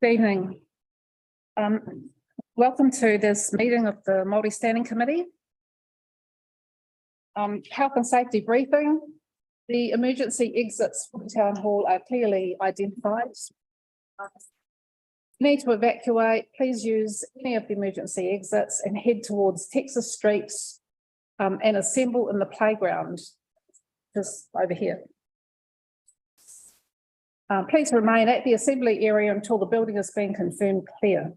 Good evening. Welcome to this meeting of the Maori Standing Committee. Health and safety briefing. The emergency exits from Town Hall are clearly identified. Need to evacuate, please use any of the emergency exits and head towards Texas Street and assemble in the playground just over here. Please remain at the assembly area until the building has been confirmed clear.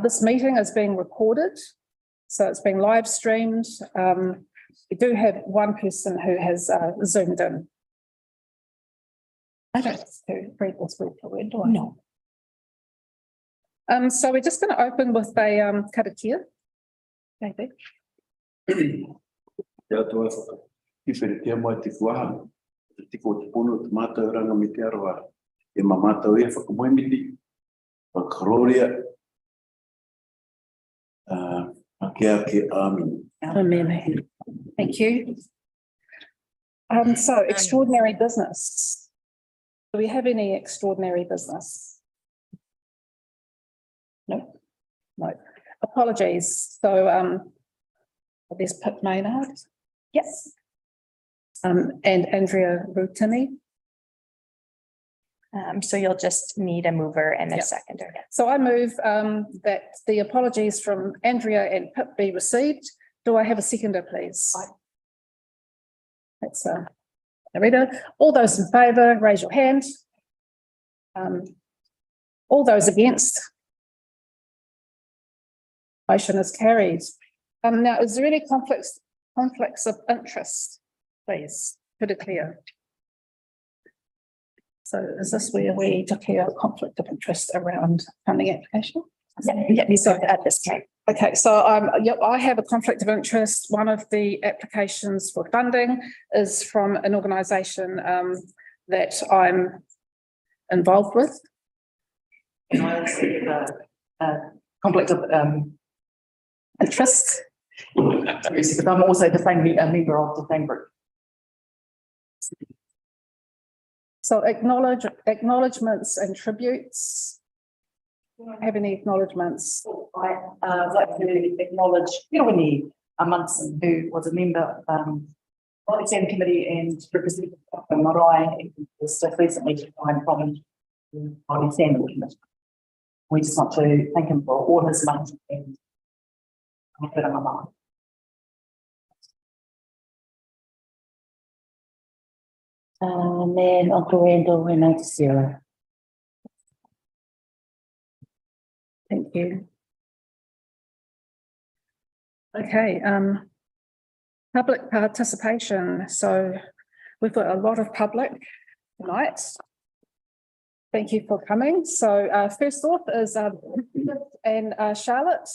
This meeting is being recorded, so it's being live streamed. We do have one person who has zoomed in. I don't have to read this word for word, do I? No. So we're just going to open with a karakia. Maybe. Tiko te pono te mātou ranga me te aroa. E ma mātou e whakamoemiti, whakaroria, ake amen. Amen. Thank you. So extraordinary business. Do we have any extraordinary business? No. No. Apologies. So there's Pip Maynard. Yes. And Andrea Rutini. So you'll just need a mover and a seconder. So I move that the apologies from Andrea and Pip be received. Do I have a seconder, please? That's Rita. All those in favour, raise your hand. All those against? Motion is carried. Now, is there any conflicts of interest? Please, to declare. So is this where we declare conflict of interest around funding application? Yeah, you said at this time. Okay, so I have a conflict of interest. One of the applications for funding is from an organisation that I'm involved with. And I also have a conflict of interest. But I'm also the same member of the same group. So acknowledgements and tributes. Do I have any acknowledgements? I'd like to acknowledge Hirawini Munson, who was a member of the Standing Committee and representative of Maori, and was just recently resigned from the Maori Standing Committee. We just want to thank him for all his money and Maori. Man, Uncle Randall and Auntie Sarah. Thank you. Okay, public participation. So we've got a lot of public tonight. Thank you for coming. So first off is and Charlotte,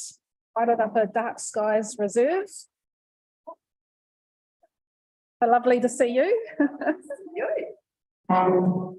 right up a Dark Skies Reserve. Lovely to see you. I'm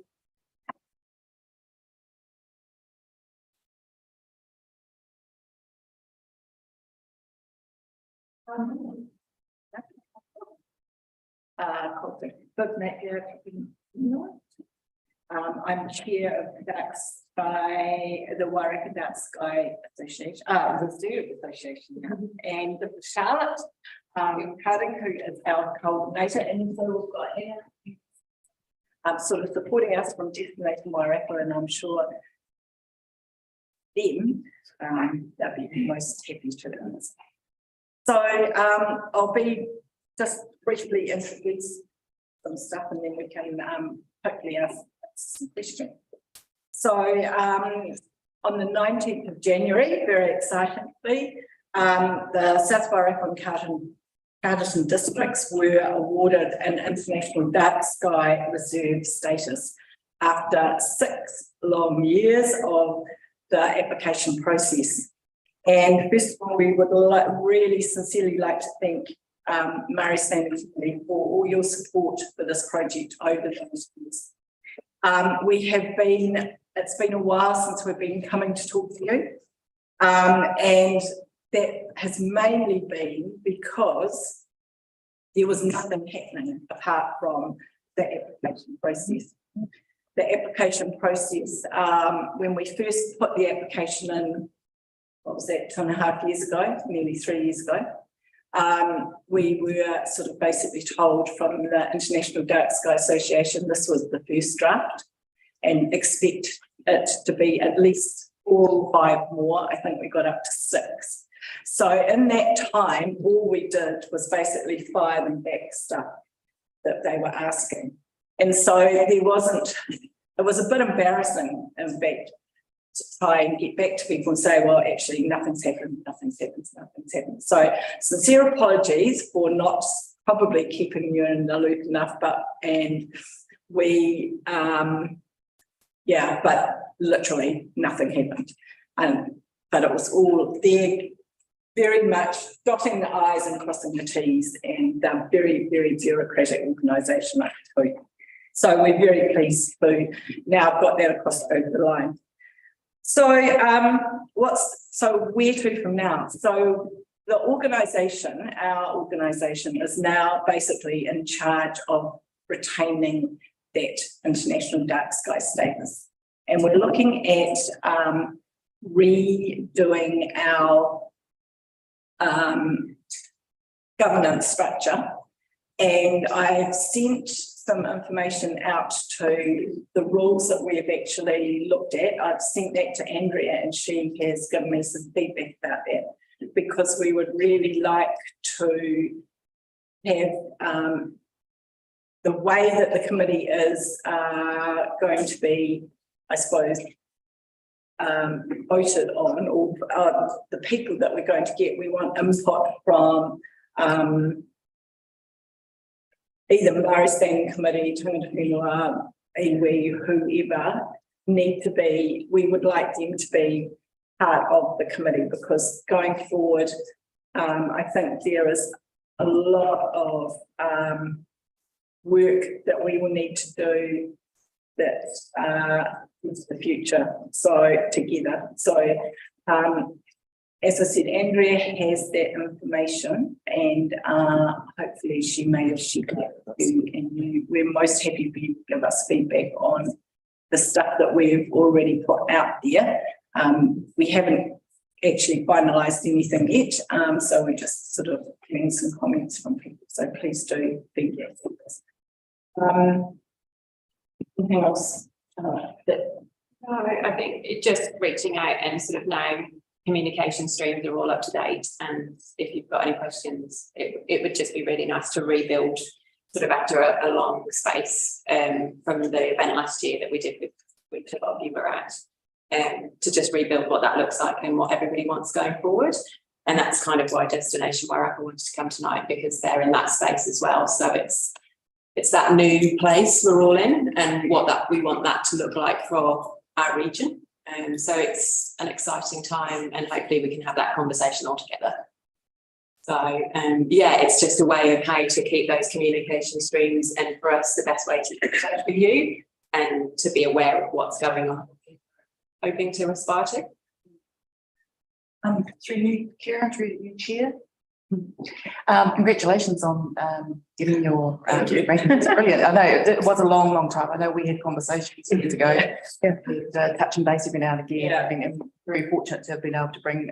chair of Dark Sky, the Waireka Dark Sky Association, Reserve Association, and Charlotte Harding, who is our coordinator, and so we've got Anna sort of supporting us from Destination Waireka, and I'm sure them they'll be most happy to learn this. So I'll be just briefly introduce some stuff, and then we can hopefully ask some questions. So on the 19th of January, very excitingly, the South Waireka and Carterton districts were awarded an International Dark Sky Reserve status after 6 long years of the application process. And first of all, we would really sincerely like to thank Maori Standing Committee for all your support for this project over those years. It's been a while since we've been coming to talk to you, and that has mainly been because there was nothing happening apart from the application process. the application process. When we first put the application in, what was that, 2.5 years ago, nearly 3 years ago, we were sort of basically told from the International Dark Sky Association this was the first draft and expect it to be at least 4 or 5 more. I think we got up to 6. So in that time, all we did was basically fire them back stuff that they were asking. And so there wasn't, it was a bit embarrassing, in fact, to try and get back to people and say, well, actually, nothing's happened. So sincere apologies for not probably keeping you in the loop enough, but literally nothing happened. But it was all there, very much dotting the I's and crossing the T's, and very, very bureaucratic organisation, I can tell you. So we're very pleased to now got that across over the line. So where to from now? So the organisation, our organisation, is now basically in charge of retaining that international dark sky status. And we're looking at redoing our governance structure. And I've sent some information out to the rules that we've actually looked at. I've sent that to Andrea and she has given me some feedback about that, because we would really like to have the way that the committee is going to be, I suppose, voted on, or the people that we're going to get. We want input from either Maori Standing Committee, Tangata Whenua, iwi, whoever need to be, we would like them to be part of the committee, because going forward, I think there is a lot of work that we will need to do that is the future, so together. So as I said, Andrea has that information, and hopefully she may have shared that with you, and we're most happy for you to give us feedback on the stuff that we've already put out there. We haven't actually finalised anything yet, so we're just sort of getting some comments from people, so please do feedback with us. Anything else? I think it just reaching out and sort of now communication streams are all up to date, and if you've got any questions, it would just be really nice to rebuild sort of after a long space from the event last year that we did which a lot of you were at, to just rebuild what that looks like and what everybody wants going forward. And that's kind of why Destination Wairarapa wanted to come tonight, because they're in that space as well. So it's that new place we're all in, and what we want that to look like for our region. So it's an exciting time, and hopefully we can have that conversation all together. So it's just a way of how to keep those communication streams, and for us the best way to get in touch with you and to be aware of what's going on, hoping to aspire to. Through you, Karen, through you, Chair. Congratulations on getting your rating. It's brilliant. I know it was a long time. I know we had conversations years ago. Touching base every now and again. Yeah. I'm very fortunate to have been able to bring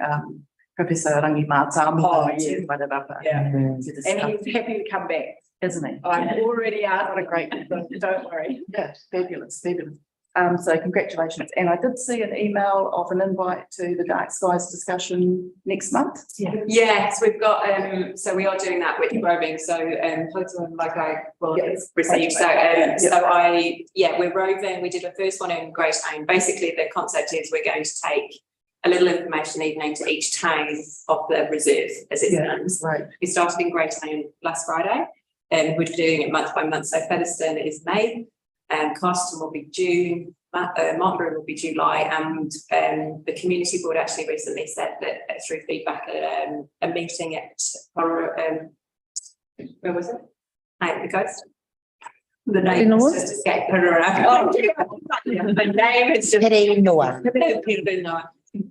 Professor Rangi Mātami to Wairarapa. And he's happy to come back, isn't he? I'm already out. What a great, Don't worry. yeah, fabulous. So congratulations. And I did see an email of an invite to the Dark Skies discussion next month. Yes, we've got so we are doing that with roving. So like I will receive. So we're roving. We did a first one in Greytown. Basically the concept is we're going to take a little information evening to each town of the reserve as it stands. Right. We started in Greytown last Friday, and we're doing it month by month. So Featherstone is May, and Carston will be June, Martinborough will be July, and the community board actually recently said that through feedback at a meeting at where was it? Out the coast. The name is just escaped. The name is just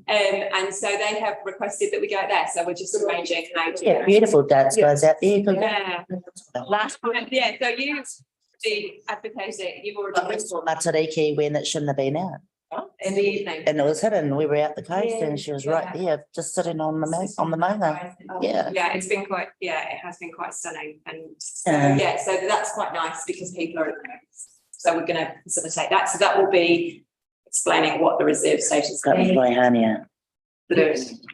and so they have requested that we go there. So we're just arranging how to. Yeah, beautiful dark skies out there. Yeah. Last time, so advocate it, you've I already. went for Matariki when it shouldn't have been out. In the evening. And it was hidden. We were out the coast and she was right Yeah. there, just sitting on the motor. Yeah. Yeah, it's been quite, it has been quite stunning and so, Yeah. so that's quite nice because people are. So we're gonna facilitate that. So that will be explaining what the reserve status That was is. my Hania.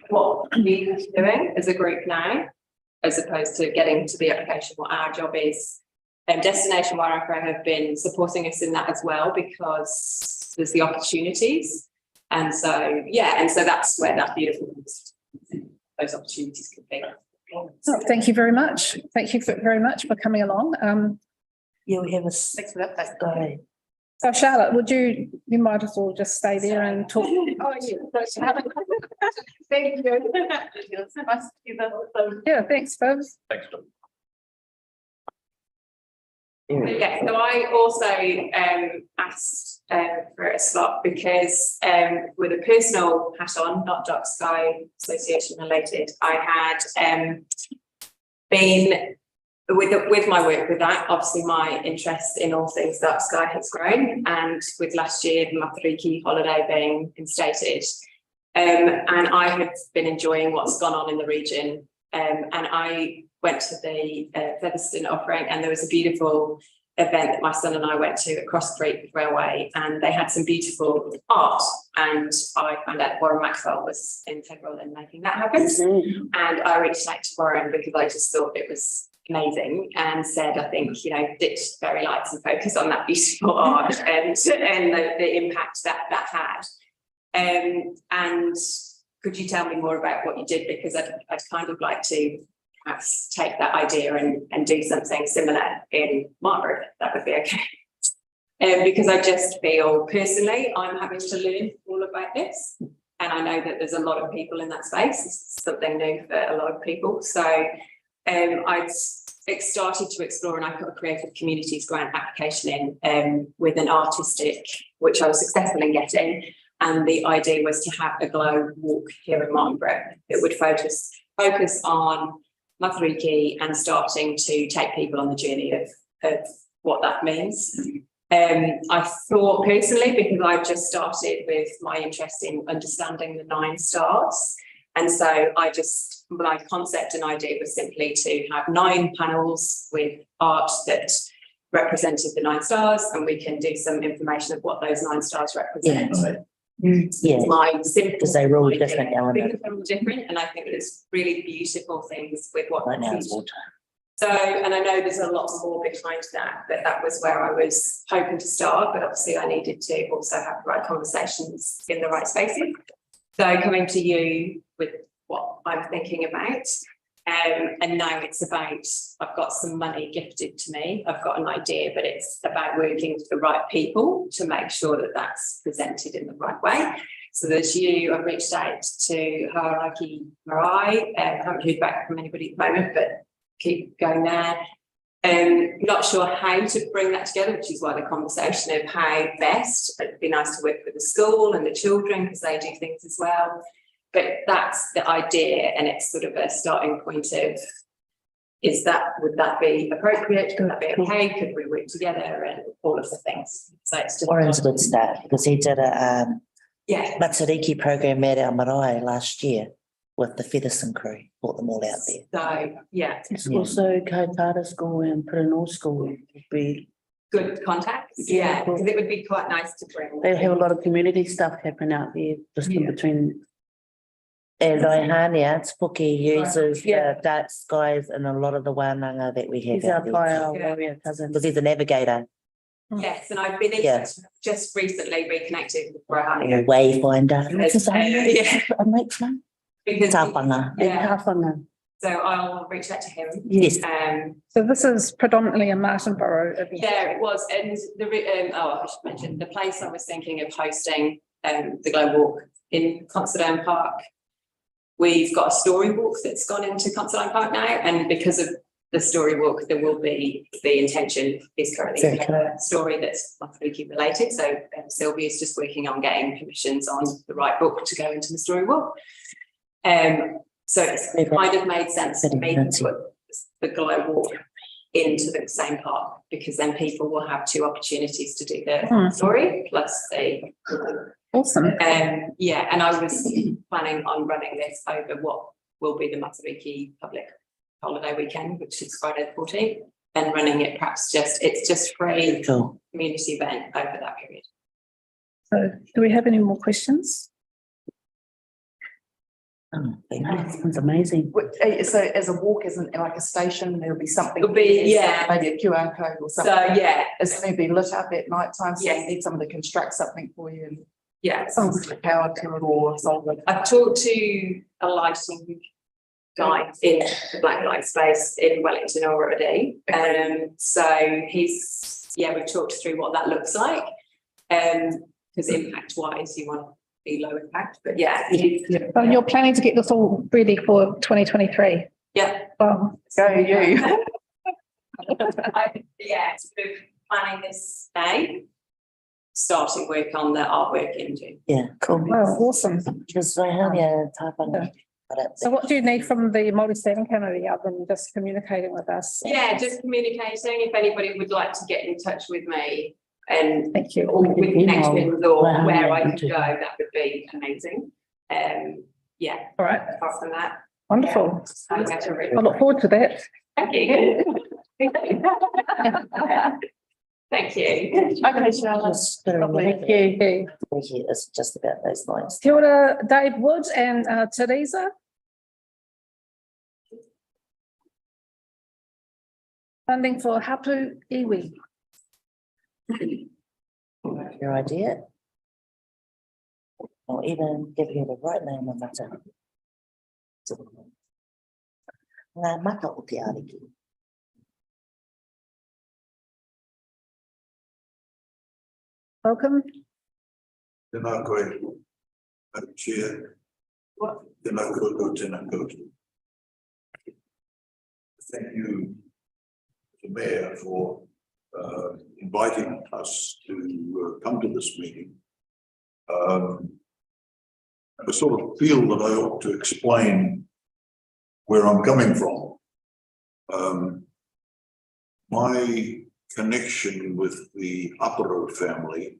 What we are doing as a group now, as opposed to getting to the application, what our job is. Destination Wairarapa have been supporting us in that as well because there's the opportunities. And so, that's where that beautiful, those opportunities can be. So thank you very much. Thank you very much for coming along. You have a Thanks for that. That's guy. So Charlotte, you might as well just stay there and talk. Oh, yeah. Thank you. It's nice to see the- Yeah, thanks, folks. Thanks, Tom. Yeah, so I also asked for a slot because with a personal hat on, not Dark Sky Association related, I had been with my work with that, obviously my interest in all things Dark Sky has grown, and with last year the Matariki holiday being instated, and I have been enjoying what's gone on in the region, and I went to the Featherston offering, and there was a beautiful event that my son and I went to at Cross Creek Railway, and they had some beautiful art, and I found out Warren Maxwell was integral in making that happen. And I reached out to Warren because I just thought it was amazing and said, I think, ditch fairy lights and focus on that beautiful art and the impact that had. And could you tell me more about what you did? Because I'd kind of like to perhaps take that idea and do something similar in Maori. That would be okay. Because I just feel personally I'm having to learn all about this. And I know that there's a lot of people in that space. It's something new for a lot of people. So I'd started to explore, and I put a creative communities grant application in with an artistic, which I was successful in getting. And the idea was to have a glow walk here in Martinborough that would focus on Matariki and starting to take people on the journey of what that means. I thought personally, because I just started with my interest in understanding the 9 stars. And so my concept and idea was simply to have 9 panels with art that represented the 9 stars, and we can do some information of what those 9 stars represent. Yeah. My simple Because they rule idea. different elements. Because they're all different, and I think there's really beautiful things with what. Right now it's water. So, and I know there's a lot more behind that, but that was where I was hoping to start, but obviously I needed to also have the right conversations in the right spaces. So coming to you with what I'm thinking about, and now it's about, I've got some money gifted to me, I've got an idea, but it's about working with the right people to make sure that that's presented in the right way. So there's you, I've reached out to Hauraki Maori, I haven't heard back from anybody at the moment, but keep going there. Not sure how to bring that together, which is why the conversation of how best. It'd be nice to work with the school and the children because they do things as well. But that's the idea, and it's sort of a starting point of, would that be appropriate? Could that be okay? Could we work together and all of the things? So it's just Warren's a good start because he did a yeah. Matariki program at our marae last year with the Featherston crew, brought them all out there. So yeah, Yeah. Also, Kaitara School and Pranor School would be, good contacts. Yeah, because it would be quite nice to bring. they have a lot of community stuff happening out there, just in between. And Oihania, Spooky uses Yeah. the dark skies and a lot of the wānanga that we have He's our out there. Kaya Yeah. warrior cousin. Because he's a navigator, Yes, and I've been in Yeah. touch, just recently reconnected with Brian. a wayfinder. What's his name? Yeah. A mate's name? Because Tāpanga. And yeah, Hawhanga. so I'll reach out to him. Yes. So this is predominantly a Martinborough event. Yeah, it was, and I should mention the place I was thinking of hosting the Glow Walk in Considine Park. We've got a story walk that's gone into Considine Park now, and because of the story walk, there will be, the intention is currently to have a story that's Matariki related. So Sylvia's just working on getting permissions on the right book to go into the story walk. So it's kind of made sense to me to put the Glow Walk into the same park, because then people will have two opportunities to do the Hmm. story plus the. Awesome. Yeah, and I was planning on running this over what will be the Matariki public holiday weekend, which is Friday the 14th, and running it perhaps it's just free Cool. community event over that period. So do we have any more questions? Oh, thank you. Sounds amazing. So as a walk, isn't it like a station, there'll be something. It'll be, yeah. Maybe a QR code or So something. yeah, It's going to be lit up at night time, so you Yes. need someone to construct something for you and yeah. power to it or solve it. I've talked to a lighting guy in the black light space in Wellington already. So we've talked through what that looks like. Because impact wise, you want to be low impact, but yeah. So you're planning to get this all ready for 2023? Yeah. Well, Go you. Sort of planning this day, starting work on the artwork in June. Yeah, cool. wow, awesome. Just like how you type on. So what do you need from the Māori Standing Committee other than just communicating with us? Yeah, just communicating. If anybody would like to get in touch with me and Thank you. or with connections or Wow. where I could go, that would be amazing. Yeah, All right, apart from that, wonderful. I'm going to I look forward to that. Thank you. Thank you. Okay, Charlotte. Just gonna Lovely. remember Thank you. it's just about those lines. Kia ora, Dave Wood and Teresa. Funding for Hapu Iwi. Your idea? Or even give you the right name of matter. Ngā maka o te ariki. Welcome. Tēnā koe, Madam Chair. Tēnā koutou, tēnā koutou. Thank you, the Mayor, for inviting us to come to this meeting. I sort of feel that I ought to explain where I'm coming from. My connection with the Aparo family,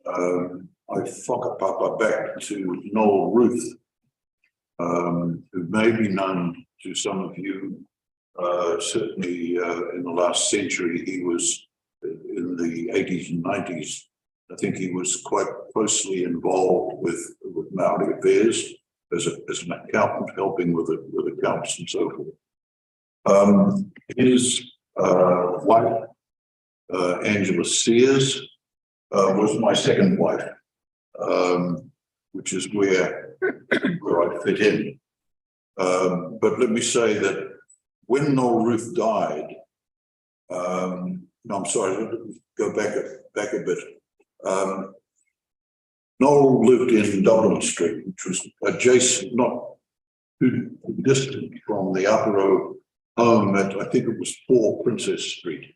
I whakapapa back to Noel Ruth, who may be known to some of you. Certainly in the last century, he was in the 80s and 90s. I think he was quite closely involved with Maori affairs as an accountant, helping with accounts and so forth. His wife, Angela Sears, was my second wife, which is where I fit in. But let me say that when Noel Ruth died, no, I'm sorry, let me go back a bit. Noel lived in Dublin Street, which was adjacent, not too distant from the Aparo home at, I think it was 4 Princess Street.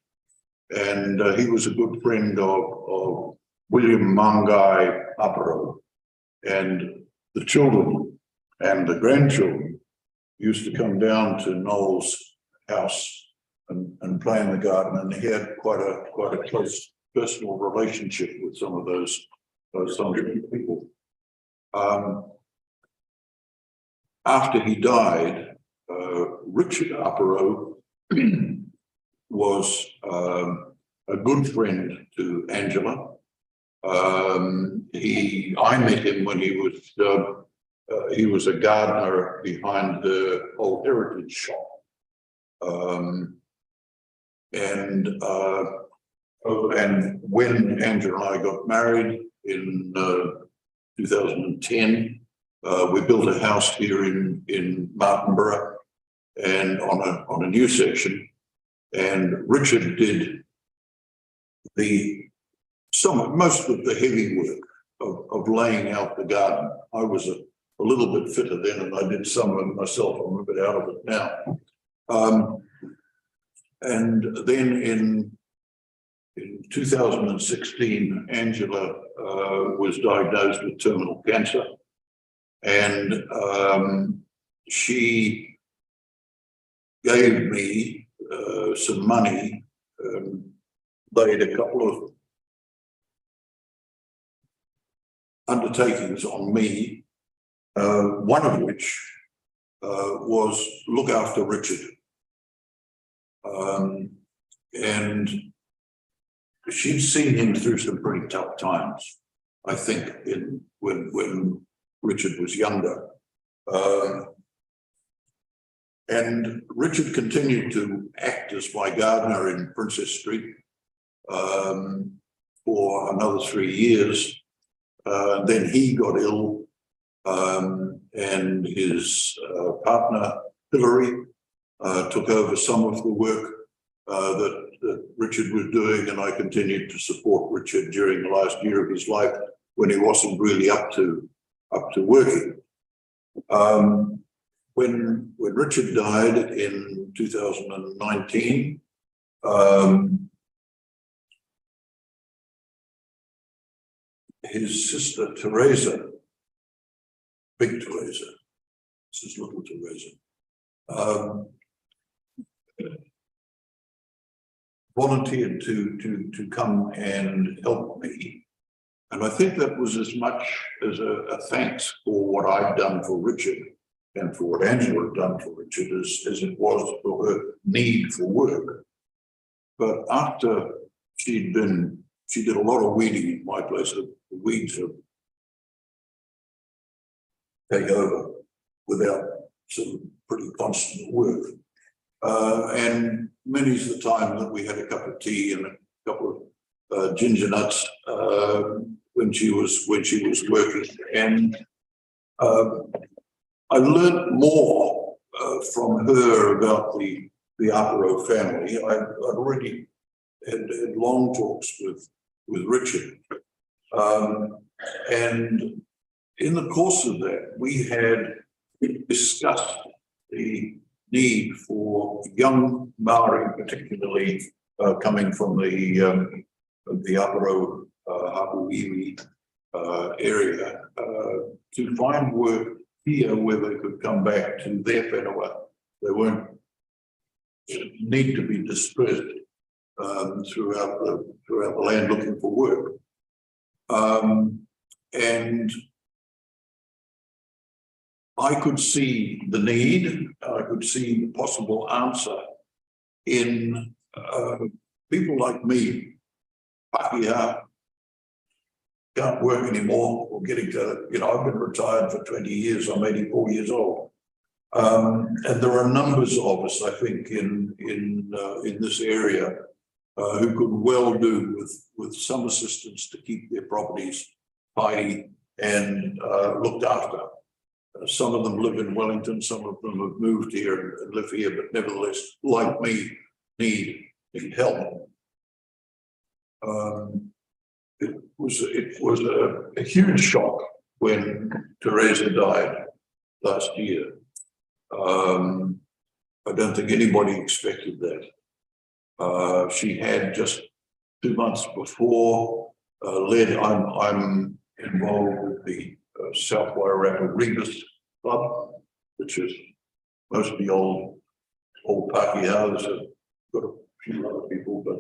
And he was a good friend of William Mangai Aparo. And the children and the grandchildren used to come down to Noel's house and play in the garden, and he had quite a close personal relationship with some of those people. After he died, Richard Aparo was a good friend to Angela. I met him when he was a gardener behind the old heritage shop. And when Angela and I got married in 2010, we built a house here in Martinborough and on a new section. And Richard did most of the heavy work of laying out the garden. I was a little bit fitter then, and I did some of it myself. I'm a bit out of it now. And then in 2016, Angela was diagnosed with terminal cancer, and she gave me some money, laid a couple of undertakings on me, one of which was look after Richard. And she'd seen him through some pretty tough times, I think, when Richard was younger. And Richard continued to act as my gardener in Princess Street for another 3 years. Then he got ill, and his partner, Hilary, took over some of the work that Richard was doing, and I continued to support Richard during the last year of his life when he wasn't really up to working. When Richard died in 2019, his sister Teresa, big Teresa, this is little Teresa, volunteered to come and help me. And I think that was as much as a thanks for what I'd done for Richard and for what Angela had done for Richard as it was for her need for work. But after she did a lot of weeding in my place. The weeds would take over without some pretty constant work. And many's the time that we had a cup of tea and a couple of ginger nuts when she was working. And I learned more from her about the Aparo family. I'd already had long talks with Richard. And in the course of that, we had discussed the need for young Maori, particularly coming from the Aparo Hapuiwi area, to find work here where they could come back to their whenua. They weren't need to be dispersed throughout the land looking for work. And I could see the need, I could see the possible answer in people like me, Pakeha, can't work anymore, or getting to, I've been retired for 20 years, I'm 84 years old. And there are numbers of us, I think, in this area who could well do with some assistance to keep their properties tidy and looked after. Some of them live in Wellington, some of them have moved here and live here, but nevertheless, like me, need help. It was a huge shock when Teresa died last year. I don't think anybody expected that. She had just 2 months before I'm involved with the South Wairarapa Rebus Club, which is mostly old Pakeha. There's got a few other people, but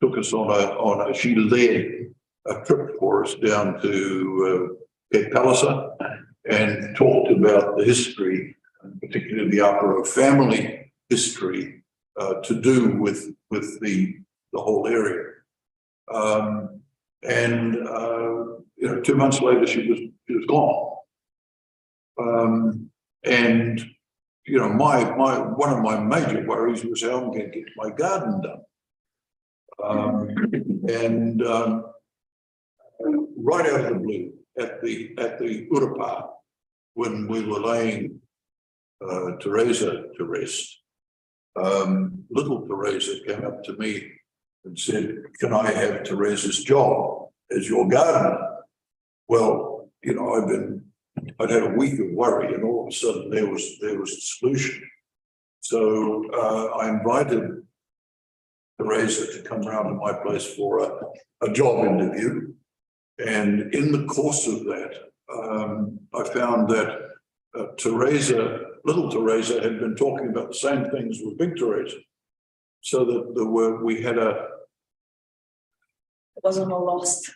took us on she led a trip for us down to Cape Palliser and talked about the history, and particularly the Aparo family history, to do with the whole area. 2 months later, she was gone. One of my major worries was how I'm going to get my garden done. Right out of the blue, at the Urapa, when we were laying Teresa to rest, little Teresa came up to me and said, "Can I have Teresa's job as your gardener?" Well, I'd had a week of worry, and all of a sudden there was a solution. So I invited Teresa to come round to my place for a job interview. And in the course of that, I found that Teresa little Teresa had been talking about the same things with big Teresa. So that we had It wasn't all lost.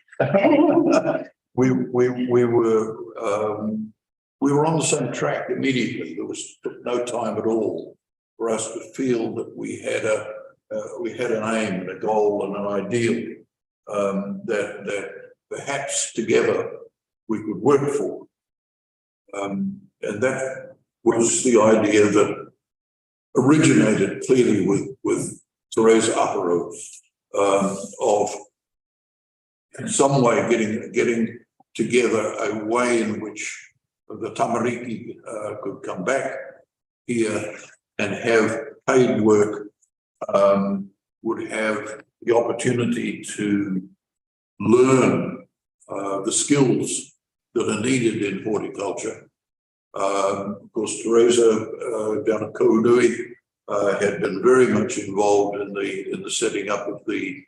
we were on the same track immediately. There took no time at all for us to feel that we had an aim and a goal and an ideal that perhaps together we could work for. And that was the idea that originated clearly with Teresa Aparo, of in some way getting together a way in which the tamariki could come back here and have paid work, would have the opportunity to learn the skills that are needed in horticulture. Of course, Teresa down at Kaunui had been very much involved in the setting up of the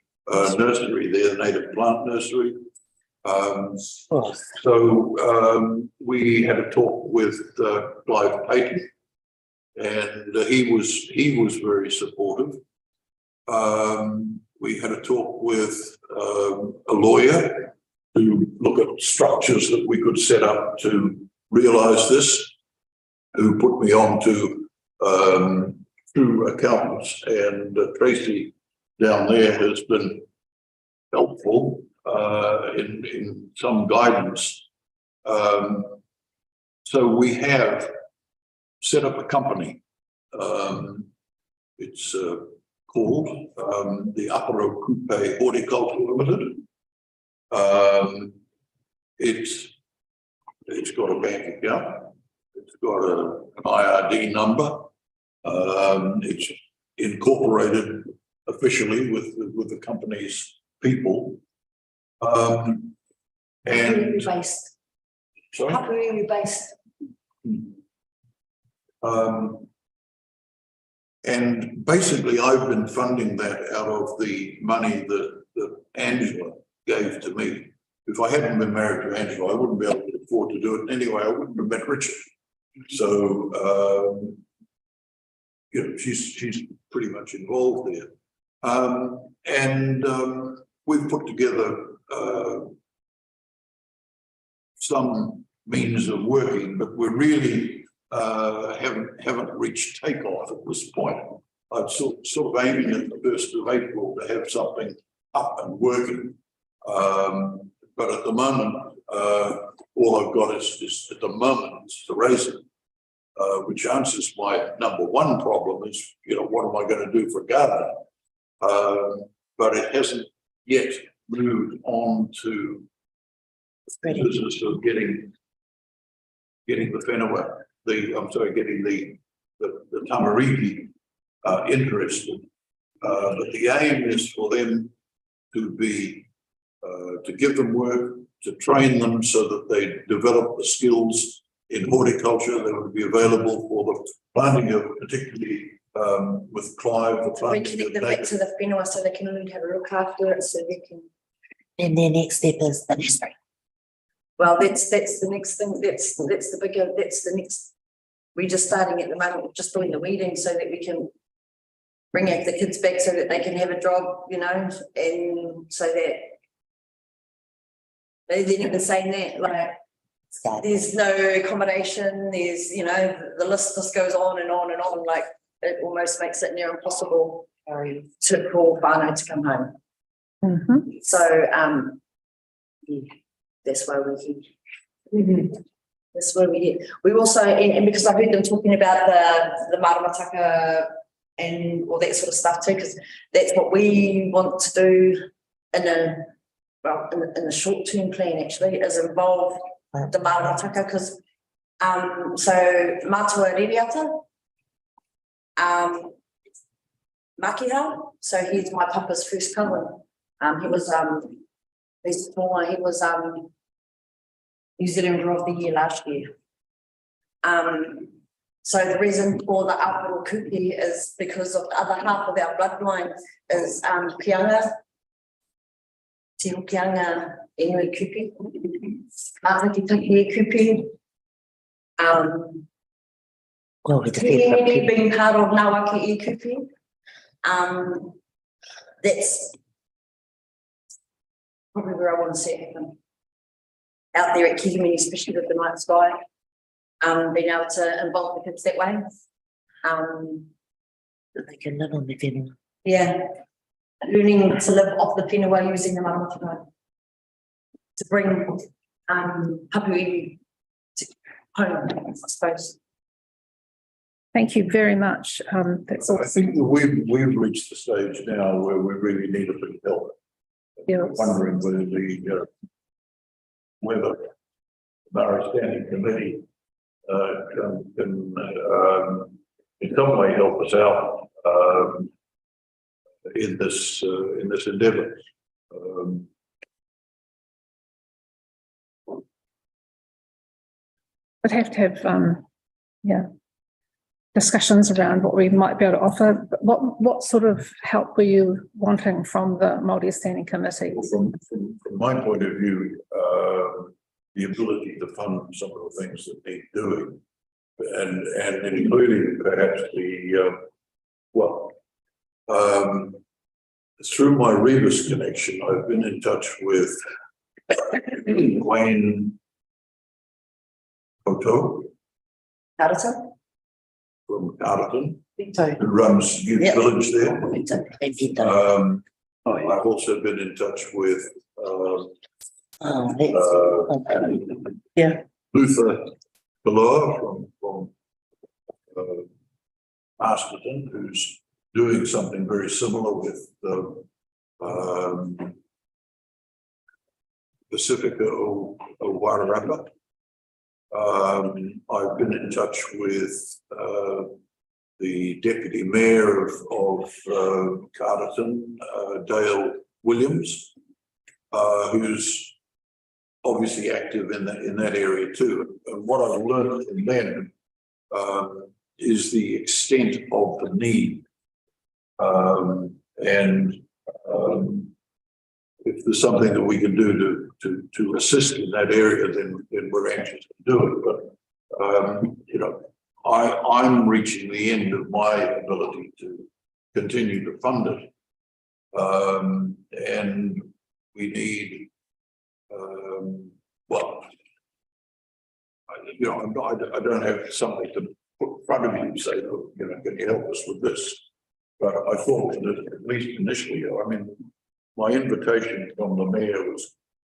nursery there, the native plant nursery. So we had a talk with Clive Payton, and he was very supportive. We had a talk with a lawyer to look at structures that we could set up to realise this, who put me on to through accountants, and Tracy down there has been helpful in some guidance. So we have set up a company. It's called the Aparo Kupe Horticulture Limited. It's got a bank account. It's got an IRD number. It's incorporated officially with the company's people. And Based. sorry. How are you based? And basically, I've been funding that out of the money that Angela gave to me. If I hadn't been married to Angela, I wouldn't be able to afford to do it anyway. I wouldn't have met Richard. So, you know, she's pretty much involved there. And we've put together some means of working, but we're really haven't reached takeoff at this point. I'm sort of aiming at the 1st of April to have something up and working. But at the moment, all I've got is at the moment is Teresa, which answers my number one problem is, you know, what am I going to do for gardening? But it hasn't yet moved on to the business of getting the whenua, getting the tamariki interested. But the aim is for them to be to give them work, to train them so that they develop the skills in horticulture that would be available for the planting of, particularly with Clive, the planting Reconnect of them back to the whenua so they can learn how to look after it, so they can. And their next step is the nursery. Well, that's the next thing. That's the bigger. That's the next. We're just starting at the moment. We're just doing the weeding so that we can bring out the kids back so that they can have a job, you know, and so that they're even saying that like. There's no accommodation, there's, you know, the list just goes on and on and on, like it almost makes it near impossible for whānau to come home. Mm-hmm. So yeah, that's why we're here. That's why we're here. We also, and because I heard them talking about the maramataka and all that sort of stuff too, because that's what we want to do in the short-term plan actually, is involve the maramataka, because so Matua Ririata, Makiha, so he's my papa's first cousin. He was New Zealand Grower of the Year last year. So the reason for the Aparo Kupe is because of the other half of our bloodline is Kianga, Te Hokianga Enui Kupe, Mahaki Kupe, Well, with the feather He people. being part of Nawaki e Kupi. That's probably where I want to see it happen. Out there at Kihimini, especially with the night sky, being able to involve the kids that way. That they can live on the whenua. Yeah, learning to live off the whenua using the marama to bring hapu to home, I suppose. Thank you very much. That's all. I think that we've reached the stage now where we really need a bit of help. Yes. Wondering whether the Maori Standing Committee can in some way help us out in this endeavour. We'd have to have, discussions around what we might be able to offer. But what sort of help were you wanting from the Māori Standing Committee? From my point of view, the ability to fund some of the things that need doing, and including perhaps through my Rebus connection, I've been in touch with Wayne Koto Karata? from Carterton, So, who runs Youth Yep. Village there. And Vito. I've also been in touch with Oh, that's, Yeah. Luther Galore from Masterton, who's doing something very similar with Pacifica o Wairarapa. I've been in touch with the Deputy Mayor of Carterton, Dale Williams, who's obviously active in that area too. And what I've learned from them is the extent of the need. If there's something that we can do to assist in that area, then we're anxious to do it. But I'm reaching the end of my ability to continue to fund it, and we need. I don't have something to put in front of me and say, look, can you help us with this? But I thought that at least initially, my invitation from the mayor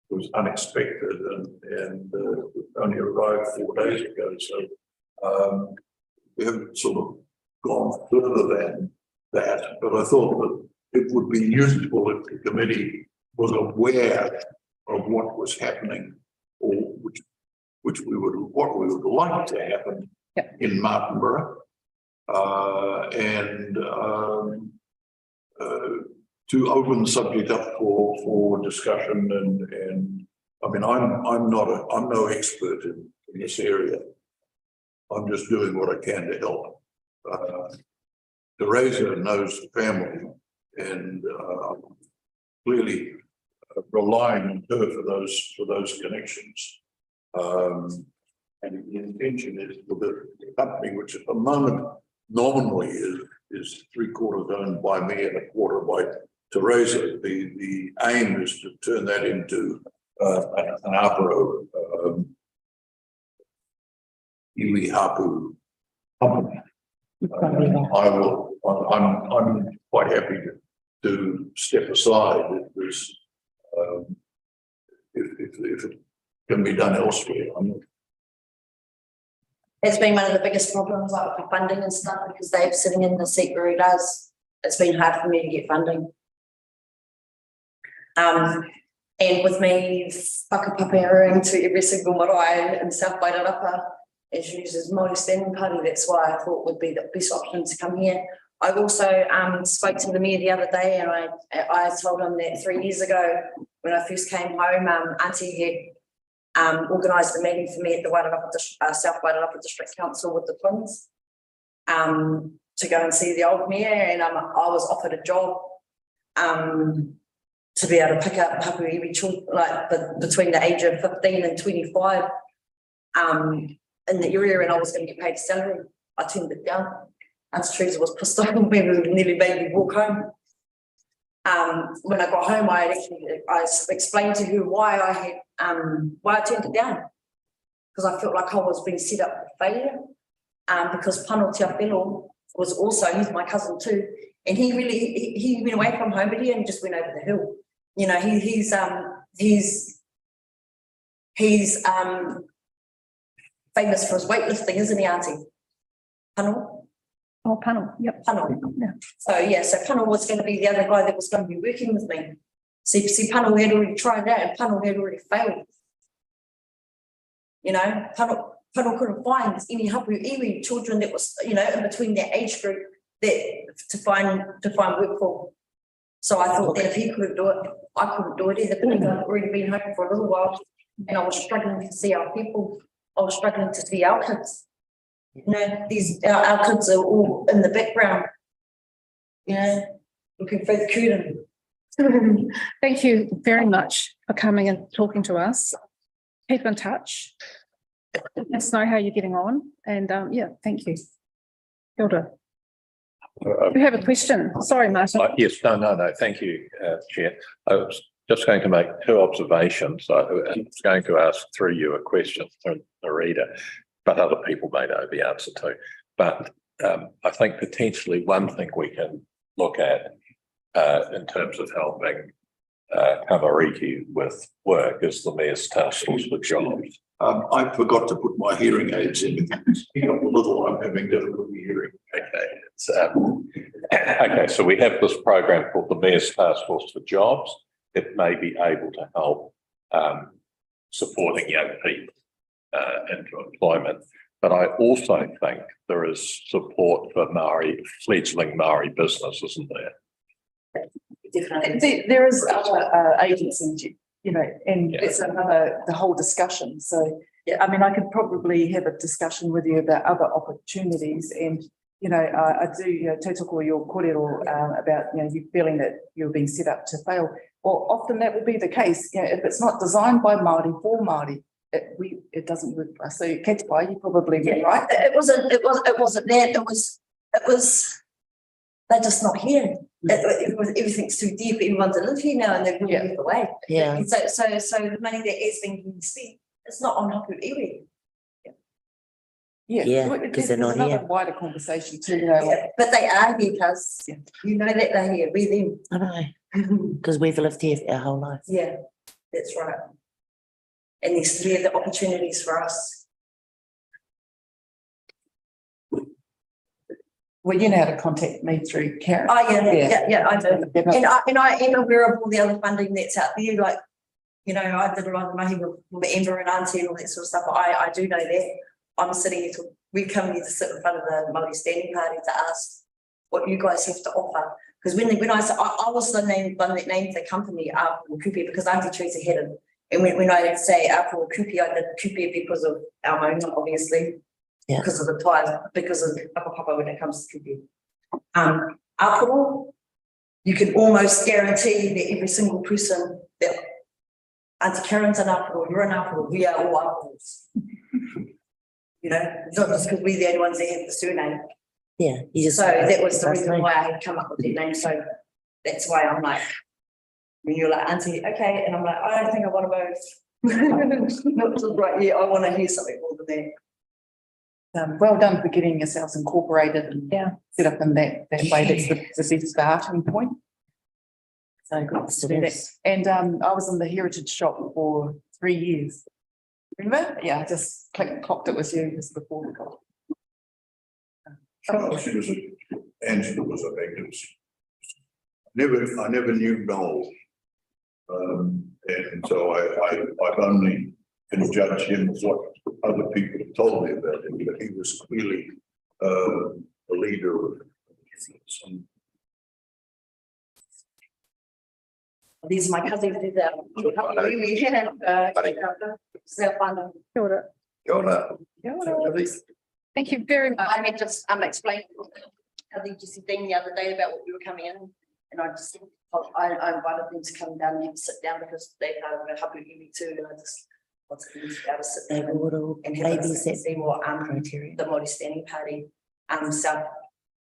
was unexpected and only arrived 4 days ago. So we haven't sort of gone further than that. But I thought that it would be useful if the committee was aware of what was happening, or what we would like to happen in Martinborough, and to open the subject up for discussion. And I'm no expert in this area. I'm just doing what I can to help. Teresa knows the family, and clearly relying on her for those connections. And the intention is for the company, which at the moment nominally is 3/4 owned by me and 1/4 by Teresa. The aim is to turn that into an Aparo iwi hapu company. I'm quite happy to step aside if there's if it can be done elsewhere. It's been one of the biggest problems, like for funding and stuff, because they're sitting in the seat where he does. It's been hard for me to get funding. And with me whakapapearing to every single marae in South Wairarapa, as uses Māori Standing Party, that's why I thought would be the best option to come here. I also spoke to the mayor the other day, and I told him that 3 years ago when I first came home, Auntie had organised a meeting for me at the South Wairarapa District Council with the Twins to go and see the old mayor, and I was offered a job to be able to pick up hapu iwi children, like between the age of 15 and 25 in the area, and I was going to get paid a salary. I turned it down. Auntie Teresa was pissed off with me, nearly made me walk home. When I got home, I explained to her why I turned it down. Because I felt like I was being set up for failure. Because Pano Tiapelo was also, he's my cousin too, and he went away from home, but he only just went over the hill. You know, he's famous for his weightlifting, isn't he, Auntie? Pano? Oh, panel, yep. Pano. Yeah. So yeah, so Pano was going to be the other guy that was going to be working with me. See, Pano had already tried that, and Pano had already failed. You know, Pano couldn't find any hapu iwi children that was, you know, in between that age group that to find work for. So I thought that if he couldn't do it, I couldn't do it either, because I've already been home for a little while and I was struggling to see our people. I was struggling to see our kids. You know, our kids are all in the background, you know, looking for the curtain. Thank you very much for coming and talking to us. Keep in touch. Let us know how you're getting on. And yeah, thank you. Hilda, you have a question. Sorry, Martin. Yes, no, thank you, Chair. I was just going to make 2 observations. I was going to ask through you a question from the reader, but other people may know the answer to. But I think potentially one thing we can look at in terms of helping Tamariki with work is the Mayor's Task Force for Jobs. I forgot to put my hearing aids in. A little, I'm having difficulty hearing. Okay, okay, so we have this program called the Mayor's Task Force for Jobs. It may be able to help supporting young people into employment. But I also think there is support for fledgling Maori business, isn't there? Definitely. There is other agencies, you know, and it's the whole discussion. So, yeah, I mean, I could probably have a discussion with you about other opportunities, and, you know, I do, you know, tautoko your kōrero about, you know, you feeling that you're being set up to fail. Well, often that will be the case. You know, if it's not designed by Māori for Māori, it doesn't work for us. So, Katipai, you probably get right. It wasn't that. It was. They're just not here. Everything's too deep. Everyone to live here now, and they're moving away. Yeah. And so the money that is being spent, it's not on hapu iwi. Yeah, because they're not another here. wider conversation too. You know, like, But they are here, cuz you know that they're here. We're them. I know, because we've lived here our whole life. Yeah, that's right. And there's the opportunities for us. well, you know how to contact me through Karen. Oh yeah, I do. Yeah. And I am aware of all the other funding that's out there. Like, you know, I did a lot of mahi with Amber and Auntie and all that sort of stuff. I do know that. I'm sitting here we're coming here to sit in front of the Maori Standing Party to ask what you guys have to offer. Because when I said I was the one that named the company Apple Kupe because Auntie Teresa had it. And when I say Apple Kupe, I did Kupe because of our own, obviously. Yeah. Because of the ties, because of Papa when it comes to Kupe. Apple, you can almost guarantee that every single person that Auntie Karen's an Apple, you're an Apple, we are all Apples. You know, it's not just because we're the only ones that have the surname. Yeah. You just, So that was the that's reason right. why I had come up with that name. So that's why I'm like, when you're like, Auntie, okay, and I'm like, I don't think I want to both. Not just right, yeah, I want to hear something more than that. Well done for getting yourselves incorporated and set up in that way. That's the best starting point. So good to do that. And I was in the heritage shop for 3 years. Remember? Yeah, I just clocked it with you just before we got. Angela was a magnet. I never knew Noel. And so I've only can judge him as what other people have told me about him, but he was clearly a leader of some. These are my cousins. Thank you very much. I mean, just explaining how they just thing the other day about what we were coming in, and I invited them to come down and sit down because they have a hapu iwi too, and I just wanted them to be able to sit they down would all and have a babies sit and that see what criteria. the Maori Standing Party South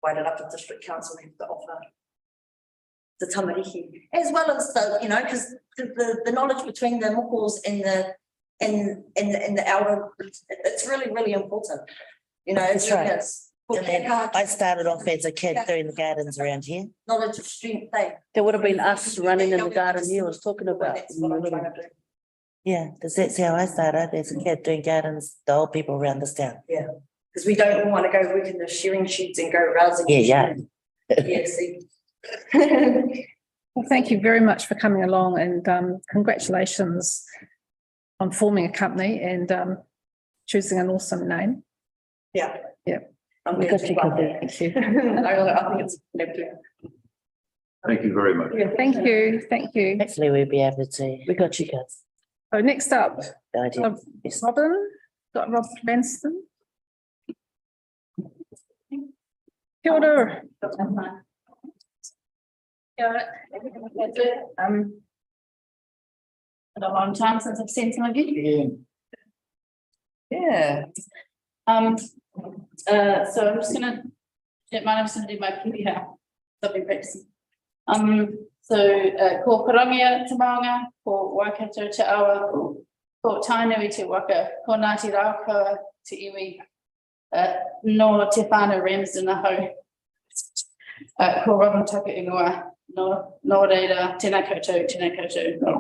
Wairarapa District Council have to offer the tamariki, as well as the, you know, because the knowledge between the mokos and the elder, it's really, really important. You know, That's right. yes. And then I started off as a kid doing the gardens around here. Knowledge of strength, There would have been us running in the garden here, I was talking about. That's what I'm trying to do. Yeah, that's how I started as a kid doing gardens, the old people around this town. Because we don't want to go work in the shearing sheds and go rousing. Yeah. Yeah, see. Well, thank you very much for coming along, and congratulations on forming a company and choosing an awesome name. Yeah. Yeah. I'm Because going you to can do Thank you. I think it's. Thank you very much. Thank you. Thank you. Hopefully we'll be able to. We got you guys. So next up, The idea. Yes. Robin, got Rob Ranston. Kia ora. A long time since I've seen some of you. Yeah. So I'm just gonna, don't mind, I'm just gonna do my PB here. I've been practicing. Ko Karangia Te Maunga, ko Waikato Te Awa, ko Tainui Te Waka, ko Ngāti Raukaua Te Iwi, no Te Whānau Ramsden Aho, ko Robin Tucker Ingoa, no reira, tēnā koutou, tēnā koutou. Oh,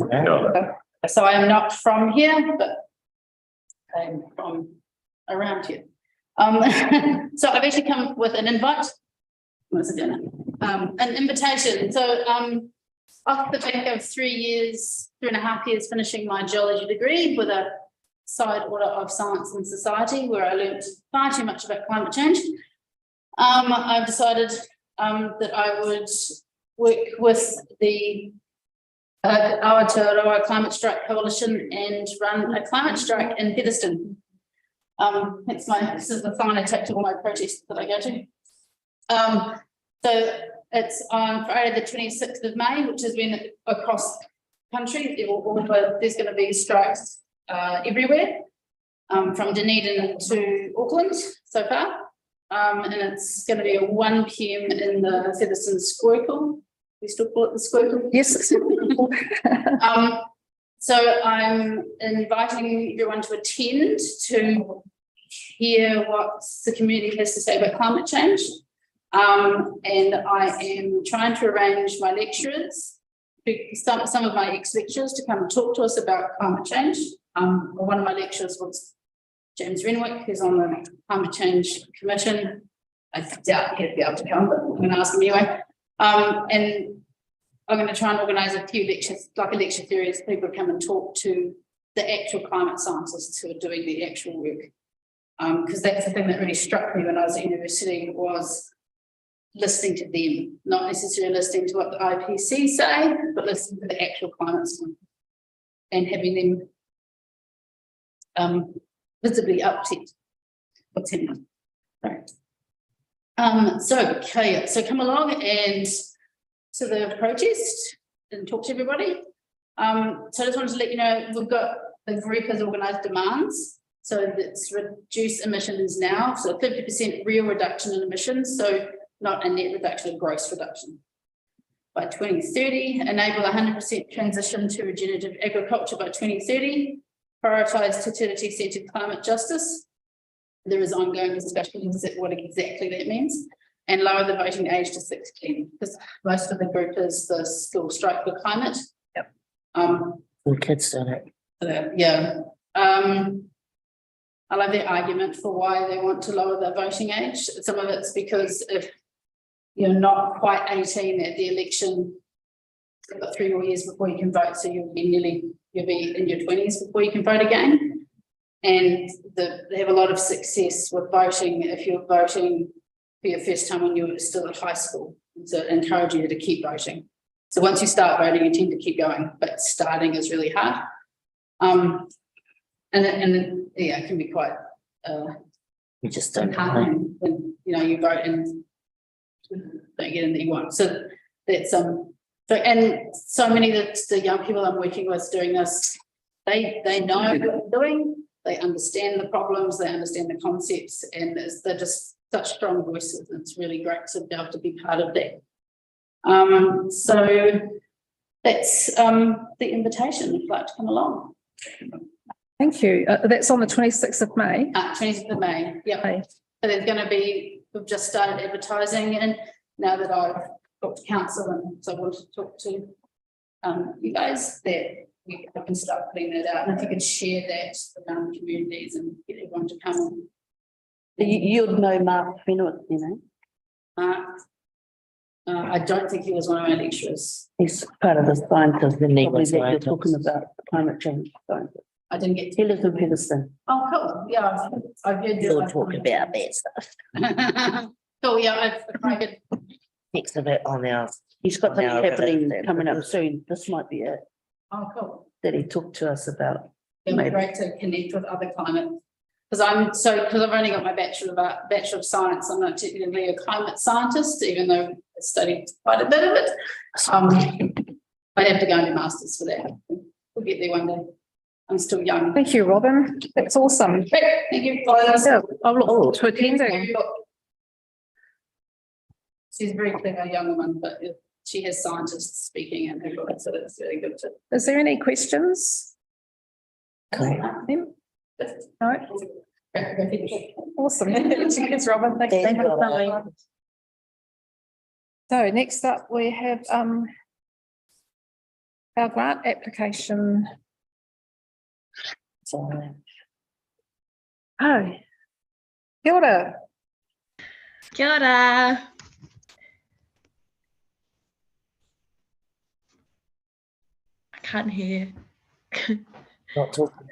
wow. So I am not from here, but I'm from around here. So I've actually come with an invite. What's it dinner? An invitation. So off the back of 3.5 years finishing my geology degree with a side order of science and society, where I learned far too much about climate change, I've decided that I would work with the Aotearoa Climate Strike Coalition and run a climate strike in Featherston. This is the sign I take to all my protests that I go to. So it's on Friday the 26th of May, which has been across the country. There's going to be strikes everywhere, from Dunedin to Auckland so far. And it's going to be at 1 p.m. in the Featherston Squircle. We still call it the Squircle? Yes. So I'm inviting everyone to attend to hear what the community has to say about climate change. And I am trying to arrange my lecturers, some of my ex-lecturers, to come and talk to us about climate change. One of my lecturers was James Renwick, who's on the Climate Change Commission. I doubt he'd be able to come, but I'm going to ask him anyway. And I'm going to try and organise a few lectures, like a lecture series, people come and talk to the actual climate scientists who are doing the actual work. Because that's the thing that really struck me when I was at university, was listening to them, not necessarily listening to what the IPC say, but listening to the actual climate science and having them visibly upset what's happening. Right. So come along and to the protest and talk to everybody. So I just wanted to let you know, we've got, the group has organised demands. So that's reduce emissions now. So 50% real reduction in emissions. So not a net reduction, a gross reduction. By 2030, enable 100% transition to regenerative agriculture by 2030. Prioritise fertility-centred climate justice. There is ongoing discussion on what exactly that means, and lower the voting age to 16, because most of the group is the School Strike for Climate. Yep. All kids doing it. Yeah. I love their argument for why they want to lower the voting age. Some of it's because if you're not quite 18 at the election, you've got 3 more years before you can vote, so you'll be in your 20s before you can vote again. And they have a lot of success with voting if you're voting for your first time when you're still at high school. So encourage you to keep voting. So once you start voting, you tend to keep going, but starting is really hard. And yeah, it can be quite We just don't know. disheartening when you vote and don't get in that you want. So that's and so many of the young people I'm working with doing this, they know what they're doing, they understand the problems, they understand the concepts, and they're just such strong voices. It's really great to be able to be part of that. So that's the invitation, if you'd like to come along. Thank you. That's on the 26th of May. 26th of May, yeah. Okay. So there's going to be, we've just started advertising, and now that I've talked to council, and so I want to talk to you guys, that we can start putting that out, and if you can share that around communities and get everyone to come. You'd know Mark Fenwick, you know, I don't think he was one of my lecturers. he's part of the scientists, The legal probably that you're scientists. talking about climate change scientists. I didn't get He to. lives in Peterston. Oh, cool. Yeah, I've heard. We'll talk about that stuff. Cool, yeah, I could. Next of it on our, He's got something Now, happening but- coming up soon. This might be it, Oh, cool. that he talked to us about. It'd be Maybe. great to connect with other climate. Because I've only got my Bachelor of Science, I'm not technically a climate scientist, even though I studied quite a bit of it. I'd have to go and do masters for that. We'll get there one day. I'm still young. Thank you, Robin. That's awesome. Great, thank you. Yeah, I'll look forward to attending. She's a very clever young woman, but she has scientists speaking in her book, so that's really good to. Is there any questions? cool. No? Awesome. Cheers, Robin. Thank you. Thank you. So next up, we have our grant application. So, Oh, kia ora. Kia ora. I can't hear. not talking.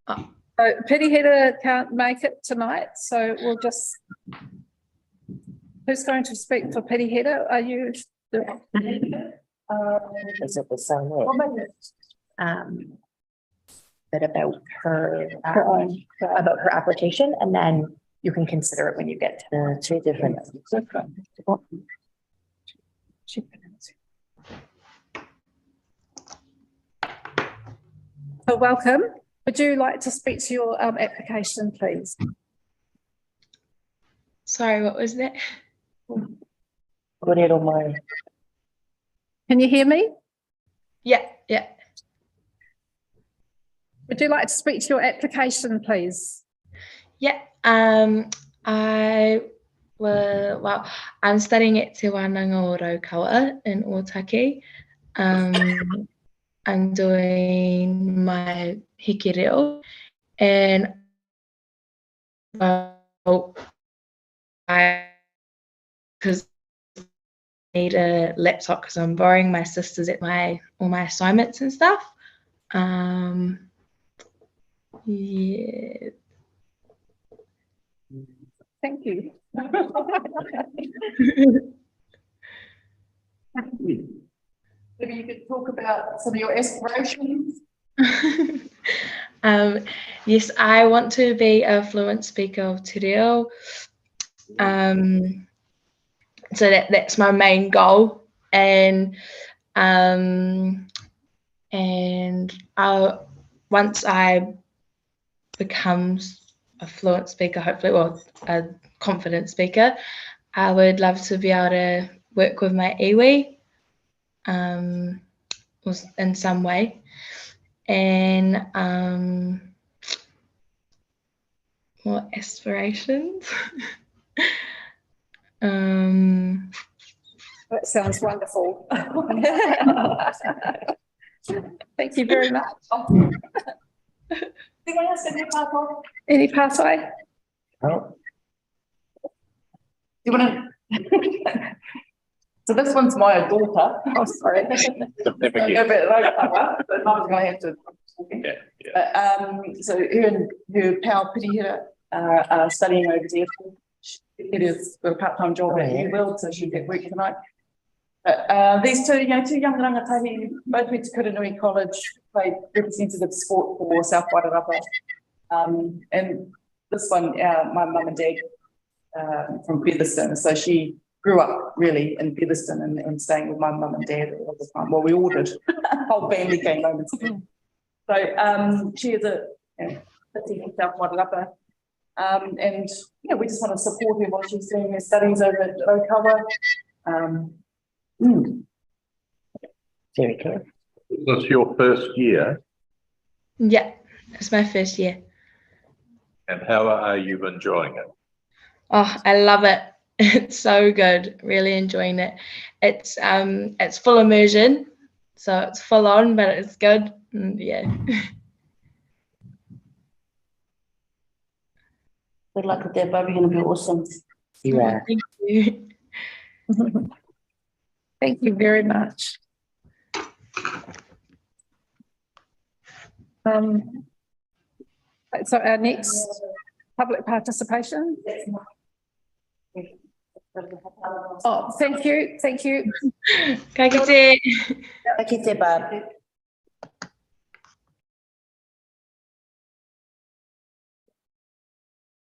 So Pirihira can't make it tonight, so we'll just. Who's going to speak for Pirihira? Are you? Is it the same way? Bit about her, own. about her application, and then you can consider it when you get to Two different. So welcome. Would you like to speak to your application, please? Sorry, what was that? Korero mai. Can you hear me? Yeah. Would you like to speak to your application, please? Yeah. I'm studying at Te Wānanga o Raukawa in Otaki. I'm doing my hiki reo, and because I need a laptop because I'm borrowing my sister's at all my assignments and stuff. Yeah. Thank you. Maybe you could talk about some of your aspirations. Yes, I want to be a fluent speaker of Te Reo. So that's my main goal, and once I become a fluent speaker, hopefully, well, a confident speaker, I would love to be able to work with my iwi in some way, and what aspirations? That sounds wonderful. Thank you very much. Anyone else in your passport? Any pathway? Oh, You want to? So this one's my daughter. Oh, sorry. No, but Mum's gonna have to. So her and her pal Pirihira are studying over there. It is got a part-time job at New World, so she's at work tonight. But these two young rangatahi, both went to Kuranui College, played representative sport for South Wairarapa. And this one, my mum and dad from Featherston, so she grew up really in Featherston and staying with my mum and dad all the time. Well, we all did. Whole family came home and stayed. So she is that's in South Wairarapa. And yeah, we just want to support her while she's doing her studies over at Okawa. Very good. This is your first year, Yeah, it's my first year. and how are you enjoying it? Oh, I love it. It's so good. Really enjoying it. It's full immersion, so it's full on, but it's good. Yeah. Good luck with that, Barbie. You're going to be awesome. You are. Thank you. Thank you very much. So our next public participation. Oh, thank you, thank you. Ka kite. Ka kite, Barb.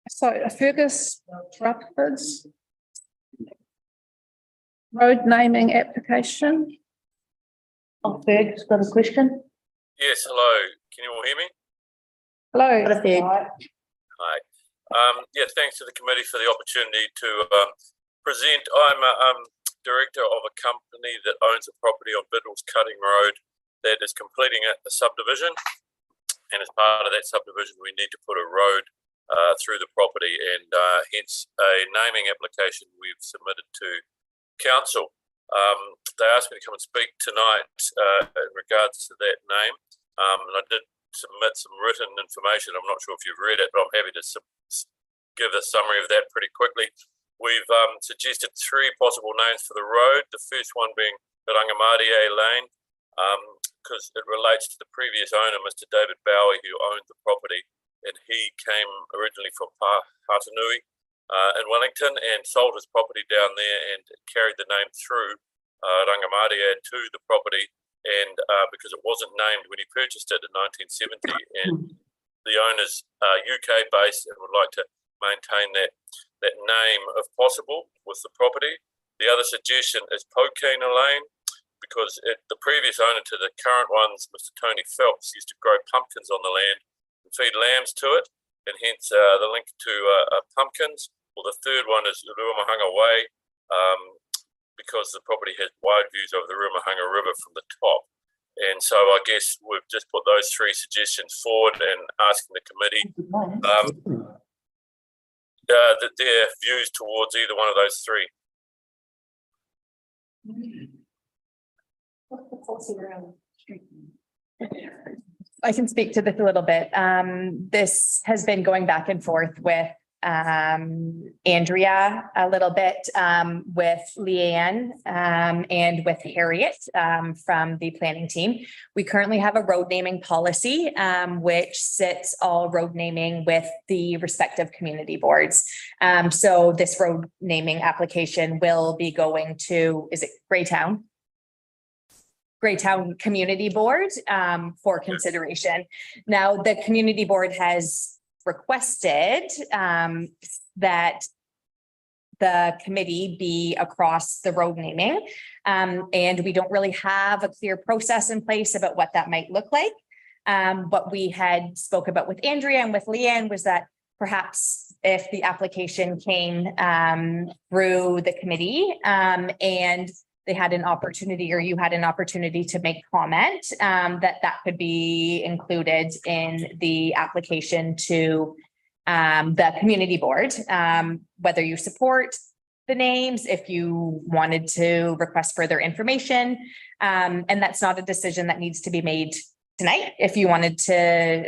So Fergus Rapids road naming application. Oh, Ferg's got a question. Yes, hello. Can you all hear me? Hello. What a thing. Hi. Yeah, thanks to the committee for the opportunity to present. I'm a director of a company that owns a property on Biddle's Cutting Road that is completing a subdivision. And as part of that subdivision, we need to put a road through the property, and hence a naming application we've submitted to council. They asked me to come and speak tonight in regards to that name, and I did submit some written information. I'm not sure if you've read it, but I'm happy to give a summary of that pretty quickly. We've suggested 3 possible names for the road, the first one being Rangamati Lane, because it relates to the previous owner, Mr. David Bowie, who owned the property, and he came originally from Hatanui in Wellington and sold his property down there and carried the name through Rangamati to the property, and because it wasn't named when he purchased it in 1970, and the owner's UK based and would like to maintain that name if possible with the property. The other suggestion is Pokana Lane, because the previous owner to the current ones, Mr. Tony Phelps, used to grow pumpkins on the land and feed lambs to it, and hence the link to pumpkins. Or the third one is Ruamahanga Way, because the property has wide views over the Ruamahanga River from the top. And so I guess we've just put those 3 suggestions forward and asking the committee that their views towards either one of those 3. I can speak to this a little bit. This has been going back and forth with Andrea a little bit, with Leanne and with Harriet from the planning team. We currently have a road naming policy, which sits all road naming with the respective community boards. So this road naming application will be going to, is it Greytown Community Board for consideration. Now, the community board has requested that the committee be across the road naming. And we don't really have a clear process in place about what that might look like. What we had spoke about with Andrea and with Leanne was that perhaps if the application came through the committee and they had an opportunity, or you had an opportunity to make comment, that could be included in the application to the community board, whether you support the names, if you wanted to request further information. And that's not a decision that needs to be made tonight. If you wanted to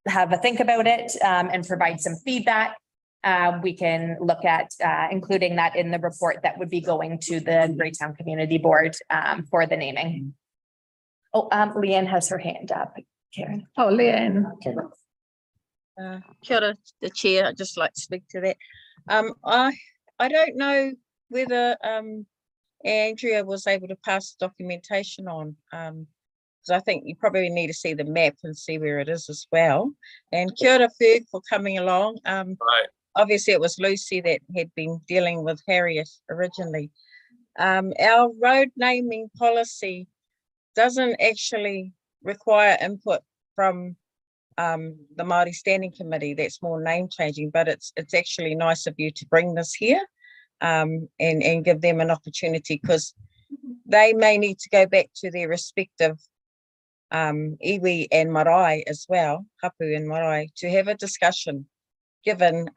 have a think about it and provide some feedback, we can look at including that in the report that would be going to the Greytown Community Board for the naming. Oh, Leanne has her hand up, Karen. Oh, Leanne. Kia ora, the chair. I'd just like to speak to that. I don't know whether Andrea was able to pass the documentation on, because I think you probably need to see the map and see where it is as well. And kia ora, Ferg, for coming along. Right. Obviously, it was Lucy that had been dealing with Harriet originally. Our road naming policy doesn't actually require input from the Maori Standing Committee, that's more name changing, but it's actually nice of you to bring this here and give them an opportunity, because they may need to go back to their respective iwi and marae as well, hapu and marae, to have a discussion, given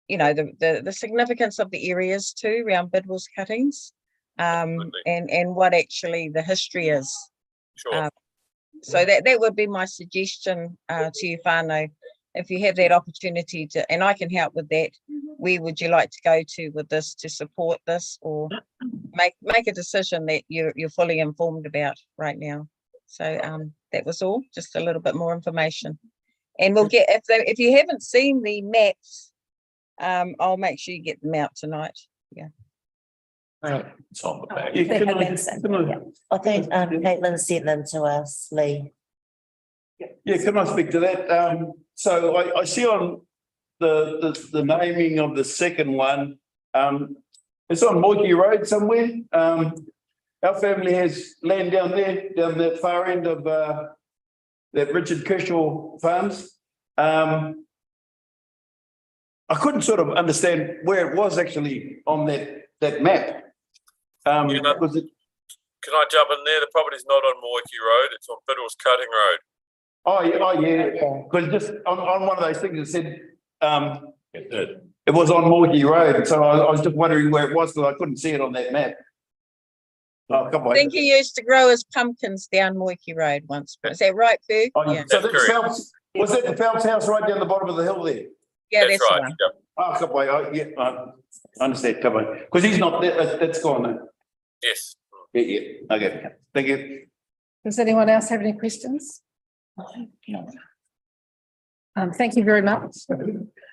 you know, the significance of the areas too around Bidwell's cuttings, and what actually the history is. Sure. So that would be my suggestion to you, whānau. If you have that opportunity to, and I can help with that, where would you like to go to with this to support this, or make a decision that you're fully informed about right now? So that was all, just a little bit more information. And we'll get, if you haven't seen the maps, I'll make sure you get them out tonight. Yeah. Right. It's on the back. They have been sent, yeah. I think Caitlin sent them to us, Lee. Yeah, can I speak to that? So I see on the naming of the second one, it's on Moiki Road somewhere. Our family has land down there, down the far end of that Richard Kershaw Farms. I couldn't sort of understand where it was actually on that map. Was it? Can I jump in there? The property's not on Moiki Road, it's on Biddle's Cutting Road. Oh yeah. Because just on one of those things it said it was on Moiki Road, so I was just wondering where it was because I couldn't see it on that map. Oh, come on. I think he used to grow his pumpkins down Moiki Road once. Is that right, Ferg? Oh, yeah. So that's Phelps, was that the Phelps house right down the bottom of the hill there? Yeah, that's right. Yep. Oh, come on. Oh, yeah, I understand. Come on. Because he's not there. That's gone now. Yes. Yeah. Okay. Thank you. Does anyone else have any questions? Thank you very much.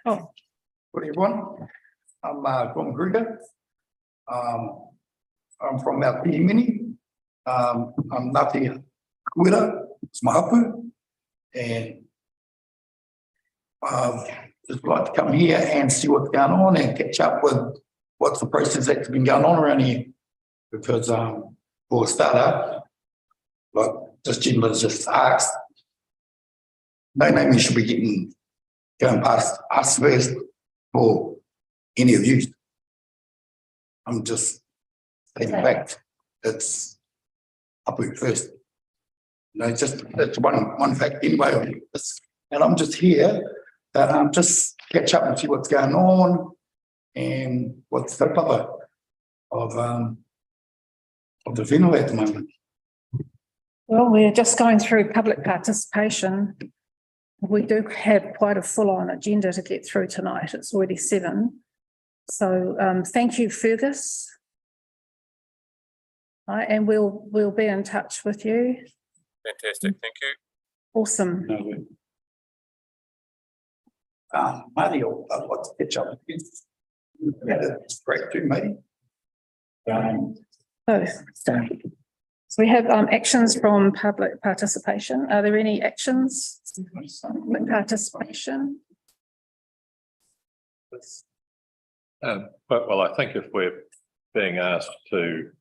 Oh, Good everyone. I'm from Gruga. I'm from Mount Mini. I'm Ngāti Kuira, it's my hapu. And just like to come here and see what's going on and catch up with what's the process that's been going on around here. Because for a startup, like this gentleman just asked, no name should be going past us first or any of you. I'm just stating fact. It's up first. No, that's one fact anyway. And I'm just here just catch up and see what's going on and what's the cover of the whenua at the moment. well, we're just going through public participation. We do have quite a full-on agenda to get through tonight. It's already 7. So thank you, Fergus. Right, and we'll be in touch with you. Fantastic, thank you. Awesome. Mario, I'd like to catch up with you. Yeah, it's great too, mate. So we have actions from public participation. Are there any actions? Public participation? Well, I think if we're being asked to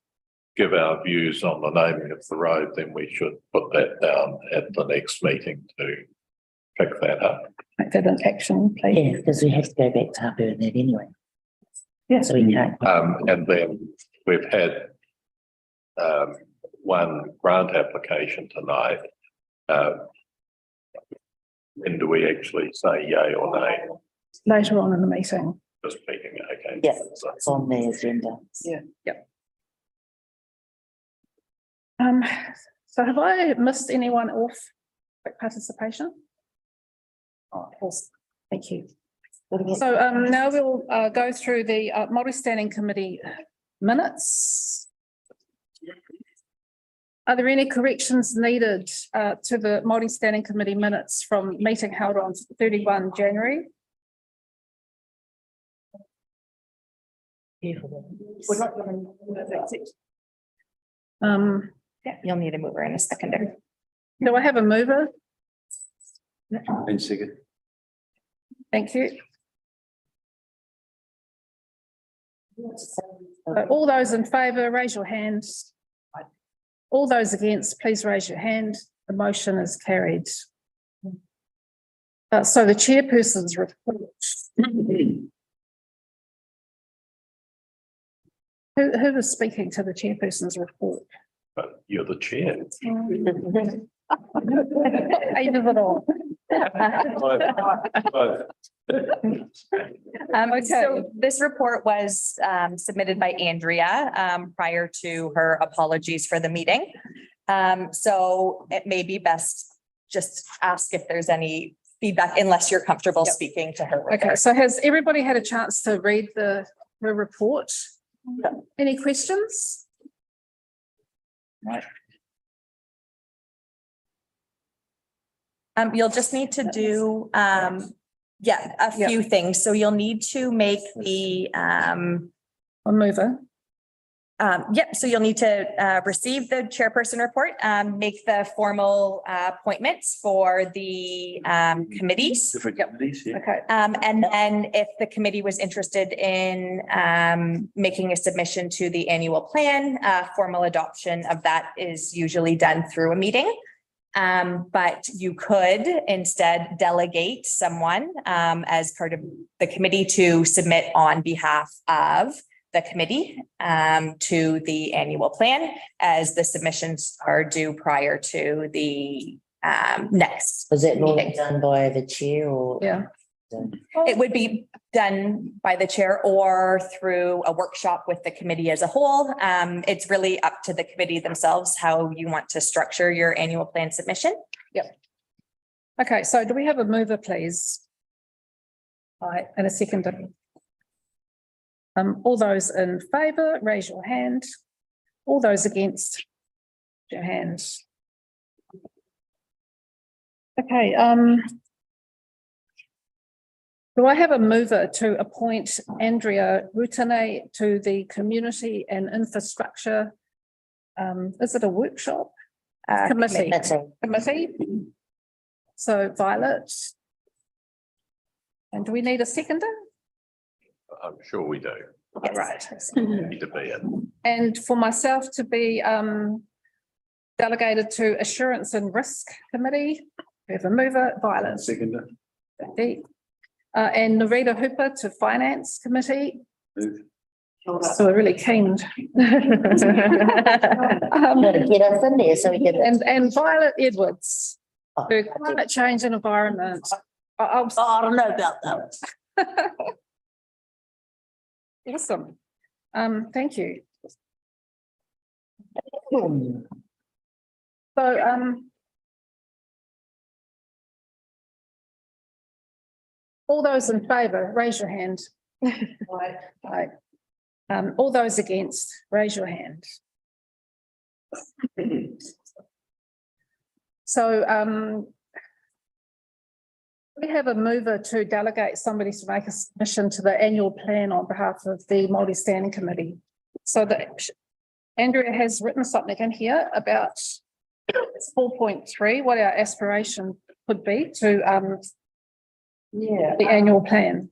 give our views on the naming of the road, then we should put that down at the next meeting to pick that up. Make that an action, please. Yeah, because we have to go back to hapu and that anyway. Yeah. So we can't. And then we've had one grant application tonight. When do we actually say yay or nay? Later on in the meeting. Just speaking, okay. Yeah, it's on the agenda. Yeah. Yep. So have I missed anyone off participation? Oh, awesome. Thank you. So now we'll go through the Maori Standing Committee minutes. Are there any corrections needed to the Maori Standing Committee minutes from meeting held on 31 January? Yeah, you'll need a mover and a seconder. Do I have a mover? And second. Thank you. All those in favour, raise your hands. All those against, please raise your hand. The motion is carried. So the chairperson's report. Who is speaking to the chairperson's report? But you're the chair. Either of it all. So this report was submitted by Andrea prior to her apologies for the meeting. So it may be best just ask if there's any feedback, unless you're comfortable speaking to her. Okay, so has everybody had a chance to read the report? Any questions? Right. You'll just need to do, a few things. So you'll need to make the, A mover. so you'll need to receive the chairperson report, make the formal appointments for the committees. Different committees, yeah. Okay. And then if the committee was interested in making a submission to the annual plan, formal adoption of that is usually done through a meeting. But you could instead delegate someone as part of the committee to submit on behalf of the committee to the annual plan, as the submissions are due prior to the next. Was that normally meeting. done by the chair or? Yeah. It would be done by the chair or through a workshop with the committee as a whole. It's really up to the committee themselves how you want to structure your annual plan submission. Yep. Okay, so do we have a mover, please? All right, and a seconder. All those in favour, raise your hand. All those against, raise your hand. Okay, do I have a mover to appoint Andrea Rutene to the Community and Infrastructure? Is it a workshop? Committee. Committee. So Violet. And do we need a seconder? I'm sure we do. Yes. Right. Need to be it. And for myself to be delegated to Assurance and Risk Committee, we have a mover, Violet. Seconder. And Narita Hooper to Finance Committee. Move. So we're really keen. Gotta get us in there so we can. And Violet Edwards to Climate Change and Environment. I don't know about that. Awesome. Thank you. So, all those in favour, raise your hand. Right. All those against, raise your hand. So, we have a mover to delegate somebody to make a submission to the annual plan on behalf of the Maori Standing Committee. So that Andrea has written something in here about 4.3, what our aspiration could be to the annual plan.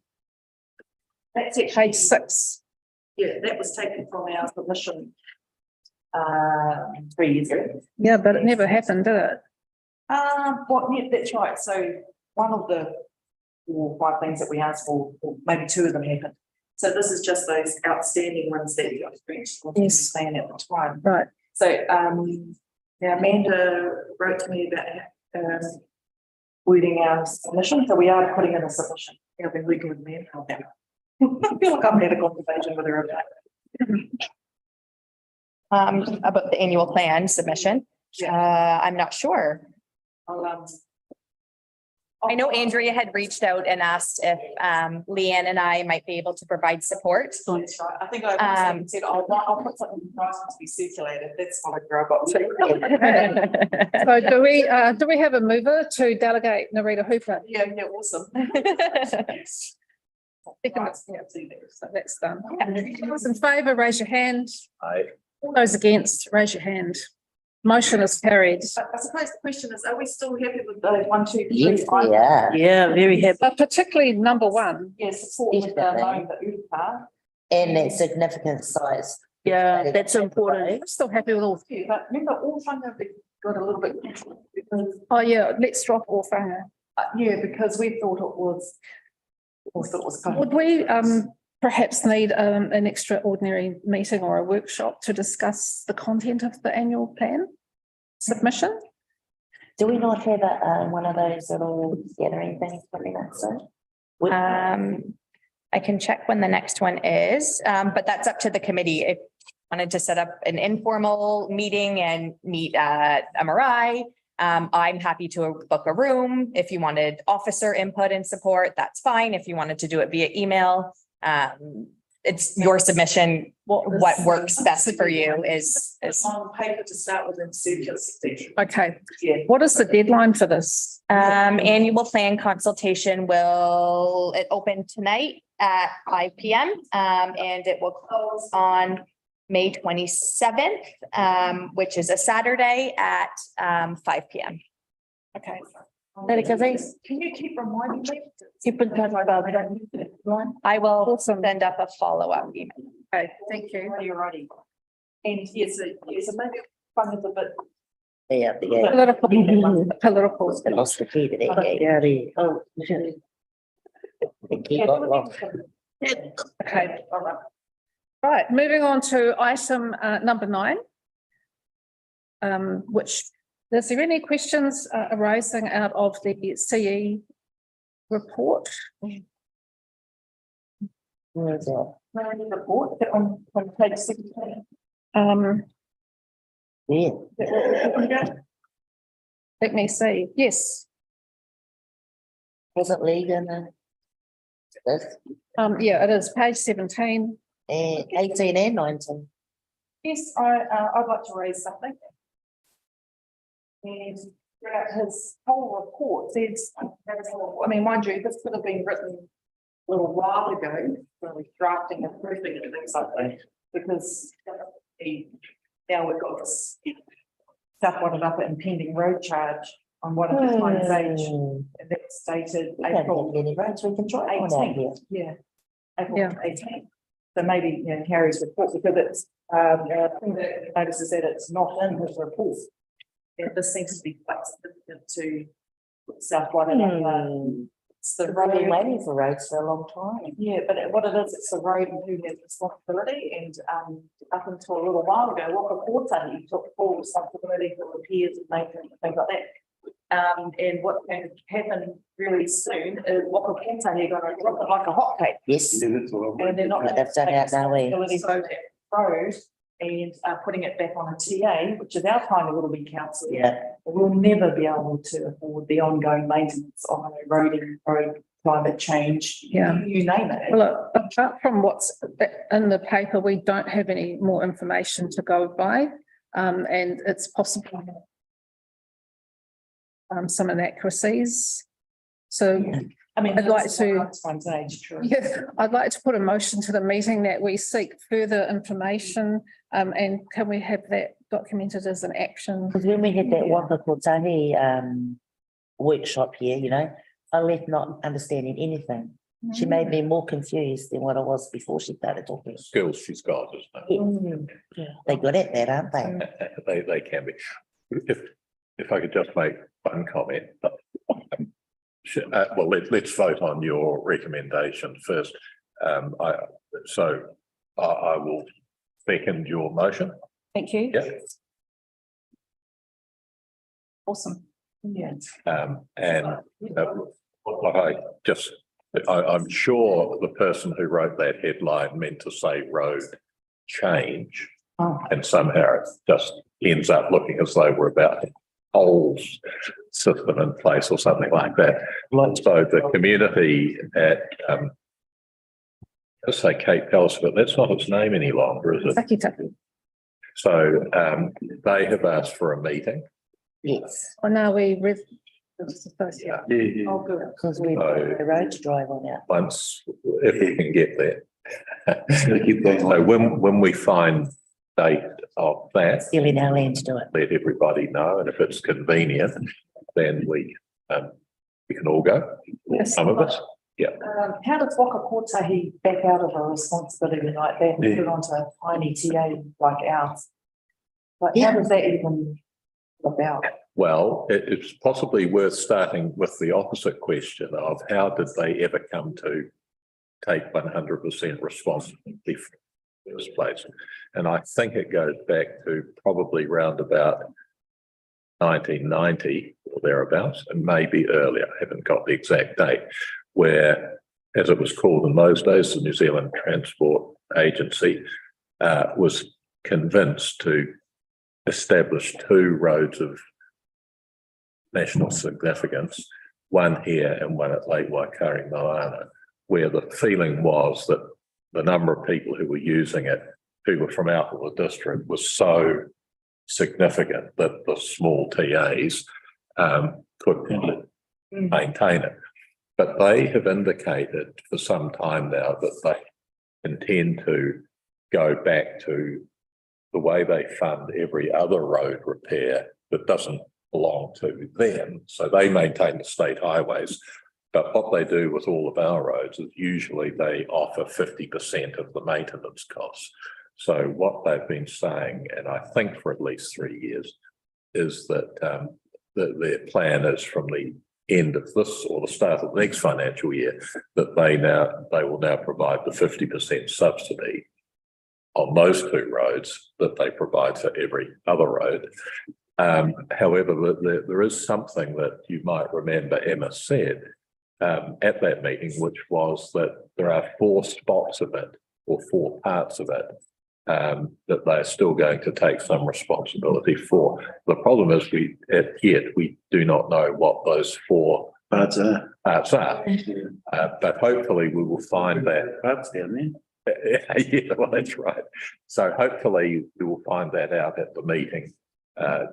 That's actually Page 6. Yeah, that was taken from our submission 3 years ago. Yeah, but it never happened, did it? Yeah, that's right. So one of the 4 or 5 things that we asked for, or maybe 2 of them happened. So this is just those outstanding ones that you experienced on the plan at the time. Right. So now Amanda wrote to me about wording our submission. So we are putting in a submission. I've been working with Amanda on that. I feel like I've had a conversation with her About the annual plan submission. I'm not sure. I know Andrea had reached out and asked if Leanne and I might be able to provide support. That's right. I think I said, I'll put something in writing to be circulated. That's what I got to. So do we have a mover to delegate Narita Hooper? Yeah, awesome. So that's done. Those in favour, raise your hand. Aye. All those against, raise your hand. Motion is carried. I suppose the question is, are we still happy with those 1, 2, 3? Yes, we are. Yeah, very happy. Particularly number 1. Yes, support with the loan for Upa. And that significant size. Yeah, that's important. I'm still happy with all. But remember, all fund have got a little bit. Because Oh yeah, let's drop all whanga. Yeah, because we thought it was. Kind of. Would we perhaps need an extraordinary meeting or a workshop to discuss the content of the annual plan submission? Do we not have one of those little gathering things coming up soon? I can check when the next one is, but that's up to the committee. If you wanted to set up an informal meeting and meet at MRI, I'm happy to book a room. If you wanted officer input and support, that's fine. If you wanted to do it via email, it's your submission. What works best for you is on paper to start with and circular. Okay. Yeah. What is the deadline for this? Annual plan consultation it open tonight at 5 p.m. And it will close on May 27th, which is a Saturday at 5 p.m. Okay. Can you keep reminding me? I will send up a follow-up email. Okay, thank you. Alrighty. And yes, maybe fun is a bit. Yeah. Political. Lost the key to that gate. The key got lost. Okay. Right, moving on to item number 9. Which, is there any questions arising out of the CE report? Where is that? Report on page 16. Yeah. Let me see. Yes. Wasn't league in this? Yeah, it is page 17. 18 and 19. Yes, I'd like to raise something. And throughout his whole report says, I mean, mind you, this could have been written a little while ago, when we drafting and proofing and things like that, because now we've got this stuff wanted up at impending road charge on one of the times age, and that's dated April. Any roads we can try on out here. Yeah, April 18th. So maybe, Harry's report, because it's, the thing that notices that it's not in his report. And this seems to be quite significant to South Waitanapa. It's the We've been road. waiting for roads for a long time. Yeah, but what it is, it's the road and who has responsibility, and up until a little while ago, Waka Kotahi took full responsibility for repairs and maintenance and things like that. And what's going to happen really soon is Waka Kotahi are going to drop it like a hotcake. Yes. And they're not going to They've done out now, responsibility for that road and putting it back on a TA, which is our tiny little wee council. Yeah. We'll never be able to afford the ongoing maintenance on a road climate change. Yeah. You name it. Well, apart from what's in the paper, we don't have any more information to go by. And it's possible some inaccuracies. So I mean, I'd like to, yeah, I'd like to put a motion to the meeting that we seek further information. And can we have that documented as an action? Because when we had that Waka Kotahi workshop here, I left not understanding anything. She made me more confused than what I was before she started talking. Skills she's got, isn't Yeah. They're good at that, aren't they? They can be. If I could just make one comment. Well, let's vote on your recommendation first. I will second your motion. Thank you. Yeah. Awesome. Yeah. And I'm sure the person who wrote that headline meant to say road change. And somehow it just ends up looking as though we're about to whole system in place or something like that. So the community at, let's say Cape Palace, but that's not its name any longer, is it? Taki. So they have asked for a meeting. Yes. Oh, now we Yeah. Oh, good. Because we've got a road to drive on out. Once, if we can get there. So when we find date of that, Still in our land to do it. let everybody know, and if it's convenient, then we can all go. Yes. Some of us, yeah. How does Waka Kotahi back out of a responsibility like that and put onto a tiny TA like ours? Like, how does that even about? Well, it's possibly worth starting with the opposite question of how did they ever come to take 100% responsibility for this place? And I think it goes back to probably round about 1990 or thereabouts, and maybe earlier, I haven't got the exact date, where, as it was called in those days, the New Zealand Transport Agency was convinced to establish 2 roads of national significance, one here and one at Lake Waikaring, Moana, where the feeling was that the number of people who were using it, who were from out of the district, was so significant that the small TAs could maintain it. But they have indicated for some time now that they intend to go back to the way they fund every other road repair that doesn't belong to them. So they maintain the state highways, but what they do with all of our roads is usually they offer 50% of the maintenance costs. So what they've been saying, and I think for at least 3 years, is that their plan is from the end of this or the start of the next financial year that they will now provide the 50% subsidy on those 2 roads that they provide for every other road. However, there is something that you might remember Emma said at that meeting, which was that there are 4 spots of it or 4 parts of it that they're still going to take some responsibility for. The problem is we do not know what those 4 parts are. But hopefully we will find that. Parts down there. Yeah, well, that's right. So hopefully we will find that out at the meeting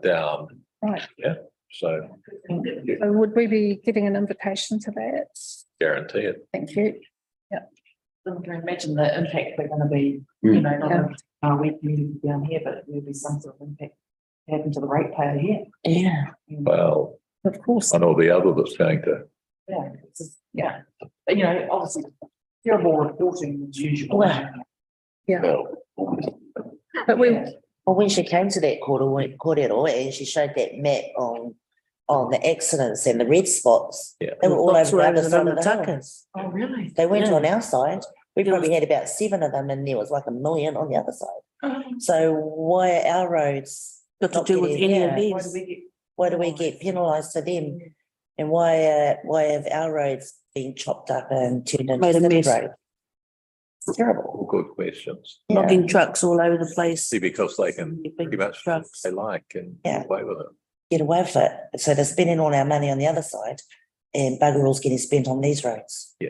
down. Right. Yeah. So would we be getting an invitation to that? guarantee it. Thank you. Yeah. I can imagine the impact we're going to be, you know, not we community down here, but there'll be some sort of impact happen to the ratepayer here. Yeah. Well, of course. And all the other that's going to. Yeah. It's just, yeah. But, you know, obviously terrible reporting as usual. Well, yeah. Well, but we. Well, when she came to that kōrero and she showed that map on the accidents and the red spots, they were all over the other side of the hill. Oh, really? They weren't on our side. We probably had about 7 of them and there was like 1 million on the other side. So why are our roads Got to do with any of these. Why do we get penalised to them? And why have our roads been chopped up and turned into Made a mess. road? It's terrible. all good questions. Logging trucks all over the place. See, because they can pretty much trucks. they like and Yeah. get away with it. Get away with it. So they're spending all our money on the other side and bugger all's getting spent on these roads. Yeah.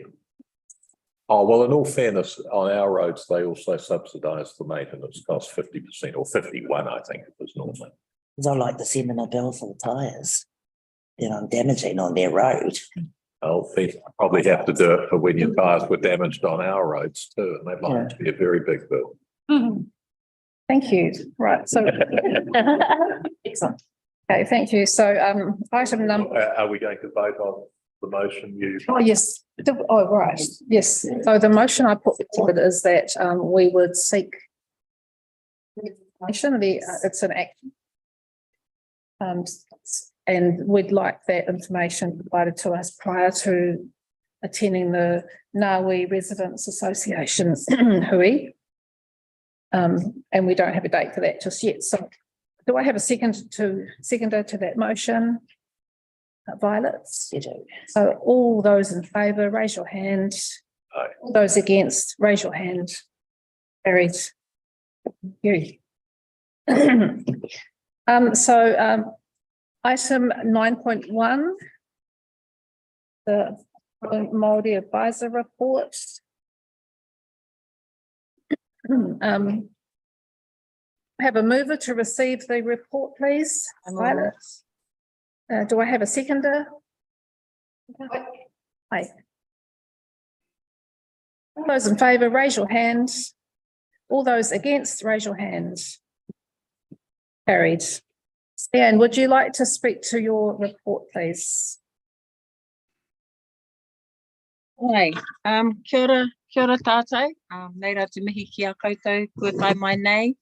Oh, well, in all fairness, on our roads, they also subsidise the maintenance cost 50% or 51, I think it was normally. Because I like to send them a bill for the tyres. You know, damaging on their road. Well, they probably have to do it for when your tyres were damaged on our roads too, and they'd like it to be a very big bill. Thank you. Right, so. Excellent. Okay, thank you. So item number. Are we going to vote on the motion you? Oh, yes. Oh, right. Yes. So the motion I put forward is that we would seek information. It's an action. And we'd like that information provided to us prior to attending the Ngāwi Residents Association hui. And we don't have a date for that just yet. So do I have a seconder to that motion? Violet? You do. So all those in favour, raise your hand. Aye. All those against, raise your hand. Carried. You. Item 9.1, the Maori Advisor Report. Have a mover to receive the report, please. Violet. Do I have a seconder? Aye. All those in favour, raise your hand. All those against, raise your hand. Carried. Stan, would you like to speak to your report, please? Hi, kia ora tātou. Nei rā te mihi ki a koutou, kua tai mai nei.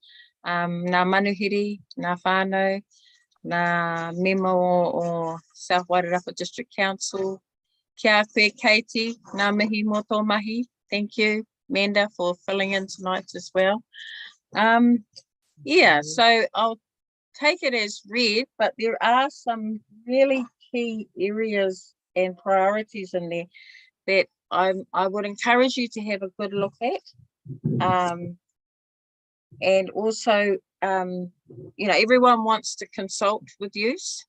Nā manuhiri, nā whānau, Nā memo o South Wairarapa District Council. Kia koe Katie, nā mihi mō tō mahi. Thank you, Manda, for filling in tonight as well. Yeah, so I'll take it as read, but there are some really key areas and priorities in there that I would encourage you to have a good look at. And also, you know, everyone wants to consult with yous.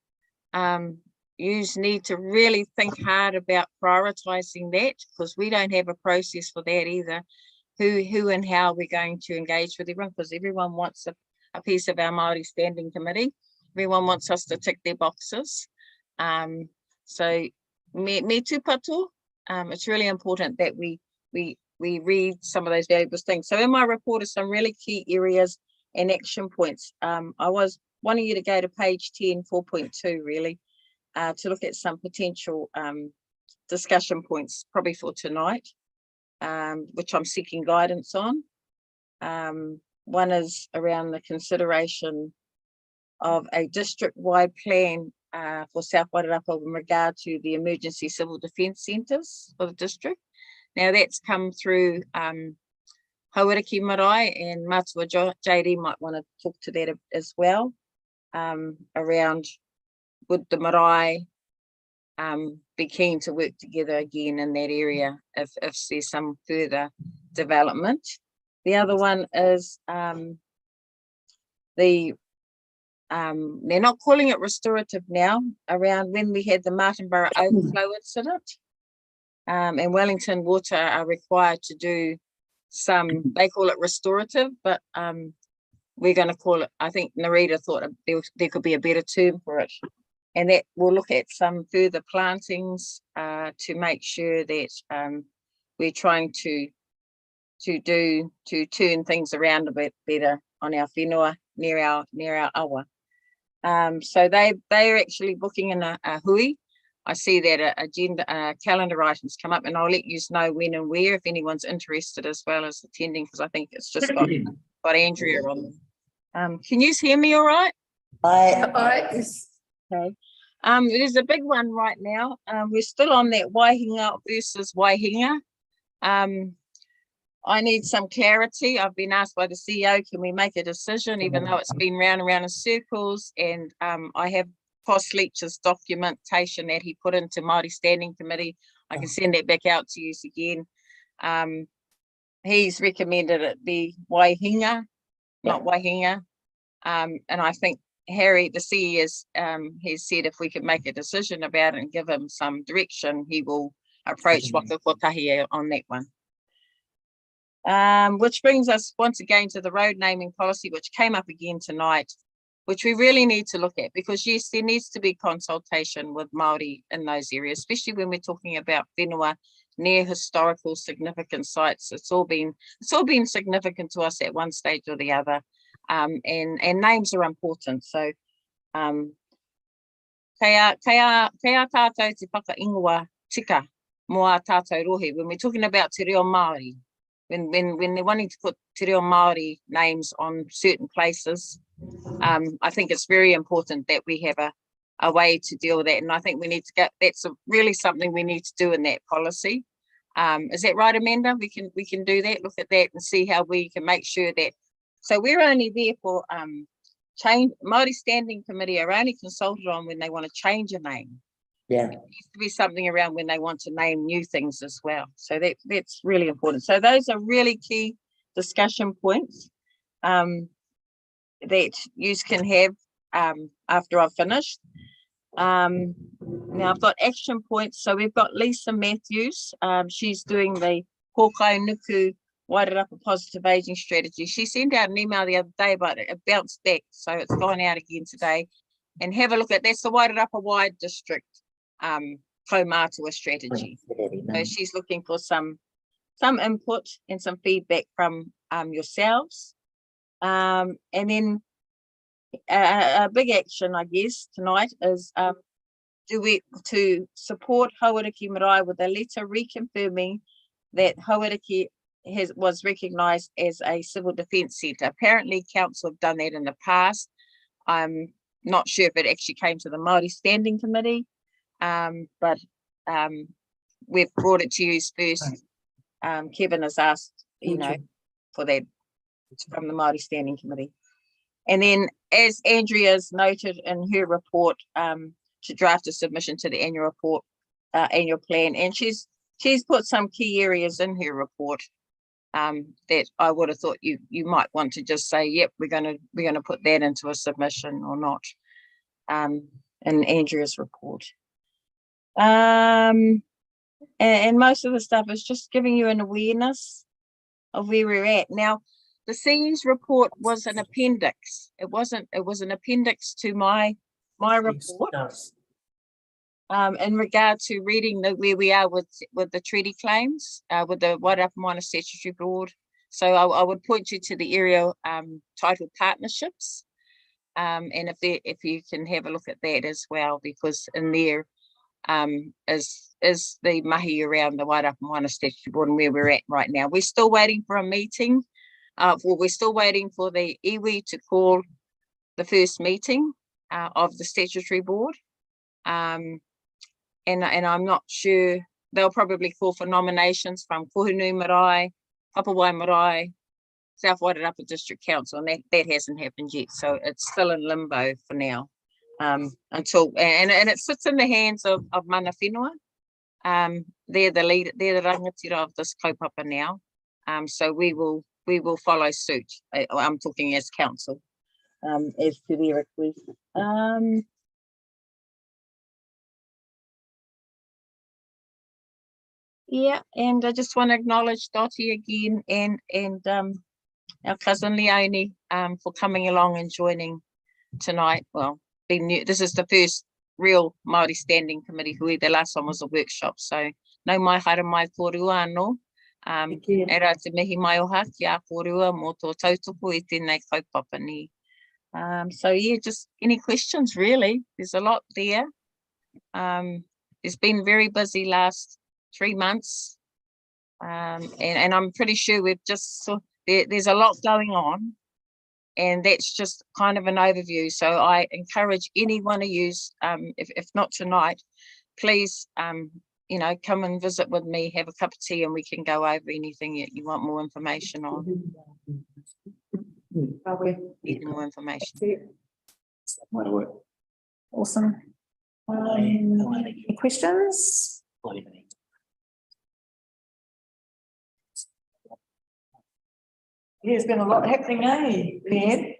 Yous need to really think hard about prioritizing that, because we don't have a process for that either. Who and how we're going to engage with everyone, because everyone wants a piece of our Maori Standing Committee. Everyone wants us to tick their boxes. So me tūpato, it's really important that we read some of those valuable things. So in my report are some really key areas and action points. I was wanting you to go to page 10, 4.2 really, to look at some potential discussion points, probably for tonight, which I'm seeking guidance on. One is around the consideration of a district-wide plan for South Wairarapa in regard to the emergency civil defence centres for the district. Now that's come through Hauariki Marae, and Matua JD might want to talk to that as well, around would the Marae be keen to work together again in that area if there's some further development. The other one is they're not calling it restorative now, around when we had the Martinborough overflow incident, and Wellington Water are required to do some, they call it restorative, but we're going to call it, I think Narita thought there could be a better term for it. And that we'll look at some further plantings to make sure that we're trying to turn things around a bit better on our whenua near our awa. So they're actually booking in a hui. I see that agenda calendar items come up, and I'll let you know when and where if anyone's interested as well as attending, because I think it's just got Andrea on. Can you hear me all right? Okay. There's a big one right now. We're still on that Waihinga versus Waihinga. I need some clarity. I've been asked by the CEO, can we make a decision, even though it's been round and round in circles, and I have Poss Leach's documentation that he put into Maori Standing Committee. I can send that back out to you again. He's recommended it be Waihinga, not Waihinga. And I think Harry, the CEO, has said if we could make a decision about it and give him some direction, he will approach Waka Kotahi on that one. Which brings us once again to the road naming policy, which came up again tonight, which we really need to look at, because yes, there needs to be consultation with Maori in those areas, especially when we're talking about whenua near historical significant sites. It's all been significant to us at one stage or the other, and names are important. So kaya tātou te whakaingoa tika mo a tātou rohe. When we're talking about te reo Māori, when they're wanting to put te reo Māori names on certain places, I think it's very important that we have a way to deal with that. And I think we need to get, that's really something we need to do in that policy. Is that right, Amanda? We can do that, look at that and see how we can make sure that, so we're only there for change. Maori Standing Committee are only consulted on when they want to change a name. Yeah, it needs to be something around when they want to name new things as well. So that's really important. So those are really key discussion points that you can have after I've finished. Now I've got action points. So we've got Lisa Matthews. She's doing the Hōkai Nuku Wairarapa Positive Aging Strategy. She sent out an email the other day, but it bounced back. So it's gone out again today. And have a look at, that's the Wairarapa Wide District Kaumātua strategy. So she's looking for some input and some feedback from yourselves. And then a big action, I guess, tonight is to support Hauariki Marae with a letter reconfirming that Hauariki was recognised as a civil defence centre. Apparently, council have done that in the past. not sure if it actually came to the Maori Standing Committee, but we've brought it to you first. Kevin has asked, for that from the Maori Standing Committee. And then, as Andrea's noted in her report, to draft a submission to the annual report, annual plan, and she's put some key areas in her report that I would have thought you might want to just say, yep, we're gonna put that into a submission or not, in Andrea's report. And most of the stuff is just giving you an awareness of where we're at now. The CE's report was an appendix. It was an appendix to my report. In regard to reading where we are with the treaty claims, with the Wairarapa Minor Statutory Board. So I would point you to the area titled partnerships. And if you can have a look at that as well, because in there is the mahi around the Wairarapa Minor Statutory Board and where we're at right now. We're still waiting for a meeting. We're still waiting for the iwi to call the first meeting of the statutory board. And I'm not sure, they'll probably call for nominations from Kohunu Marae, Papawai Marae, South Wairarapa District Council, and that hasn't happened yet. So it's still in limbo for now. Until it sits in the hands of mana whenua. They're the leader, they're the rangatira of this kaupapa now. So we will follow suit. I'm talking as council, as to their request. Yeah, and I just want to acknowledge Dottie again and our cousin Leonie for coming along and joining tonight. Well, this is the first real Maori Standing Committee hui. The last one was a workshop, so no mai haere mai korua anō. E rā te mihi mai oha ki a korua mō tō tautoko e tēnei kaupapa ni. So yeah, just any questions really? There's a lot there. It's been very busy last 3 months, and I'm pretty sure we've just there's a lot going on, and that's just kind of an overview. So I encourage any one of you, if not tonight, please come and visit with me, have a cup of tea, and we can go over anything that you want more information on. Need more information. Awesome. Any questions? Yeah, there's been a lot happening, Leanne?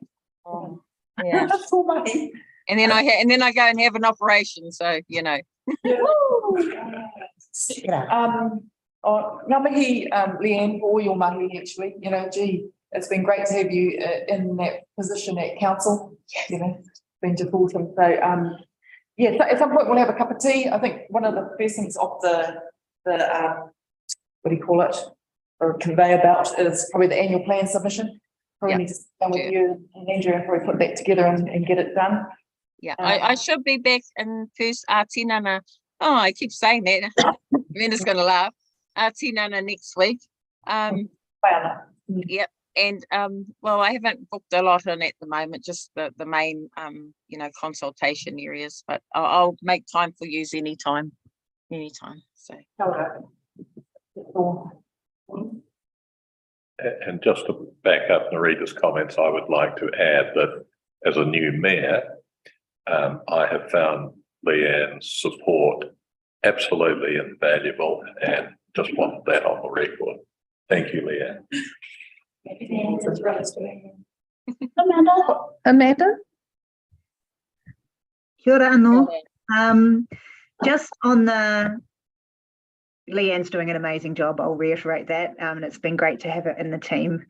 Yeah. And then I go and have an operation, so ngā mihi, Leanne, for all your mahi actually, gee, it's been great to have you in that position at council, been supporting. So yeah, so at some point we'll have a cup of tea. I think one of the best things off the what do you call it, or conveyor belt is probably the annual plan submission. Probably need to sit down with you and Andrew and probably put that together and get it done. Yeah, I should be back in first tinana. Oh, I keep saying that. Amanda's gonna laugh. Tinana next week. Yep. And well, I haven't booked a lot in at the moment, just the main consultation areas, but I'll make time for you anytime. So and just to back up Narita's comments, I would like to add that as a new mayor, I have found Leanne's support absolutely invaluable, and just want that on the record. Thank you, Leanne. Amanda? Kia ora anō. Just on the, Leanne's doing an amazing job, I'll reiterate that, and it's been great to have it in the team.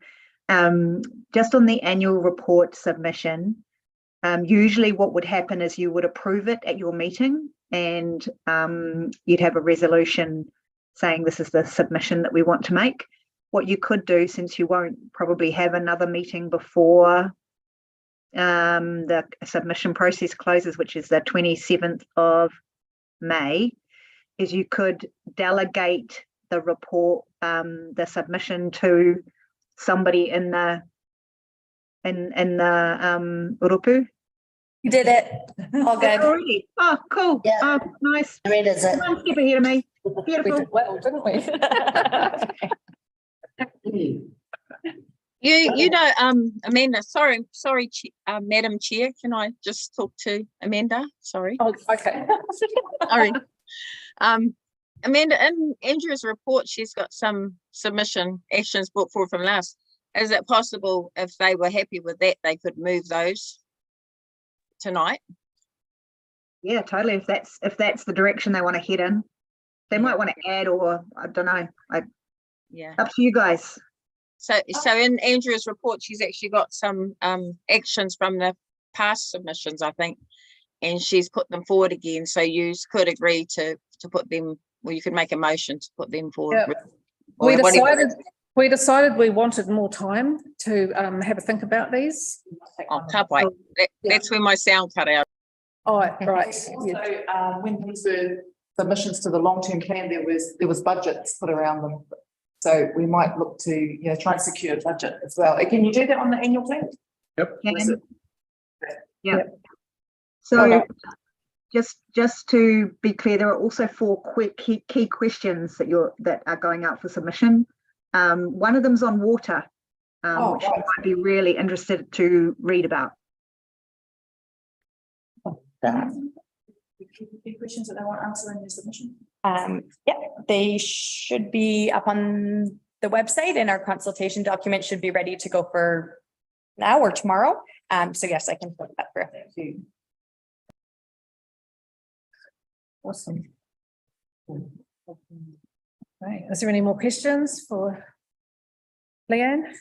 Just on the annual report submission, usually what would happen is you would approve it at your meeting, and you'd have a resolution saying this is the submission that we want to make. What you could do, since you won't probably have another meeting before the submission process closes, which is the 27th of May, is you could delegate the report, the submission to somebody in the urupu, You did it. All good. Already. Oh, cool. Yeah. Oh, nice. Amanda's it. One step ahead of me. We Beautiful. did well, didn't we? You know, Amanda, sorry, Madam Chair, can I just talk to Amanda? Sorry. Oh, okay. Sorry. Amanda, in Andrew's report, she's got some submission actions brought forward from last. Is it possible if they were happy with that, they could move those tonight? Yeah, totally. If that's the direction they want to head in, they might want to add, or I don't know. Yeah. Up to you guys. So in Andrew's report, she's actually got some actions from the past submissions, I think, and she's put them forward again. So you could agree to put them, or you could make a motion to put them forward. Yeah. We decided we wanted more time to have a think about these. Oh, can't wait. That's when my sound cut out. Oh, right. So when these were submissions to the long-term plan, there was budgets put around them. So we might look to, try and secure a budget as well. Can you do that on the annual plan? Yep. Yeah. So just to be clear, there are also 4 quick key questions that are going out for submission. One of them's on water, which you might be really interested to read about. Questions that they want answered in your submission? Yeah, they should be up on the website, and our consultation document should be ready to go for now or tomorrow. So yes, I can put that through. Thank you. Awesome. Right. Is there any more questions for Leanne?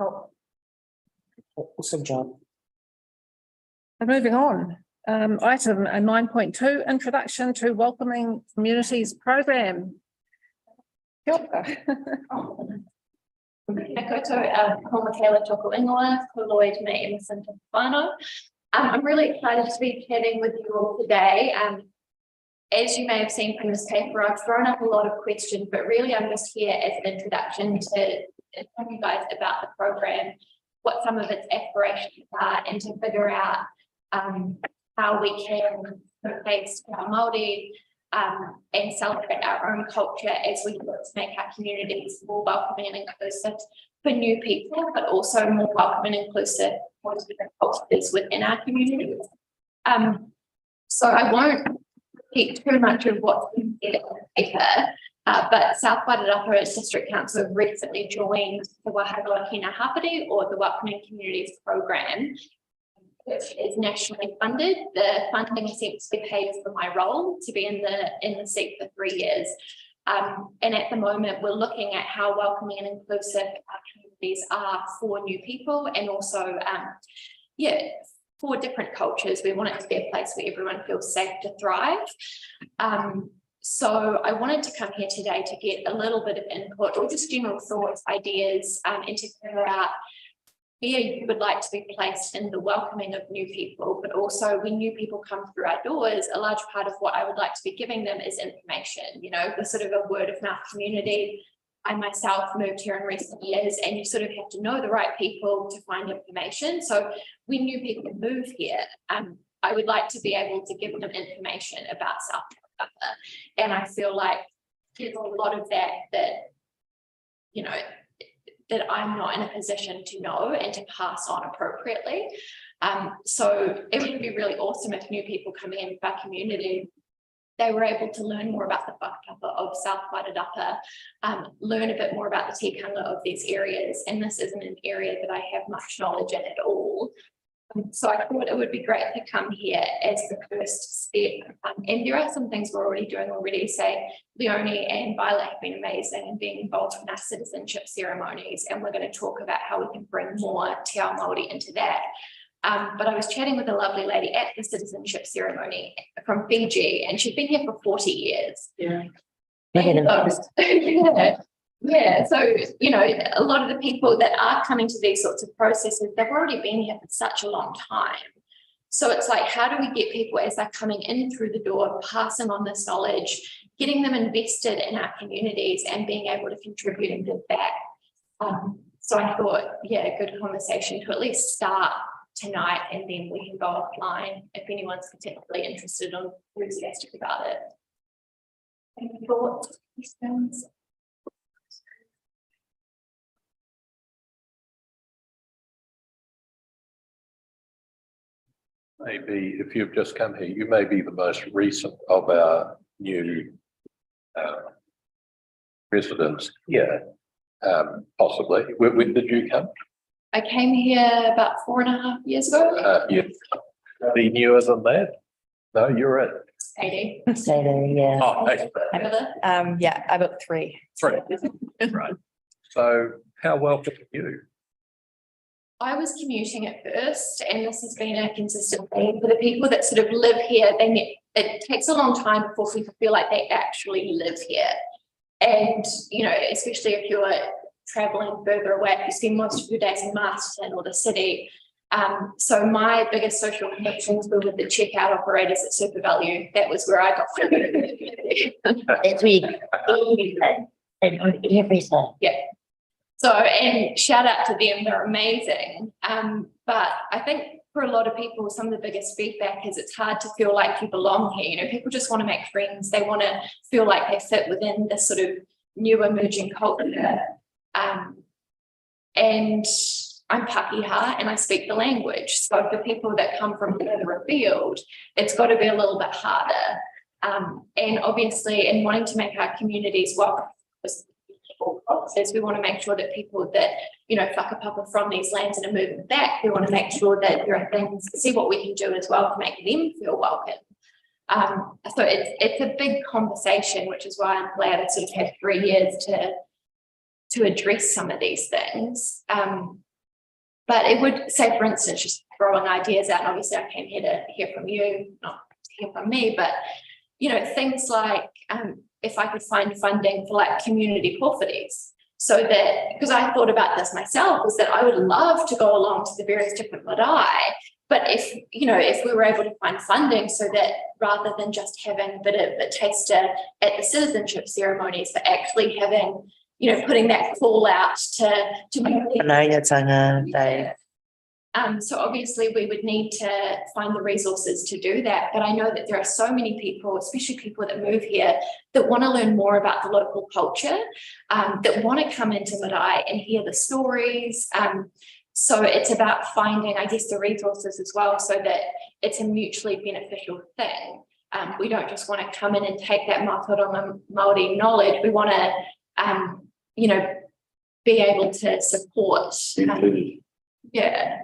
Oh, Awesome job. moving on. Item 9.2, introduction to welcoming communities program. Kia ora. Kia koutou, ko Michaela toko ingoa, ko Lloyd me Emerson Tofano. I'm really excited to be chatting with you all today. As you may have seen from this paper, I've thrown up a lot of questions, but really I'm just here as an introduction to tell you guys about the program, what some of its aspirations are, and to figure out how we can put face to our Maori and celebrate our own culture as we look to make our communities more welcoming and inclusive for new people, but also more welcoming and inclusive for different cultures within our communities. So I won't repeat too much of what's been said in the paper, but South Wairarapa District Council have recently joined the Waharoa Hina Hapari, or the Welcoming Communities Program, which is nationally funded. The funding essentially pays for my role to be in the seat for 3 years. And at the moment, we're looking at how welcoming and inclusive our communities are for new people, and also, for different cultures. We want it to be a place where everyone feels safe to thrive. So I wanted to come here today to get a little bit of input, or just general thoughts, ideas, and to figure out where you would like to be placed in the welcoming of new people, but also when new people come through our doors, a large part of what I would like to be giving them is information. We're sort of a word of mouth community. I myself moved here in recent years, and you sort of have to know the right people to find information. So when new people move here, I would like to be able to give them information about South Wairarapa. And I feel like there's a lot of that I'm not in a position to know and to pass on appropriately. So it would be really awesome if new people coming into our community, they were able to learn more about the whakapapa of South Wairarapa, learn a bit more about the tikanga of these areas. And this isn't an area that I have much knowledge in at all. So I thought it would be great to come here as the first step. And there are some things we're already doing already. Say, Leonie and Violet have been amazing in being involved in our citizenship ceremonies. And we're going to talk about how we can bring more Te Ao Māori into that. But I was chatting with a lovely lady at the citizenship ceremony from Fiji, and she'd been here for 40 years. Yeah. Yeah, so, a lot of the people that are coming to these sorts of processes, they've already been here for such a long time. So it's like, how do we get people as they're coming in through the door, passing on this knowledge, getting them invested in our communities and being able to contribute and give back? So I thought, a good conversation to at least start tonight, and then we can go offline if anyone's particularly interested or enthusiastic about it. Any thoughts, questions? Maybe if you've just come here, you may be the most recent of our new residents here, possibly. When did you come? I came here about 4.5 years ago. Yeah. Any newer than that? No, you're it. 80. Yeah. Oh, hey. Yeah, I got 3. 3. Right. So how welcome are you? I was commuting at first, and this has been a consistent theme for the people that sort of live here. It takes a long time before people feel like they actually live here. And, you know, especially if you're traveling further away, you spend most of your days in Masterton or the city. So my biggest social connections were with the checkout operators at Super Value. That was where I got That's everything. Yeah. So, and shout out to them, they're amazing. But I think for a lot of people, some of the biggest feedback is it's hard to feel like you belong here. You know, people just want to make friends. They want to feel like they fit within this sort of new emerging culture. And I'm Pakeha and I speak the language. So for people that come from further afield, it's got to be a little bit harder. And obviously in wanting to make our communities welcome, we want to make sure that people that, you know, whakapapa from these lands and are moving back, we want to make sure that there are things, see what we can do as well to make them feel welcome. So it's a big conversation, which is why I'm glad I sort of had 3 years to address some of these things. But it would say, for instance, just throwing ideas out, and obviously I came here to hear from you, not to hear from me, but, you know, things like, if I could find funding for like community porphyries, so that, because I thought about this myself, was that I would love to go along to the various different marae, but if, you know, if we were able to find funding so that rather than just having a bit of a taster at the citizenship ceremonies, but actually having, you know, putting that call out to so obviously we would need to find the resources to do that. But I know that there are so many people, especially people that move here, that want to learn more about the local culture, that want to come into Marae and hear the stories. So it's about finding, I guess, the resources as well, so that it's a mutually beneficial thing. We don't just want to come in and take that Mātauranga Māori knowledge. We want to, you know, be able to support. Yeah.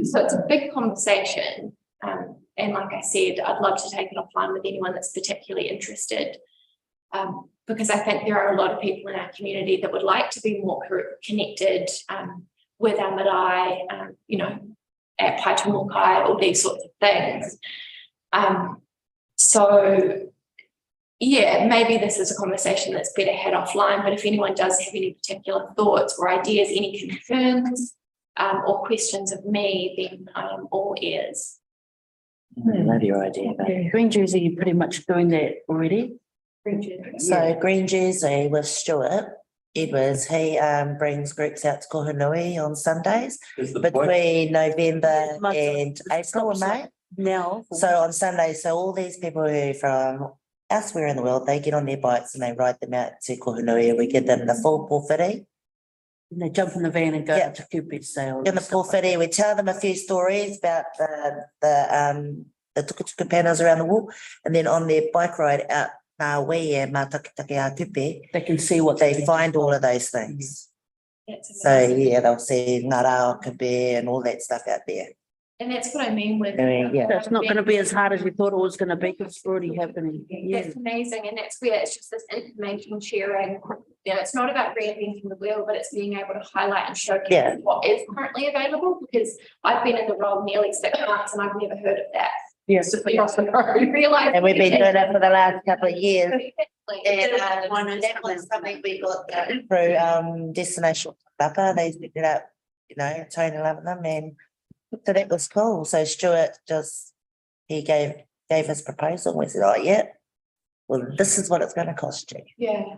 So it's a big conversation. And like I said, I'd love to take it offline with anyone that's particularly interested. Because I think there are a lot of people in our community that would like to be more connected with our marae, you know, at Paitumukai, all these sorts of things. So yeah, maybe this is a conversation that's better had offline, but if anyone does have any particular thoughts or ideas, any concerns, or questions of me, then I am all ears. I love your idea. Green Jersey, you're pretty much doing that already. So Green Jersey with Stuart Edwards, he brings groups out to Kohanui on Sundays between November and April or May. Now. So on Sundays, so all these people who are from elsewhere in the world, they get on their bikes and they ride them out to Kohanui, and we give them the full porphyry. And they jump in the van and go to Cupid sale. In the porphyry, we tell them a few stories about the tukutuku panels around the wall, and then on their bike ride out Ngāwi and Mātakitaki a Kupe, they can see what they find all of those things. So yeah, they'll see Ngara, Kupe and all that stuff out there. And that's what I mean with. Yeah, so it's not going to be as hard as we thought it was going to be, because it's already happening. Yeah. That's amazing, and that's where it's just this information sharing. You know, it's not about reinventing the wheel, but it's being able to highlight and showcase what is currently available. Because I've been in the role nearly 6 months, and I've never heard of that. Yes, and we've been doing it for the last couple of years. And that was something we got through Destination Papa. They picked it up, you know, Tony loving them, and so that was cool. So Stuart he gave his proposal. We said, oh yeah, well, this is what it's going to cost you. Yeah.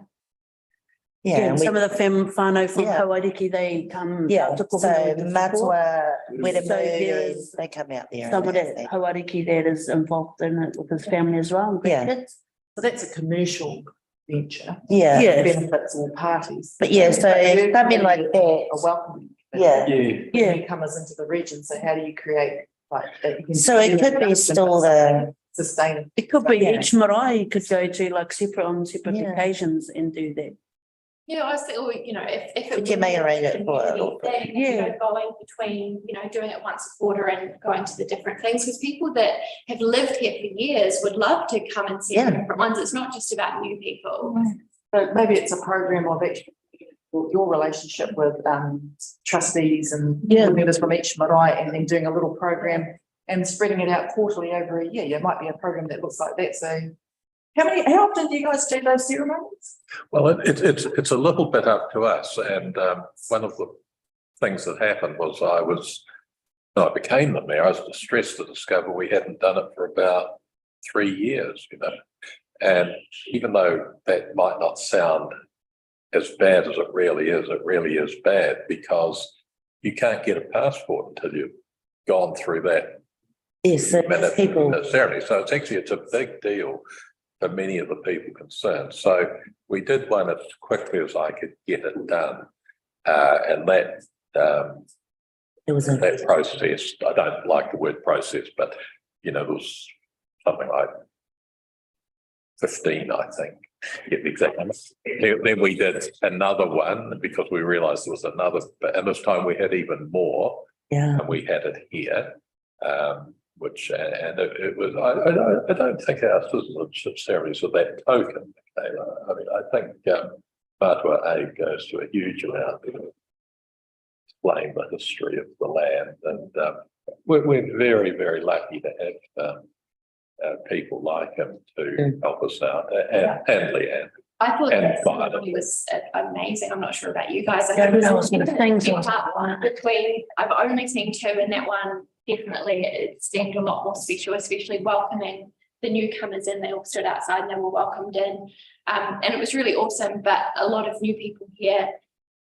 Yeah, And and some of the whānau from Yeah. Hawaii, they come. yeah, to so Kohanga to support. Matua, So there Wedemu, is they come out there. Some of that Hawaii that is involved in it with his family as well, and Yeah. grandkids. So that's a commercial venture. Yeah. Yeah. Benefits all parties. But yeah, so you something like really that. are welcoming. Yeah. Newcomers into the region, so how do you create like that? You can So it could be still the, Sustainable. It could be Yeah. each marae you could go to like separate on separate Yeah. occasions and do that. Yeah, I think, or, you know, if it. Could you may arrange it for a little bit? Thing, you know, going between, you know, doing it once a quarter and going to the different things, because people that have lived here for years would love to come and see the different ones. It's not just about new people. But maybe it's a program of actually your relationship with trustees and members from each marae, and then doing a little program and spreading it out quarterly over a year. It might be a program that looks like that. So how often do you guys do those ceremonies? Well, it's a little bit up to us, and one of the things that happened was I became the mayor. I was distressed to discover we hadn't done it for about 3 years, you know, and even though that might not sound as bad as it really is bad, because you can't get a passport until you've gone through that. Yes, so people. Ceremony. So it's a big deal for many of the people concerned. So we did one as quickly as I could get it done. And that that process, I don't like the word process, but you know, there was something like 15, I think. Get the exact number. Then we did another one because we realized there was another, and this time we had even more. Yeah. And we had it here. Which it was. I don't think our citizenship ceremonies are that token. I mean, I think Matua Aid goes to a huge amount to explain the history of the land, and we're very, very lucky to have people like him to help us out, and Leanne. I thought And that ceremony was amazing. I'm not sure about you guys. I Yeah, think it I was was gonna think so. between, I've only seen 2, and that one definitely it seemed a lot more special, especially welcoming the newcomers in. They all stood outside and they were welcomed in. And it was really awesome. But a lot of new people here,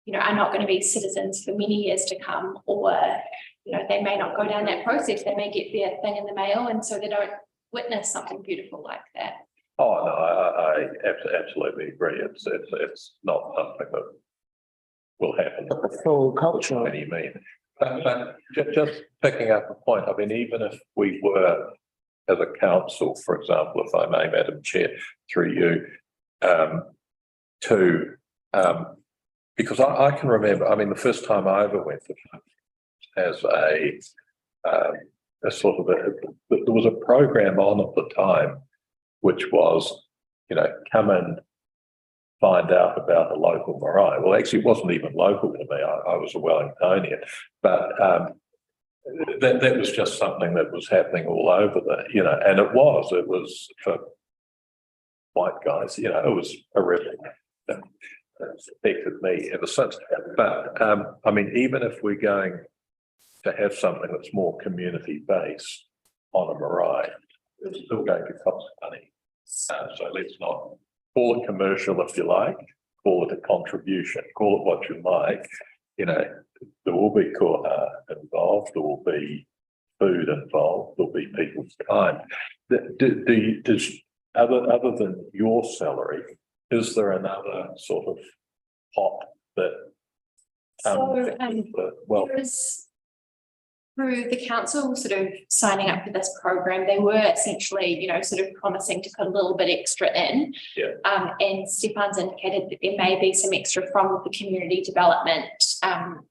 you know, are not going to be citizens for many years to come, or, you know, they may not go down that process. They may get their thing in the mail, and so they don't witness something beautiful like that. Oh no, I absolutely agree. It's not something that will happen. Full culture. What do you mean? But just picking up a point, I mean, even if we were as a council, for example, if I may, Madam Chair, through you, because I can remember, I mean, the first time I ever went to as a sort of there was a program on at the time, which was, you know, come and find out about the local marae. Well, actually, it wasn't even local to me. I was a Wellingtonian, but that was just something that was happening all over you know, and it was for white guys, you know, it was horrific. It's affected me ever since. But I mean, even if we're going to have something that's more community-based on a marae, it's still going to cost money. So let's not call it commercial if you like, call it a contribution, call it what you like. You know, there will be koha involved, there will be food involved, there'll be people's time. Does other than your salary, is there another sort of pot that Through the council sort of signing up for this program, they were essentially, you know, sort of promising to put a little bit extra in. Yeah. And Stefan's indicated that there may be some extra from the community development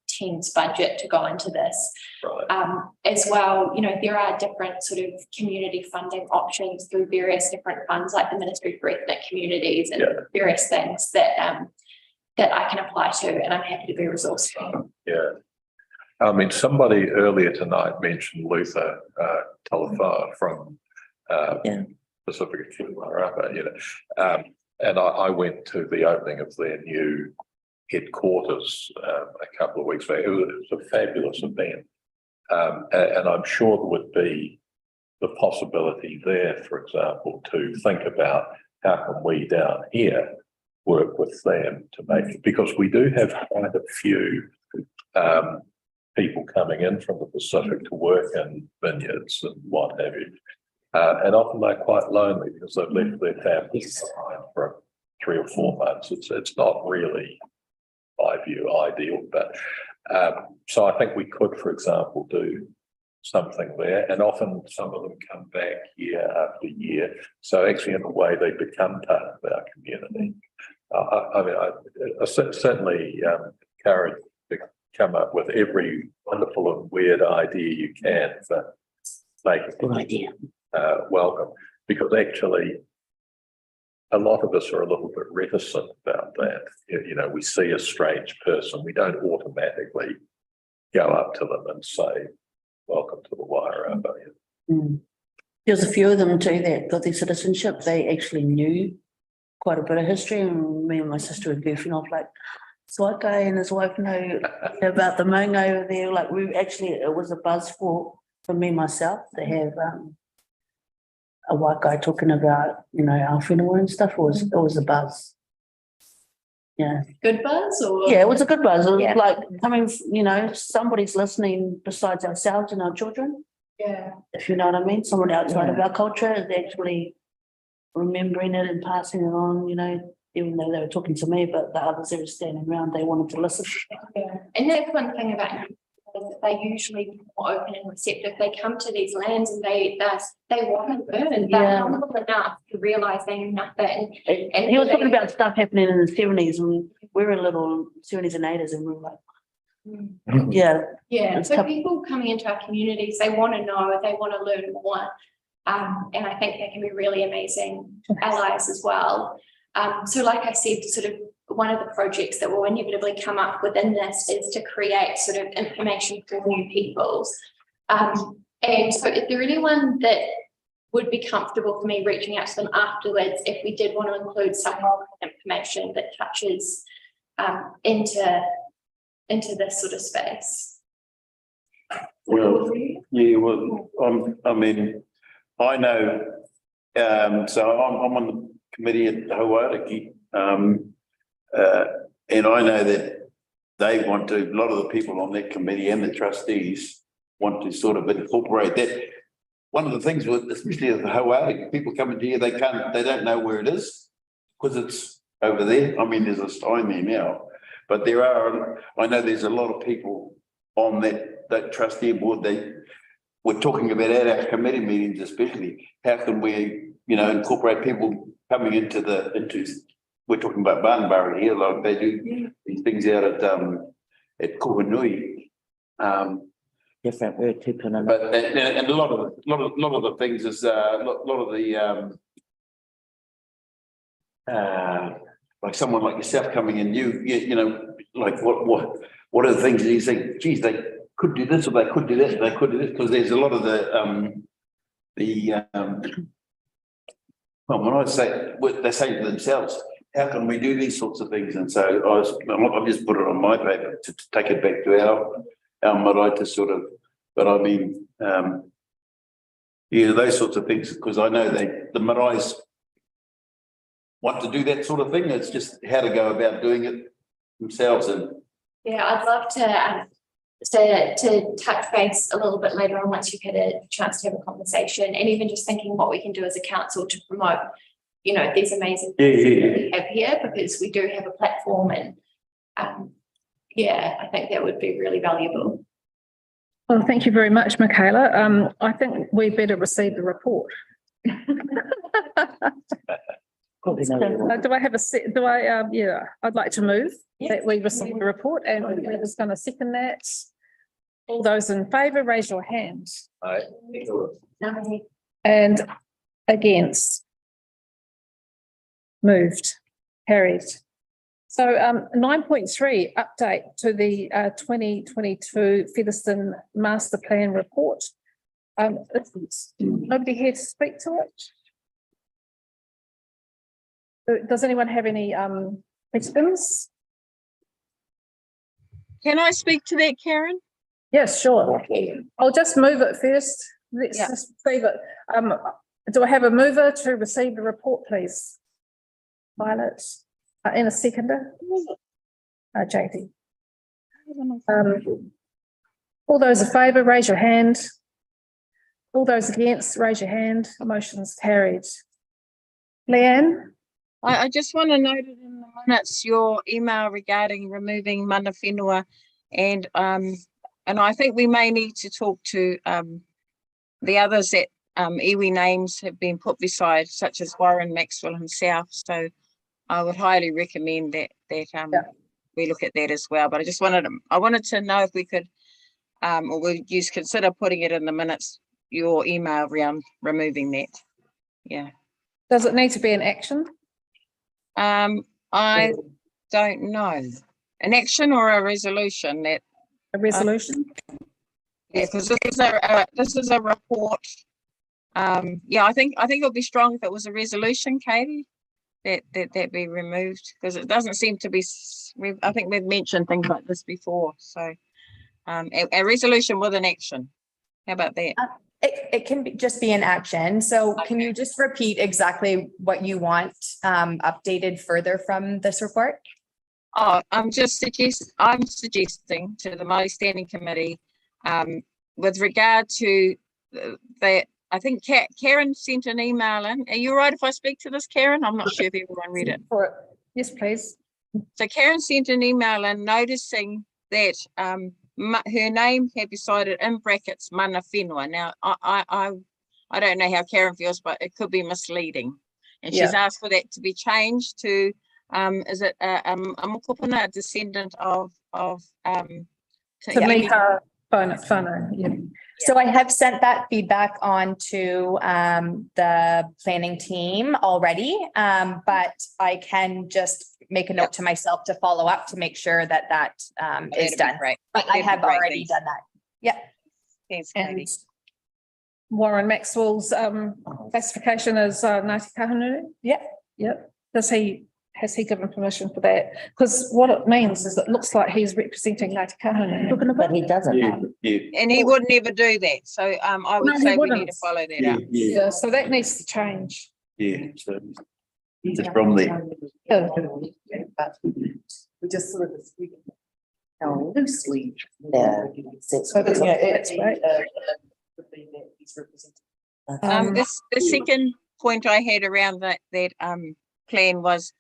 team's budget to go into this. Right. As well, you know, there are different sort of community funding options through various different funds, like the Ministry for Ethnic Communities and various things that I can apply to, and I'm happy to be resourceful. Yeah. I mean, somebody earlier tonight mentioned Luther Talafa from Pacific Kimarapa, you know, and I went to the opening of their new headquarters a couple of weeks back. It was a fabulous event, and I'm sure there would be the possibility there, for example, to think about how can we down here work with them to make it, because we do have quite a few people coming in from the Pacific to work in vineyards and what have you. And often they're quite lonely because they've left their families behind for 3 or 4 months. It's not really, my view, ideal, but so I think we could, for example, do something there, and often some of them come back year after year. So actually, in a way, they become part of our community. I certainly encourage you to come up with every wonderful and weird idea you can for making Good idea. Welcome, because actually a lot of us are a little bit reticent about that. You know, we see a strange person, we don't automatically go up to them and say, welcome to the Wairarapa. There's a few of them too that got their citizenship. They actually knew quite a bit of history, and me and my sister were goofing off like, this white guy and his wife know about the Hmong over there. Like it was a buzz for me myself to have a white guy talking about, you know, our funeral and stuff. It was a buzz. Yeah. Good buzz or? Yeah, it was a good buzz. It was Yeah. like coming, you know, somebody's listening besides ourselves and our children. Yeah. If you know what I mean, someone outside of our culture is actually remembering it and passing it on, you know, even though they were talking to me, but the others that were standing around, they wanted to listen. Yeah. And that's one thing about is that they usually more open and receptive. They come to these lands and they want to learn. They're humble enough to realise they know nothing. And he was talking about stuff happening in the 70s, and we were little 70s and 80s, and we were like, yeah. Yeah, It's so tough. people coming into our communities, they want to know, they want to learn more. And I think they can be really amazing allies as well. So like I said, sort of one of the projects that will inevitably come up within this is to create sort of information for new peoples. And so is there anyone that would be comfortable for me reaching out to them afterwards if we did want to include some more information that touches into this sort of space? Well, yeah, well, I mean, I know, so I'm on the committee at Hawaii, and I know that they want to, a lot of the people on that committee and the trustees want to sort of incorporate that. One of the things with, especially at the Hawaii, people coming to here, they don't know where it is because it's over there. I mean, there's a sign there now, but I know there's a lot of people on that trustee board. We're talking about at our committee meetings, especially how can we, you know, incorporate people coming into we're talking about Barnbury here, like they do these things out at Kuhanui. Different word too, but and a lot of the things is a lot of the like someone like yourself coming in, you know, like what are the things that you think, geez, they could do this or they could do that, they could do this, because there's a lot of well, when I say what they say to themselves, how can we do these sorts of things? And so I've just put it on my paper to take it back to our marae to sort of, but I mean, yeah, those sorts of things, because I know the maraes want to do that sort of thing. It's just how to go about doing it themselves. And yeah, I'd love to touch base a little bit later on once you've had a chance to have a conversation, and even just thinking what we can do as a council to promote, you know, these amazing things that we have here, because we do have a platform, and yeah, I think that would be really valuable. Well, thank you very much, Michaela. I think we better receive the report. Do I have yeah, I'd like to move that we receive the report, and we're just going to second that. All those in favour, raise your hand. Aye. And against? Moved, carried. So 9.3, update to the 2022 Featherston Master Plan report. Nobody here to speak to it? Does anyone have any questions? Can I speak to that, Karen? Yes, sure. I'll just move it first. Let's just receive it. Do I have a mover to receive the report, please? Violet. In a seconder, JD. All those in favour, raise your hand. All those against, raise your hand. Motion's carried. Leanne? I just want to note it in the minutes, your email regarding removing mana whenua, and I think we may need to talk to the others that iwi names have been put beside, such as Warren Maxwell himself. So I would highly recommend that we look at that as well. But I wanted to know if we could or would you consider putting it in the minutes, your email around removing that. Yeah. Does it need to be an action? I don't know. An action or a resolution that. A resolution? Yeah, because this is a report. Yeah, I think it'll be strong if it was a resolution, Katie, that be removed, because it doesn't seem to be. I think we've mentioned things like this before. So, a resolution with an action. How about that? It can just be an action. So can you just repeat exactly what you want updated further from this report? Oh, I'm suggesting to the Maori Standing Committee with regard to the, I think Karen sent an email in. Are you all right if I speak to this, Karen? I'm not sure if everyone read it. Yes, please. So Karen sent an email in noticing that her name had beside it in brackets mana whenua. Now I don't know how Karen feels, but it could be misleading. And she's asked for that to be changed to is it a mokopuna, a descendant of Tamika Whānau, yeah. So I have sent that feedback on to the planning team already, but I can just make a note to myself to follow up to make sure that is done. Right. But I have already done that. Yeah. Thanks, And Katie. Warren Maxwell's classification is Ngāti Kahungunu? Yeah. Yep. Has he given permission for that? Because what it means is it looks like he's representing Ngāti Kahungunu. But he doesn't. And he would never do that. So I would say we need to follow that up. Yeah, so that needs to change. Yeah, so just from there. But we just sort of loosely. Yeah. So that's right. He's representing. The second point I had around that plan was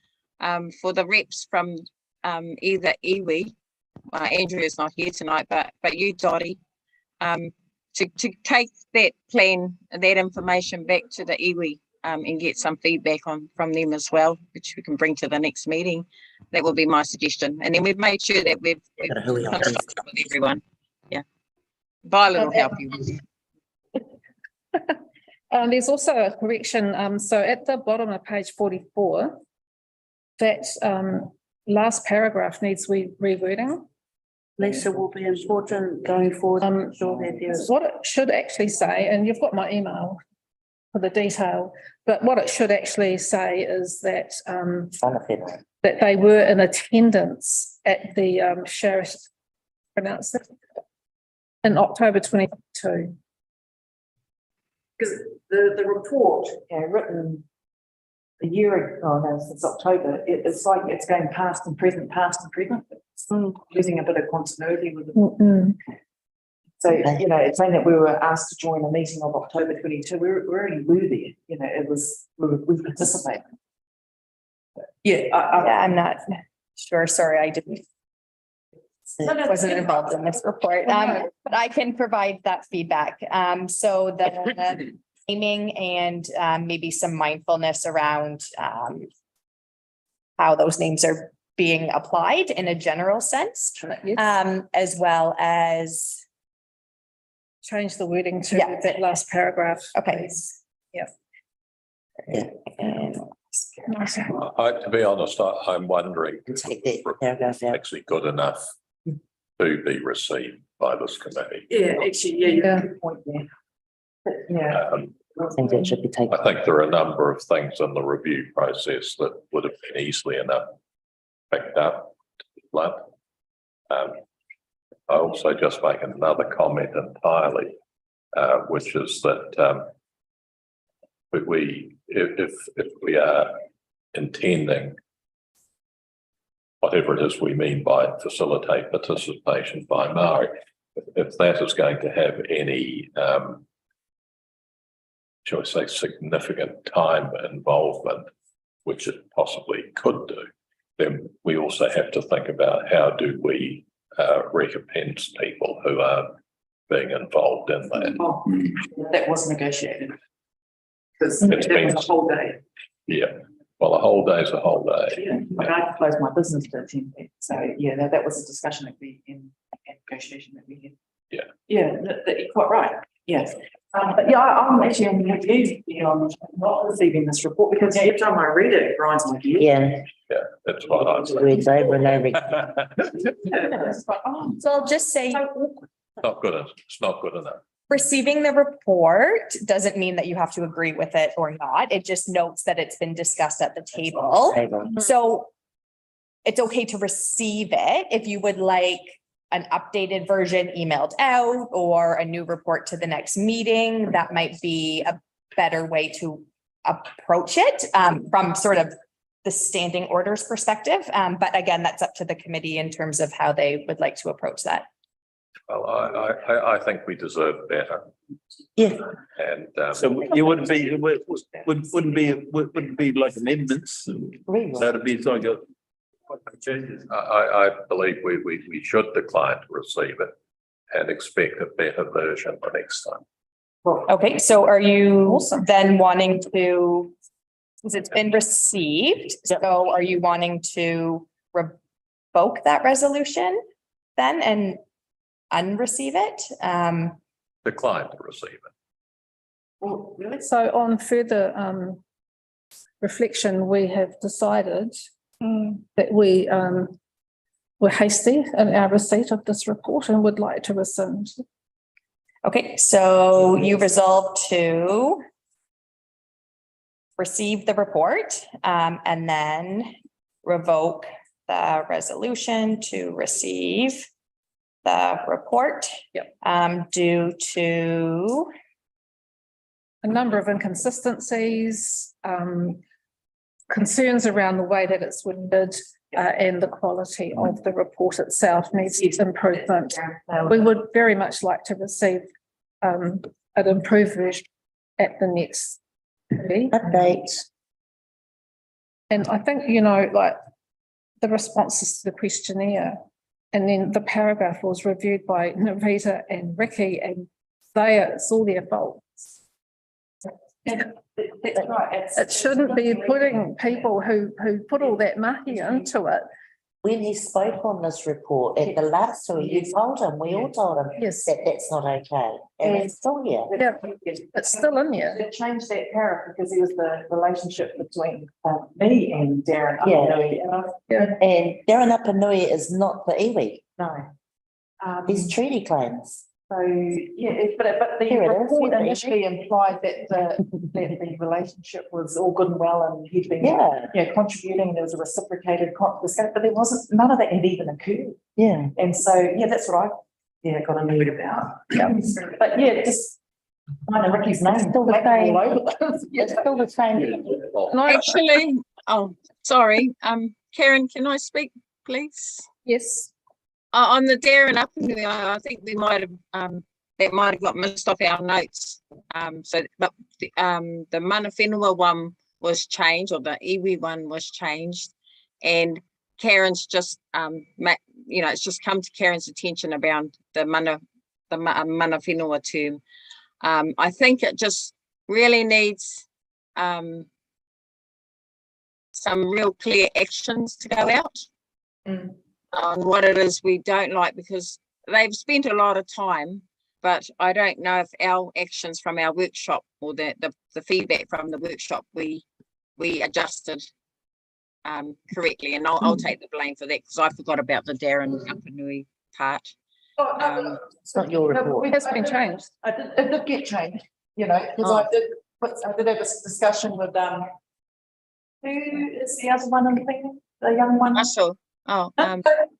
for the reps from either iwi, Andrea's not here tonight, but you, Dottie, to take that plan, that information back to the iwi and get some feedback from them as well, which we can bring to the next meeting. That will be my suggestion. And then we've made sure that we've consulted with everyone. Yeah. Violet will help you. There's also a correction. So at the bottom of page 44, that last paragraph needs rewording. Lisa, will be important going forward. Sure that there is. What it should actually say, and you've got my email for the detail, but what it should actually say is that that they were in attendance at the Sheriff pronounced it in October 2022. Because the report, written a year ago, no, since October, it's like it's going past and present. It's losing a bit of continuity with it. So, it's saying that we were asked to join a meeting of October 22. We already were there, it was, we participated. I'm not sure. Sorry, I didn't. Wasn't involved in this report, but I can provide that feedback. So the naming and maybe some mindfulness around how those names are being applied in a general sense, as well as change the wording to that last paragraph. Okay. Yeah. To be honest, I'm wondering if it's actually good enough to be received by this committee. Yeah, actually, you have a good point there. I think that should be taken. I think there are a number of things in the review process that would have been easily enough picked up. I also just make another comment entirely, which is that if we are intending whatever it is we mean by facilitate participation by Maori. If that is going to have any, shall I say, significant time involvement, which it possibly could do, then we also have to think about how do we recompense people who are being involved in that. Oh, that was negotiated. Because It's it been- was a whole day. Yeah, well, a whole day is a whole day. Yeah, but I closed my business to attend that. So yeah, that was a discussion that we in negotiation that we had. Yeah. Yeah, you're quite right. Yes. But yeah, I'm actually on not receiving this report because every time I read it, it grinds my gears. Yeah. Yeah, that's what I'm saying. Reads over and over. Yeah, it's like, oh, So I'll just say, Not good enough. It's not good enough. receiving the report doesn't mean that you have to agree with it or not. It just notes that it's been discussed at the table. So it's okay to receive it. If you would like an updated version emailed out or a new report to the next meeting, that might be a better way to approach it from sort of the standing orders perspective. But again, that's up to the committee in terms of how they would like to approach that. Well, I think we deserve better. Yeah. And So it wouldn't be like amendments. So it'd be like a. Changes. I believe we should decline to receive it and expect a better version the next time. Okay, so are you then wanting to, since it's been received, so are you wanting to revoke that resolution then and unreceive it? Decline to receive it. well, really? So on further reflection, we have decided that we were hasty in our receipt of this report and would like to rescind. Okay, so you resolve to receive the report and then revoke the resolution to receive the report. Yep. Due to A number of inconsistencies, concerns around the way that it's worded, and the quality of the report itself needs improvement. We would very much like to receive an improved version at the next meeting. Updates. And I think, like the responses to the questionnaire, and then the paragraph was reviewed by Narita and Ricky, and it's all their fault. That's right. It shouldn't be putting people who put all that mahi into it. When he spoke on this report at the last two, you told him, we all told him Yes. that that's not okay. And it's still here. Yeah, it's still in there. They changed that paragraph because it was the relationship between me and Darren. Yeah. And Darren Apanui is not the iwi. No. He's treaty claims. So, yeah, but the Here it is, report here it is. initially implied that the relationship was all good and well and he'd been contributing and there was a reciprocated discussion, but there wasn't, none of that had even occurred. Yeah. And so, that's what I got annoyed about. But just mine and Ricky's name. Still the same. all over. It's still the same. Actually, sorry, Karen, can I speak, please? Yes. On the Darren Apanui, I think we might have, that might have got missed off our notes. But the mana whenua one was changed, or the iwi one was changed, and Karen's just, it's just come to Karen's attention about the mana whenua term. I think it just really needs some real clear actions to go out. On what it is we don't like, because they've spent a lot of time, but I don't know if our actions from our workshop or the feedback from the workshop we adjusted correctly, and I'll take the blame for that because I forgot about the Darren Apanui part. It's not your report. It has been changed. It did get changed, because I did have a discussion with who is the other one in the thing, the young one? Russell.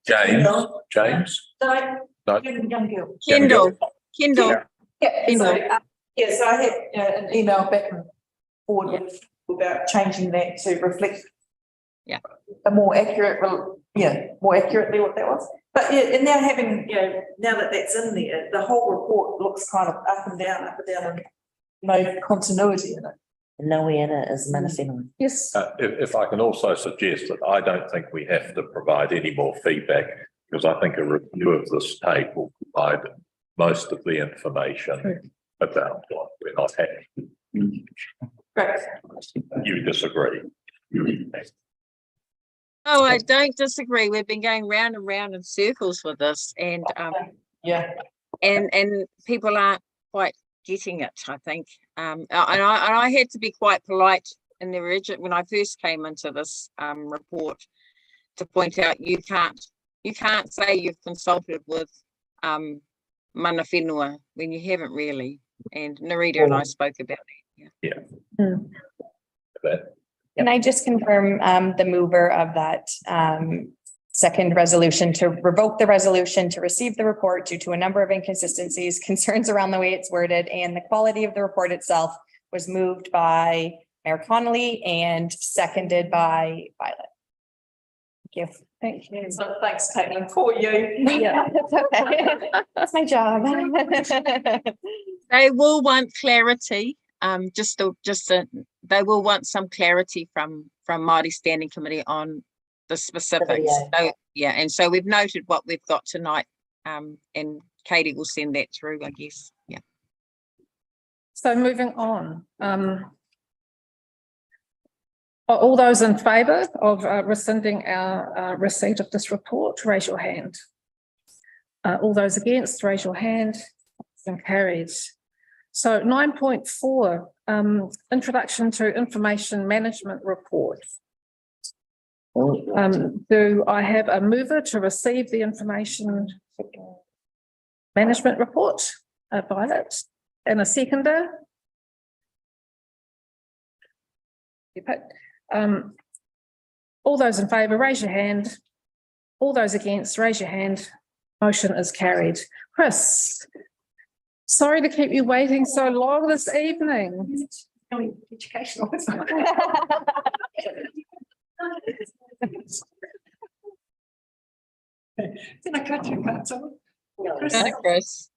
James. No. Young girl. Kendall. Yeah, so I had an email back and forward about changing that to reflect a more accurate more accurately what that was. But yeah, and now having, now that that's in there, the whole report looks kind of up and down, and no continuity in it. No way in it is mana whenua. Yes. If I can also suggest that I don't think we have to provide any more feedback, because I think a review of this tape will provide most of the information about what we're not happy. Right. You disagree? Oh, I don't disagree. We've been going round and round in circles with this, and and people aren't quite getting it, I think. And I had to be quite polite in the original when I first came into this report to point out you can't say you've consulted with mana whenua when you haven't really. And Nerida and I spoke about it. Can I just confirm the mover of that second resolution to revoke the resolution to receive the report due to a number of inconsistencies, concerns around the way it's worded, and the quality of the report itself was moved by Mayor Connolly and seconded by Violet. Thank you. Thank you. So thanks, Caitlin, for you. Yeah, that's okay. That's my job. They will want clarity. They will want some clarity from Maori Standing Committee on the specifics. So, and so we've noted what we've got tonight, and Katie will send that through, I guess. Yeah. So moving on, all those in favour of rescinding our receipt of this report, raise your hand. All those against, raise your hand. And carried. So 9.4, introduction to information management report. Do I have a mover to receive the information management report, Violet, and a seconder? All those in favour, raise your hand. All those against, raise your hand. Motion is carried. Chris, sorry to keep you waiting so long this evening. Educational. Then I cut your cuts off. Chris.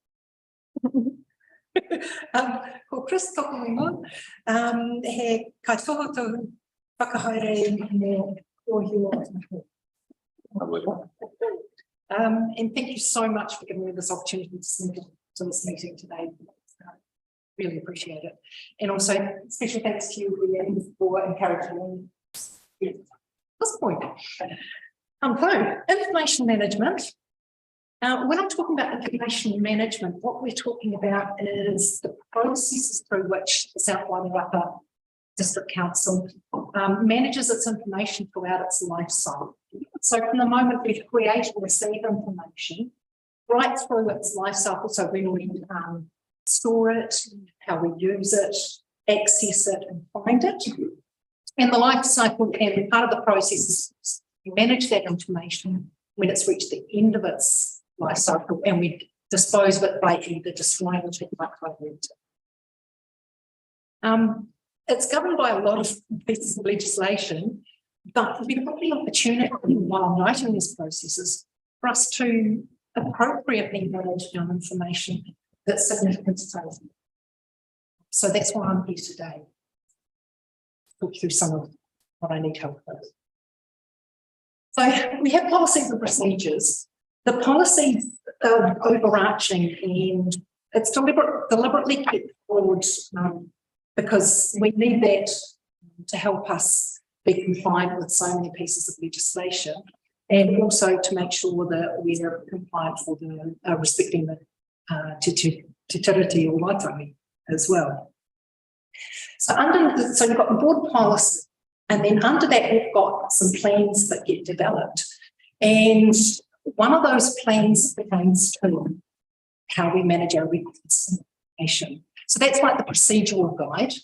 Ko Chris toko ingo, he kaitoa tau whakahaere me kōhio. And thank you so much for giving me this opportunity to speak to this meeting today. Really appreciate it. And also special thanks to you, Leanne, for encouraging me at this point. So, information management. When I'm talking about information management, what we're talking about is the processes through which the South Wairarapa District Council manages its information throughout its life cycle. So from the moment we create or receive information, right through its life cycle, so when we store it, how we use it, access it and find it. And the life cycle and part of the process is we manage that information when it's reached the end of its life cycle and we dispose of it by either destroying it or microwaving it. It's governed by a lot of pieces of legislation, but we've got the opportunity while writing these processes for us to appropriately manage our information that's significant to us. So that's why I'm here today. Talk through some of what I need help with. So we have policies and procedures. The policies are overarching and it's deliberately kept forward because we need that to help us be compliant with so many pieces of legislation and also to make sure that we are compliant for the respecting the te tiriti or waitangi as well. So you've got the board policy and then under that we've got some plans that get developed and one of those plans pertains to how we manage our records information. So that's like the procedural guide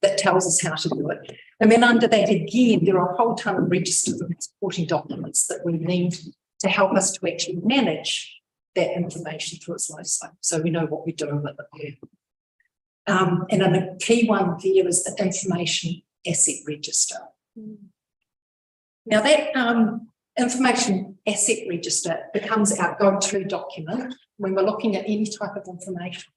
that tells us how to do it. And then under that, again, there are a whole ton of registers and supporting documents that we need to help us to actually manage that information through its life cycle. So we know what we're doing with it. And then the key one there is the information asset register. Now that information asset register becomes our go-to document when we're looking at any type of information.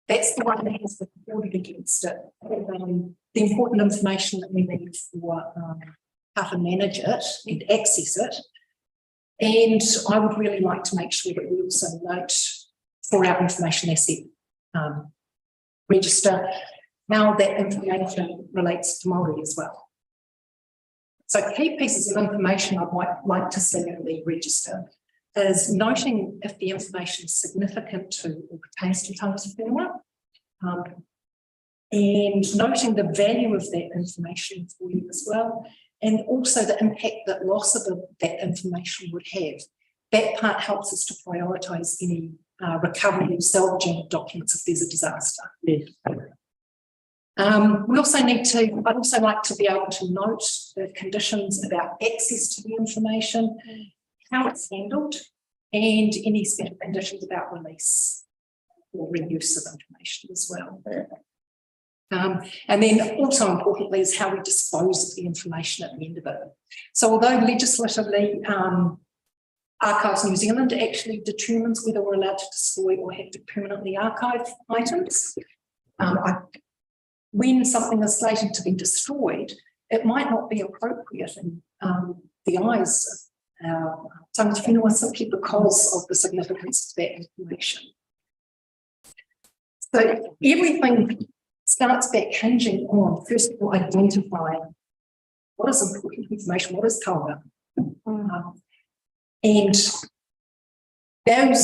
That's the one that has been recorded against it. The important information that we need for how to manage it and access it. And I would really like to make sure that we also note for our information asset register how that information relates to Maori as well. So key pieces of information I might like to see in the register is noting if the information is significant to or pertains to tangata whenua, and noting the value of that information for you as well, and also the impact that loss of that information would have. That part helps us to prioritise any recovery or salvaging of documents if there's a disaster. Yes. We also need to, I'd also like to be able to note the conditions about access to the information, how it's handled, and any special conditions about release or reuse of information as well. And then also importantly is how we dispose of the information at the end of it. So although legislatively, Archives New Zealand actually determines whether we're allowed to destroy or have to permanently archive items, when something is slated to be destroyed, it might not be appropriate in the eyes of our tangata whenua simply because of the significance of that information. So everything starts back hinging on, first of all, identifying what is important information, what is kaunga. And that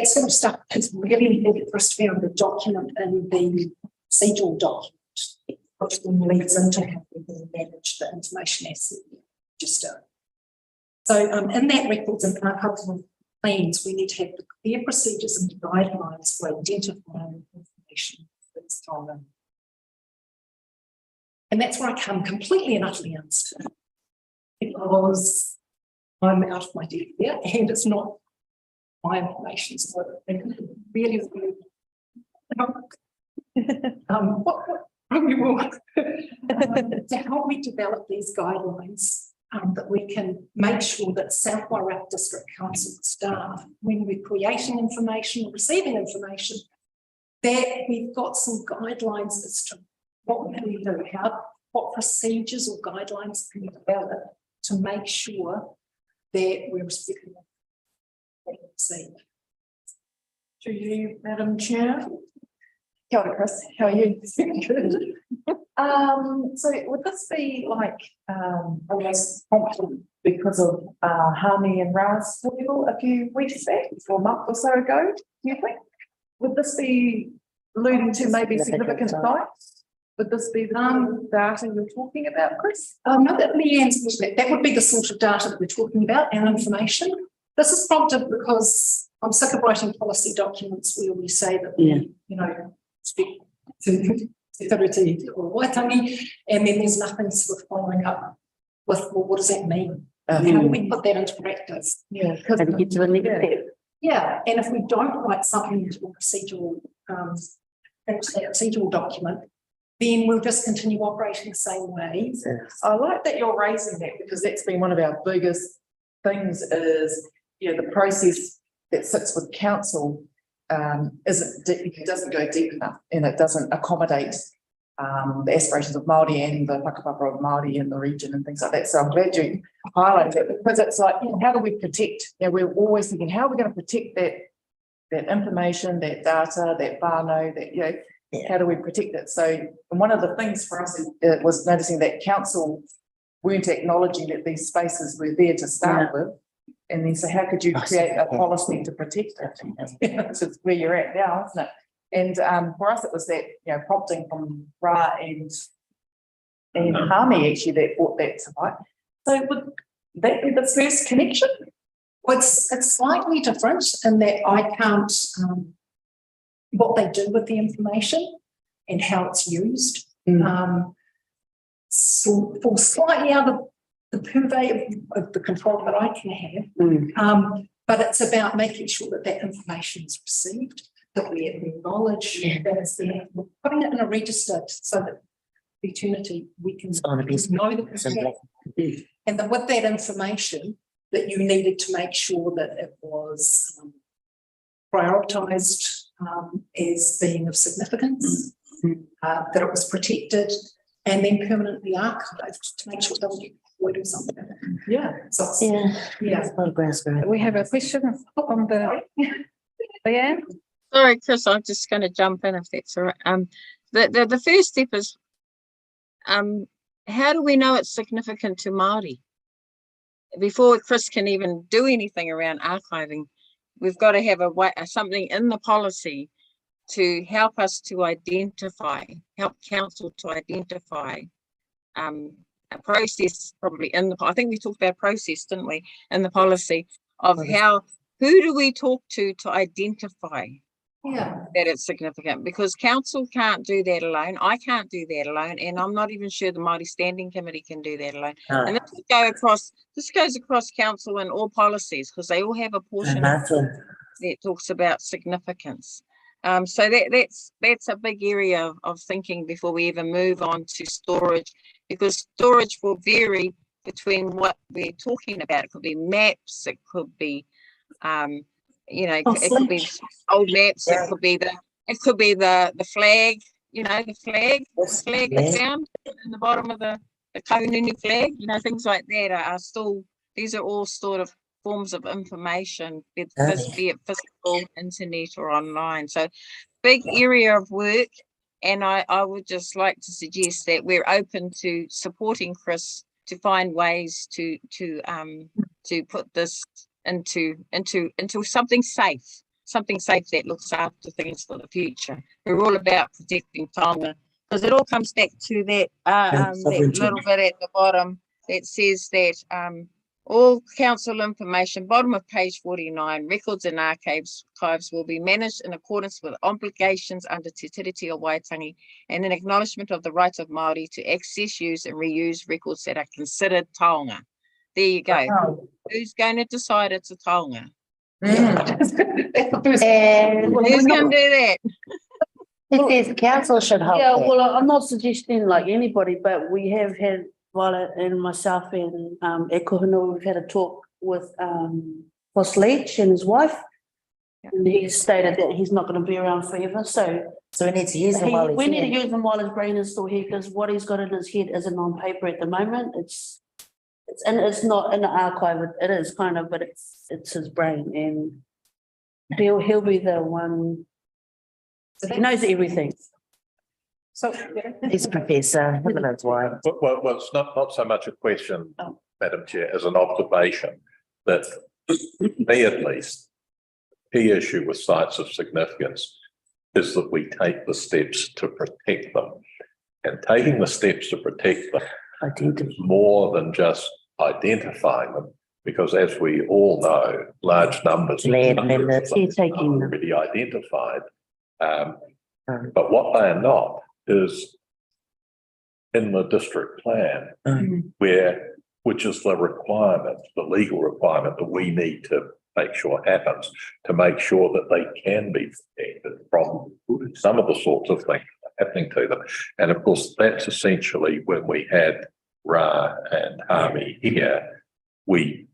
sort of stuff is really important for us to be able to document in the procedural document, which then leads into how we can manage the information asset register. So in that records and archival plans, we need to have the clear procedures and guidelines for identifying information that's kaunga. And that's where I come completely and utterly unstuck, because I'm out of my depth here and it's not my information. So really, we will to help me develop these guidelines that we can make sure that South Wairarapa District Council staff, when we're creating information, receiving information, that we've got some guidelines as to what can we do, what procedures or guidelines can we develop to make sure that we're respecting what we receive. To you, Madam Chair. Kia ora, Chris. How are you? Good. So would this be like almost prompted because of Hami and Ra's foil a few weeks back, or a month or so ago, do you think? Would this be alluding to maybe significant sites? Would this be the data you're talking about, Chris? No, that would be the sort of data that we're talking about, our information. This is prompted because I'm sick of writing policy documents where we say that we, speak to authority or waitangi, and then there's nothing sort of following up with, well, what does that mean? How do we put that into practice? Yeah, because it gets to the next step. Yeah, and if we don't write something into a procedural document, then we'll just continue operating the same way. I like that you're raising that, because that's been one of our biggest things is, the process that sits with council doesn't go deep enough, and it doesn't accommodate the aspirations of Maori and the whakapapa of Maori in the region and things like that. So I'm glad you highlighted it, because it's like, how do we protect? We're always thinking, how are we going to protect that information, that data, that whānau, that how do we protect it? So, and one of the things for us was noticing that council weren't acknowledging that these spaces were there to start with. And then, so how could you create a policy to protect it? Which is where you're at now, isn't it? And for us, it was that, prompting from Ra and Hami actually that brought that to light. So would that be the first connection? Well, it's slightly different in that I can't, what they do with the information and how it's used. So fall slightly out of the purvey of the control that I can have. But it's about making sure that that information is received, that we acknowledge that it's there, putting it in a register so that for eternity we can know that it's there. And that with that information, that you needed to make sure that it was prioritised as being of significance, that it was protected, and then permanently archived to make sure it doesn't get destroyed or something. Yeah. So We have a question from the Leanne. Sorry, Chris, I'm just going to jump in if that's all right. The first step is, how do we know it's significant to Maori? Before Chris can even do anything around archiving, we've got to have something in the policy to help us to help council to identify a process, probably I think we talked about a process, didn't we, in the policy of who do we talk to identify that it's significant, because council can't do that alone. I can't do that alone, and I'm not even sure the Māori Standing Committee can do that alone. And this goes across council and all policies, because they all have a portion that talks about significance. So that's a big area of thinking before we even move on to storage, because storage will vary between what we're talking about. It could be maps, it could be it could be old maps, it could be the flag, the flag that's found in the bottom of the Kaununi flag, things like that are still, these are all sort of forms of information, be it physical, internet or online. So big area of work, and I would just like to suggest that we're open to supporting Chris to find ways to put this into something safe that looks after things for the future. We're all about protecting taonga, because it all comes back to that that little bit at the bottom that says that all council information, bottom of page 49, records and archives will be managed in accordance with obligations under Te Tiriti o Waitangi and in acknowledgement of the right of Māori to access, use and reuse records that are considered taonga. There you go. Wow. Who's going to decide it's a taonga? Who's going to do that? It says council should help. Yeah, well, I'm not suggesting like anybody, but we have had, Violet and myself and Ekohino, we've had a talk with Boss Leach and his wife. And he stated that he's not going to be around forever. So we need to use him while he's we need here. to use him while his brain is still here, because what he's got in his head isn't on paper at the moment. It's not in the archive. It is kind of, but it's his brain, and he'll be the one. He knows everything. So he's a professor. Him and his wife. Well, it's not so much a question, Madam Chair, as an observation that me at least, the issue with sites of significance is that we take the steps to protect them, and taking the steps to protect them is more than just identifying them, because as we all know, large numbers are already identified. But what they are not is in the district plan, which is the requirement, the legal requirement that we need to make sure happens, to make sure that they can be protected from some of the sorts of things happening to them. And of course, that's essentially when we had Ra and Harvey here, we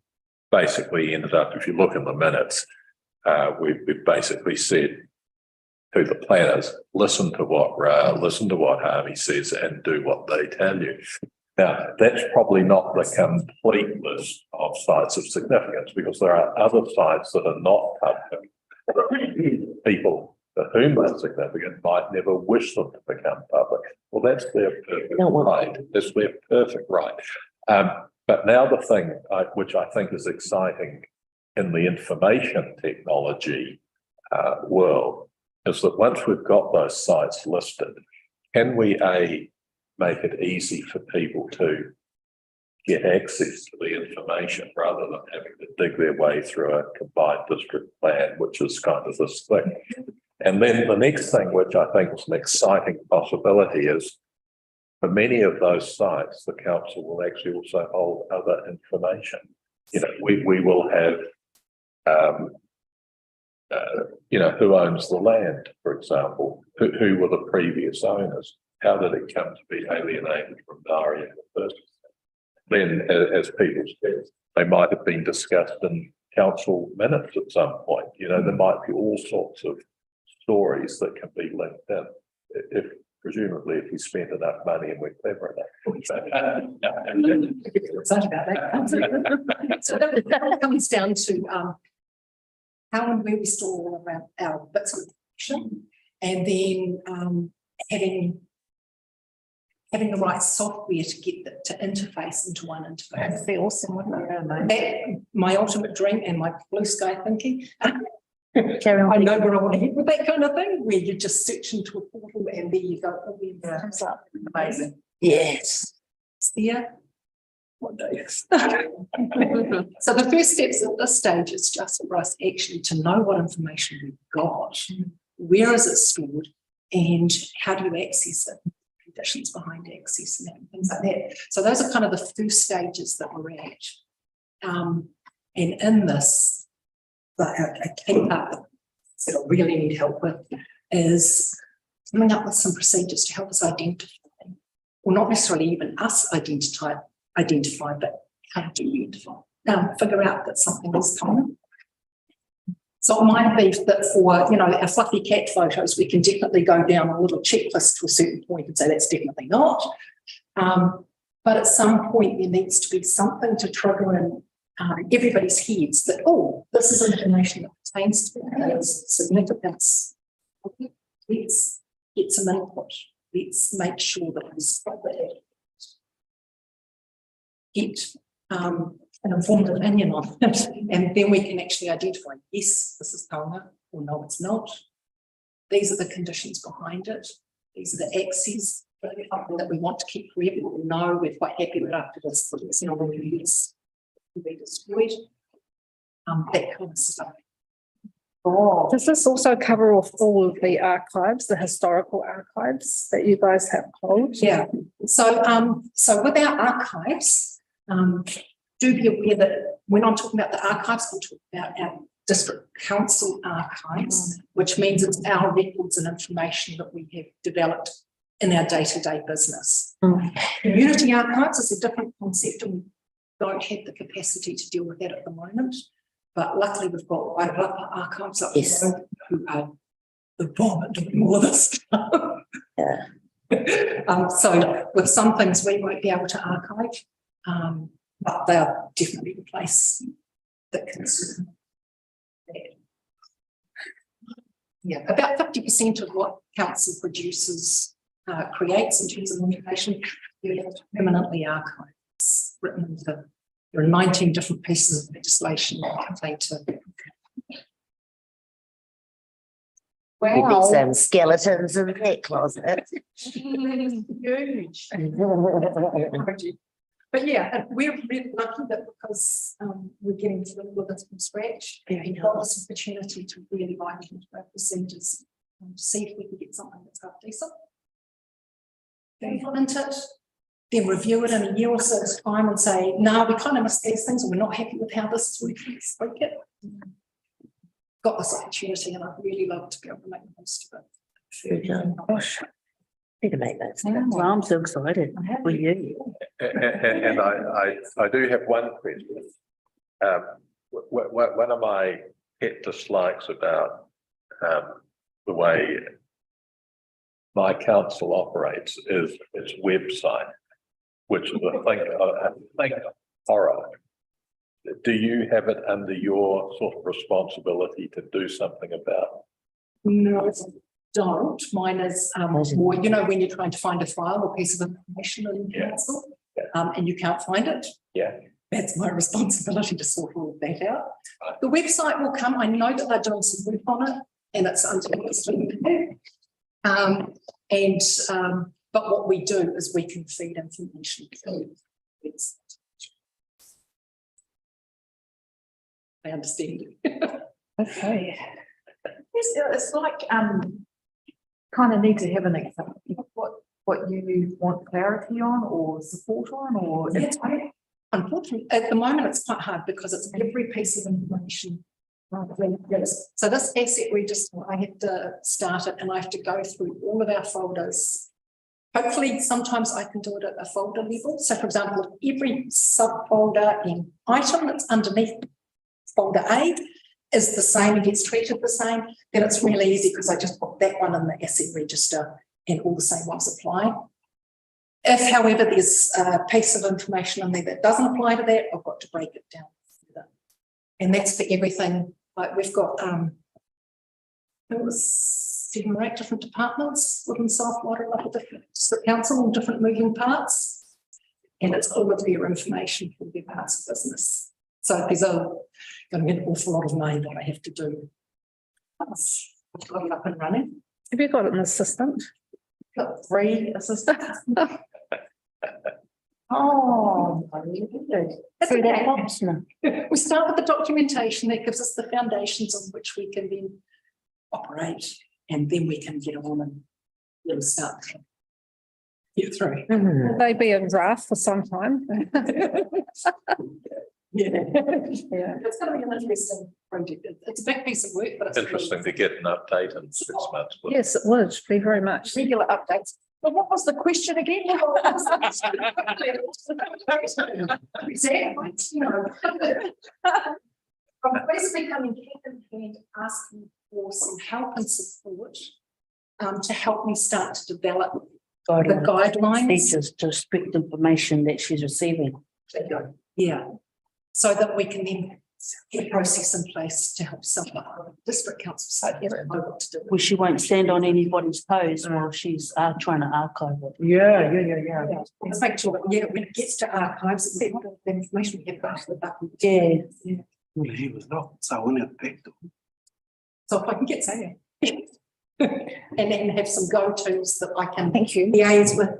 basically ended up, if you look in the minutes, we basically said to the planners, listen to what listen to what Harvey says and do what they tell you. Now, that's probably not the complete list of sites of significance, because there are other sites that are not public. People for whom they're significant might never wish them to become public. Well, that's their perfect right. That's their perfect right. But now the thing which I think is exciting in the information technology world is that once we've got those sites listed, can we make it easy for people to get access to the information rather than having to dig their way through a combined district plan, which is kind of this thing. And then the next thing, which I think is an exciting possibility, is for many of those sites, the council will actually also hold other information. We will have who owns the land, for example, who were the previous owners, how did it come to be alienated from Maori in the first place? Then, as people said, they might have been discussed in council minutes at some point. You know, there might be all sorts of stories that can be linked in. If presumably if we spend enough money and we're clever enough. Excited about that. So that all comes down to how and where we store all of our bits of information, and then having the right software to get that to interface into one interface. That'd be awesome, wouldn't it? That, my ultimate dream and my blue sky thinking. Carry on. I know where I want to head with that kind of thing, where you just search into a portal and there you go, all the info comes up. Amazing. Yes. It's there. One day. So the first steps at this stage is just for us actually to know what information we've got, where is it stored, and how do you access it, conditions behind access and things like that. So those are kind of the first stages that we're at. And in this, a key part that I really need help with is coming up with some procedures to help us identify, or not necessarily even us identify, but how do we figure out that something is common. So it might be that for, you know, our fluffy cat photos, we can definitely go down a little checklist to a certain point and say that's definitely not. But at some point there needs to be something to trigger in everybody's heads that, oh, this is information that pertains to its significance. Let's get some input. Let's make sure that we get an informed opinion on it, and then we can actually identify, yes, this is taonga, or no, it's not. These are the conditions behind it. These are the axes that we want to keep forever. We know we're quite happy that after this, it's not going to be destroyed. That kind of stuff. Oh. Does this also cover off all of the archives, the historical archives that you guys have hold? Yeah. So, so with our archives, do be aware that when I'm talking about the archives, I'm talking about our district council archives, which means it's our records and information that we have developed in our day-to-day business. Community archives is a different concept, and we don't have the capacity to deal with that at the moment. But luckily, we've got Wairarapa archives up there who are the bomb at doing all of this stuff. Yeah. So with some things we won't be able to archive, but they are definitely the place that can serve that. Yeah, about 50% of what council produces creates in terms of information, you have to permanently archive. It's written into, there are 19 different pieces of legislation that contain to. Wow. Maybe some skeletons in that closet. Huge. But yeah, we're really lucky that because we're getting to all of this from scratch, and got this opportunity to really write into our procedures to see if we can get something that's half decent. Implement it, then review it in a year or so's time and say, no, we kind of missed these things, or we're not happy with how this is working, let's tweak it. Got this opportunity, and I'd really love to be able to make the most of it. Gosh, need to make that. Well, I'm so excited for you. And I do have one question. One of my pet dislikes about the way my council operates is its website, which is a thing of horror. Do you have it under your sort of responsibility to do something about? No, I don't. Mine is more, you know, when you're trying to find a file or piece of information in council, and you can't find it. Yeah. That's my responsibility to sort all of that out. The website will come. I know that they're doing some work on it, and it's until it's but what we do is we can feed information through. I understand. Okay. It's like kind of need to have an example of what you want clarity on or support on, or Unfortunately, at the moment it's quite hard because it's every piece of information. So this asset register, I have to start it and I have to go through all of our folders Hopefully, sometimes I can do it at a folder level. So for example, if every subfolder and item that's underneath folder A is the same and gets treated the same, then it's really easy because I just put that one in the asset register and all the same ones apply. If, however, there's a piece of information in there that doesn't apply to that, I've got to break it down further. And that's for everything. Like we've got, it was 7 or 8 different departments within South Wairarapa District Council, all different moving parts. And it's all of their information for their parts of business. So there's going to be an awful lot of money that I have to do. I've got it up and running. Have you got an assistant? Got 3 assistants. Oh, that's okay. We start with the documentation that gives us the foundations on which we can then operate, and then we can get on and really start to get through. Will they be in draft for some time? Yeah, it's going to be an interesting project. It's a big piece of work, but it's Interesting to get an update in 6 months. Yes, it would be very much. Regular updates. But what was the question again? Exactly. I'm basically coming hand in hand asking for some help and support to help me start to develop the guidelines. Teachers to respect information that she's receiving. Yeah, so that we can then get a process in place to help some district councils so they know what to do. Well, she won't stand on anybody's toes while she's trying to archive it. Yeah. Let's make sure that, when it gets to archives, it's the information we have got to the button. Yeah. Well, he was not so ineffective. So if I can get saying and then have some go-tos that I can liaise with.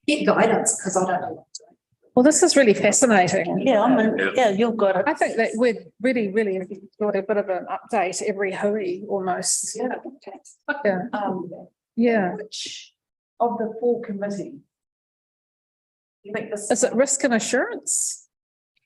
Get guidance, because I don't know what to do. Well, this is really fascinating. Yeah, you've got it. I think that we'd really got a bit of an update every hui almost. Yeah. Yeah. Which of the 4 committees? You think this Is it risk and assurance?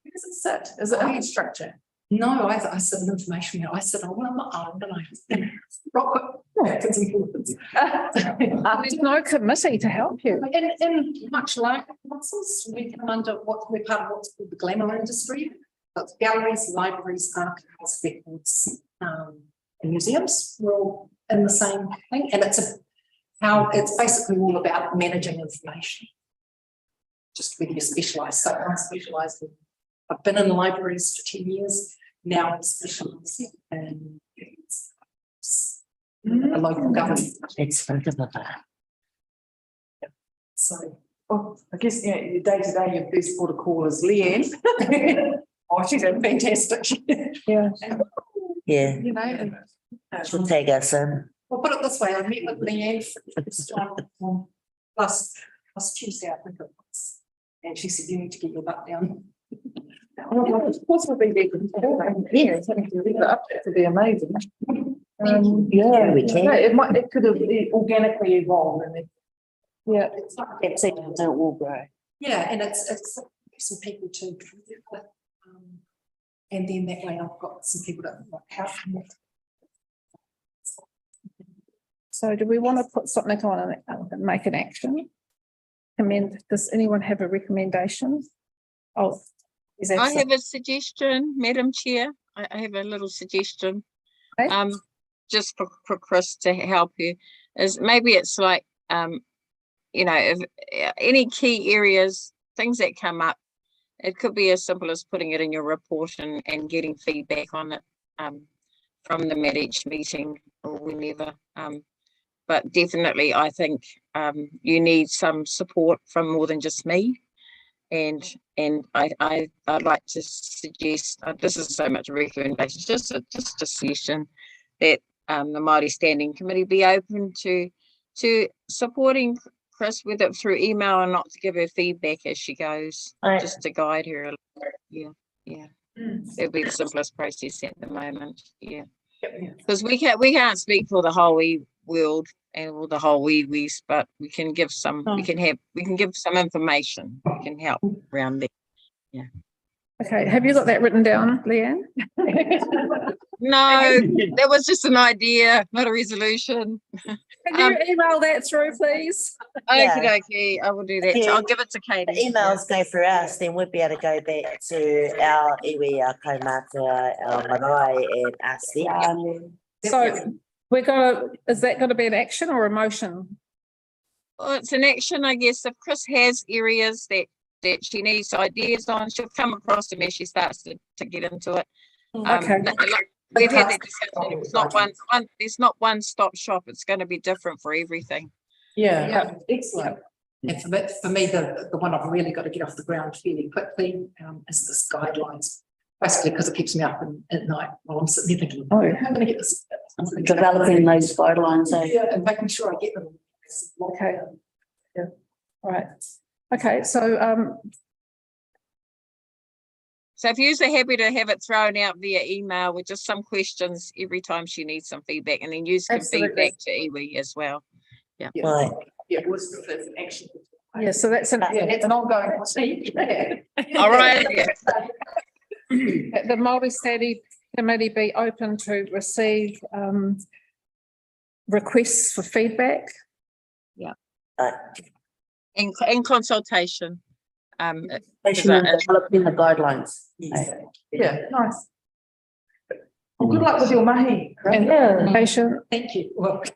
Where does it sit? Is it infrastructure? No, I sit in information. I sit on my own, and I rock it's important. There's no committee to help you. In much like councils, we come under we're part of what's called the glamour industry. That's galleries, libraries, archives, records, and museums. We're all in the same thing, and it's basically all about managing information. Just whether you specialise. So I'm specialised in. I've been in libraries for 10 years. Now I'm specialised in a local government. It's sort of So, Well, I guess, your day-to-day, your first port of call is Leanne. oh, she's fantastic. Yeah. Yeah, You know, and she'll take us in. well, put it this way, I met with Leanne for the first time last Tuesday, I think it was. And she said, you need to get your butt down. Of course, we'll be there. Yeah, it's going to be the update to be amazing. Yeah, we can. It could have organically evolved and Yeah. It's not, It's even it will grow. yeah, and it's some people to connect with. And then that way I've got some people that help me. So do we want to put something on and make an action? Does anyone have a recommendation? Oh, is that I have a suggestion, Madam Chair. I have a little suggestion. Okay. Just for Chris to help you, is maybe it's like, if any key areas, things that come up, it could be as simple as putting it in your report and getting feedback on it from them at each meeting or whenever. But definitely, I think you need some support from more than just me. And I'd like to suggest, this is so much a recommendation, just a suggestion that the Maori Standing Committee be open to supporting Chris, whether it's through email or not, to give her feedback as she goes, just to guide her a little. Yeah. It'll be the simplest process at the moment. Yeah. Because we can't speak for the whole world and all the whole wee-wees, but we can give some, we can give some information. We can help around there. Yeah. Okay, have you got that written down, Leanne? No, that was just an idea, not a resolution. Can you email that through, please? Okay, I will do that. Yeah. I'll give it to Katie. The emails go through us, then we'll be able to go back to our iwi, our kaumata, our marae and ask them. So we're gonna, is that gonna be an action or a motion? Well, it's an action, I guess. If Chris has areas that she needs ideas on, she'll come across them as she starts to get into it. Okay. We've had that discussion. It's not there's not one stop shop. It's going to be different for everything. Yeah, excellent. And for me, the one I've really got to get off the ground fairly quickly is this guidelines. Basically, because it keeps me up at night while I'm sitting there thinking, oh, how am I going to get this? Developing those guidelines. Yeah, and making sure I get them. Okay. Yeah. All right. Okay, So if you're happy to have it thrown out via email with just some questions every time she needs some feedback, and then use some feedback to iwi as well. Yeah. Right. Yeah, it was an action. yeah, so that's an, It's an ongoing procedure. All right. the Maori Study Committee be open to receive requests for feedback. Yeah. Right. In consultation. Developing the guidelines. Yeah, nice. Well, good luck with your mahi. And patient. Thank you. Well, it's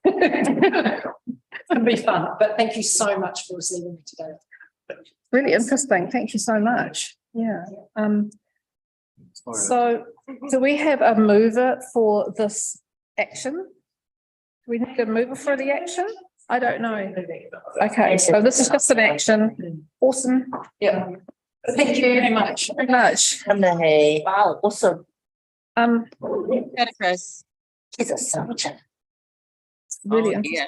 going to be fun, but thank you so much for receiving me today. Really interesting. Thank you so much. Yeah. So do we have a mover for this action? Do we need a mover for the action? I don't know. Okay, so this is just an action. Awesome. Yeah. Thank you very much. Very much. Wow, awesome. Chris. He's a soldier. Really Oh, interesting. yeah.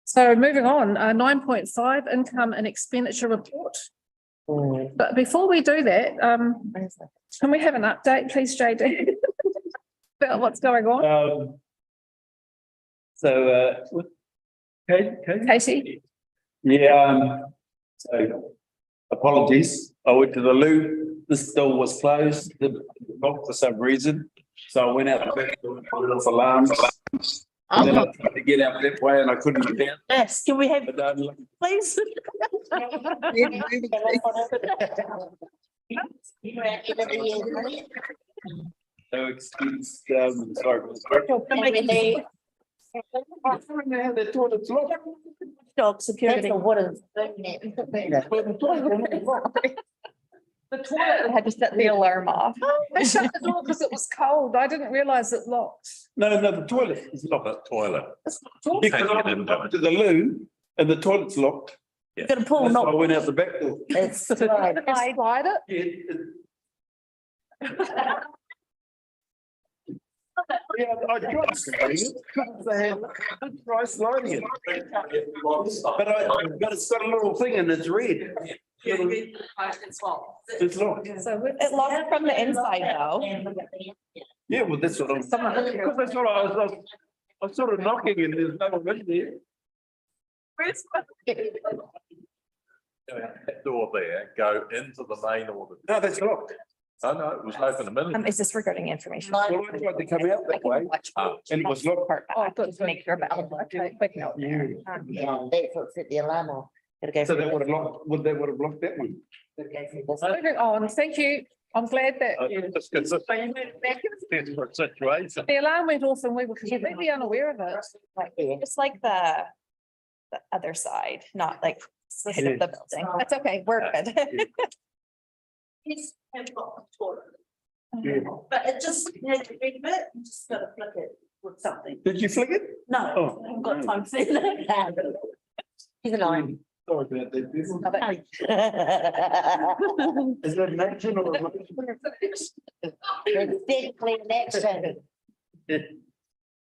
So moving on, 9.5 income and expenditure report. But before we do that, can we have an update, please, JD? About what's going on? Katie? Yeah, so apologies. I went to the loo. This door was closed for some reason. So I went out the back door and put off alarms. And then I tried to get out that way and I couldn't get down. Yes, can we have, But, please? no excuse, sorry. The toilet's locked. Dog security. The toilet had to set the alarm off. I shut the door because it was cold. I didn't realise it locked. No, the toilet is locked. The toilet. You can go to the loo and the toilet's locked. You've got to pull, That's why not. I went out the back door. It's Slide it. Yeah, I tried sliding it. I tried sliding it. But it's got a little thing and it's red. It's locked. So It locked from the inside though. Yeah, well, that's what I'm. Because that's what I was sort of knocking and there's no one in there. That door there, go into the main order. No, that's locked. Oh, no, it was open a minute. Is this regarding information? Well, I tried to come out that way and it was locked. To make sure about. Okay, quick note. Yeah, that's what set the alarm off. Gotta go So for that would have locked, that would have blocked that one. moving on, thank you. I'm glad that Just because it's a desperate situation. the alarm went off and we were completely unaware of it. It's like the other side, not like the side of the building. That's okay, we're good. Yes, I've got the toilet. But it just has a big bit, you just gotta flick it with something. Did you flick it? No, Oh. I haven't got time to see that. He's annoying. Sorry about that. Is it an action or? It's definitely an action.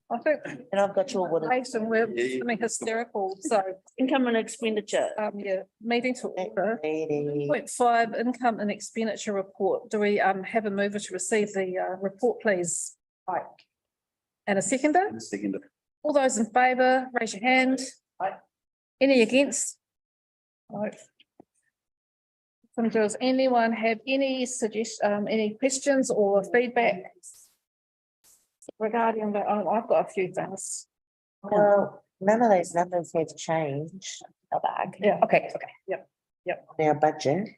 I think. And I've got your water. And we're becoming hysterical, so. Income and expenditure. Yeah, meeting to order. 9.5 income and expenditure report. Do we have a mover to receive the report, please? Right. And a seconder? Seconder. All those in favour, raise your hand. Any against? No. So does anyone have any any questions or feedback regarding that? I've got a few things. Well, none of those numbers have changed. Yeah, Okay, yep. Our budget.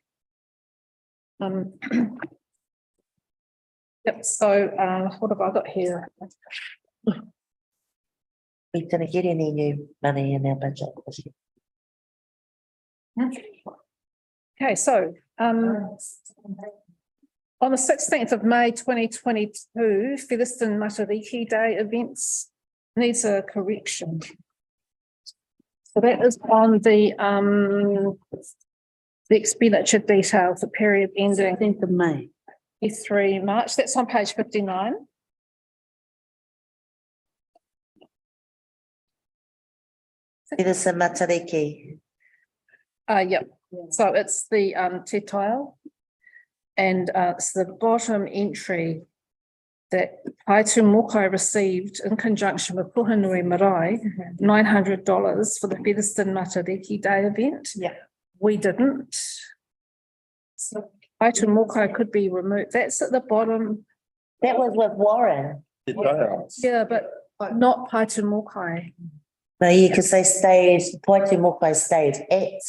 Yep, so what have I got here? We didn't get any new money in our budget this year. Okay, so on the 16th of May 2022, Featherston Matariki Day events needs a correction. So that is on the expenditure detail for period ending 16th of May. 3 March. That's on page 59. Featherston Matariki. Yep. So it's the Te Tile. And it's the bottom entry that Aitu Mokai received in conjunction with Puhanui Marae, $900 for the Featherston Matariki Day event. Yeah. We didn't. So Aitu Mokai could be removed. That's at the bottom. That was with Warren. Yeah, but not Aitu Mokai. No, yeah, because they stayed, Poitu Mokai stayed at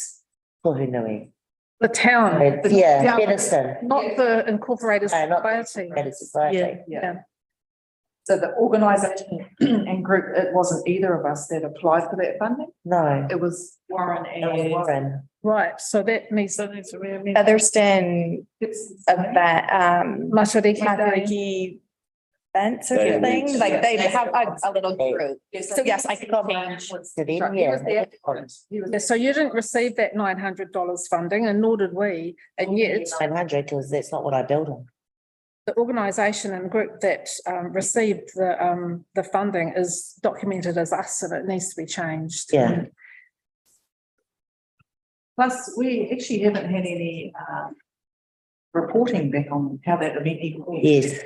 Puhunui. The town. Yeah, Featherston. Not the incorporated No, not society. Incorporated Society. Yeah. So the organisation and group, it wasn't either of us that applied for that funding. No, It was Warren it was and. Warren. Right, so that needs to be Featherston event, Matariki Day. Matariki events or They something, meet. like they have a little group. So yes, I can change. Yeah, so you didn't receive that $900 funding and nor did we, and yet 900, because that's not what I built on. the organisation and group that received the funding is documented as us and it needs to be changed. Yeah. Plus, we actually haven't had any reporting back on how that event even went. Yes.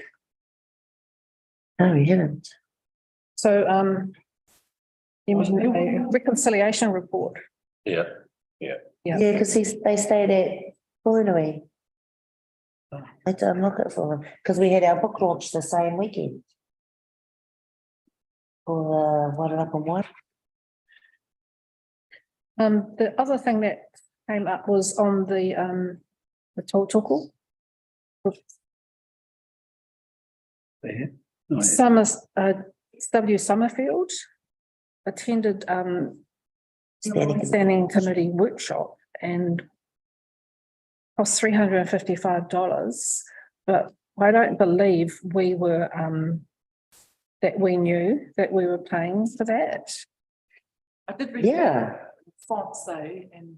No, we haven't. So you mean a reconciliation report? Yeah. Yeah. Yeah, because they stayed at Puhunui. I had to unlock it for them, because we had our book launch the same weekend. For Wairarapa Moana. The other thing that came up was on the tautoko. W. Summerfield attended standing committee workshop and cost $355, but I don't believe we were that we knew that we were paying for that. I did read. Yeah. Fonts though, and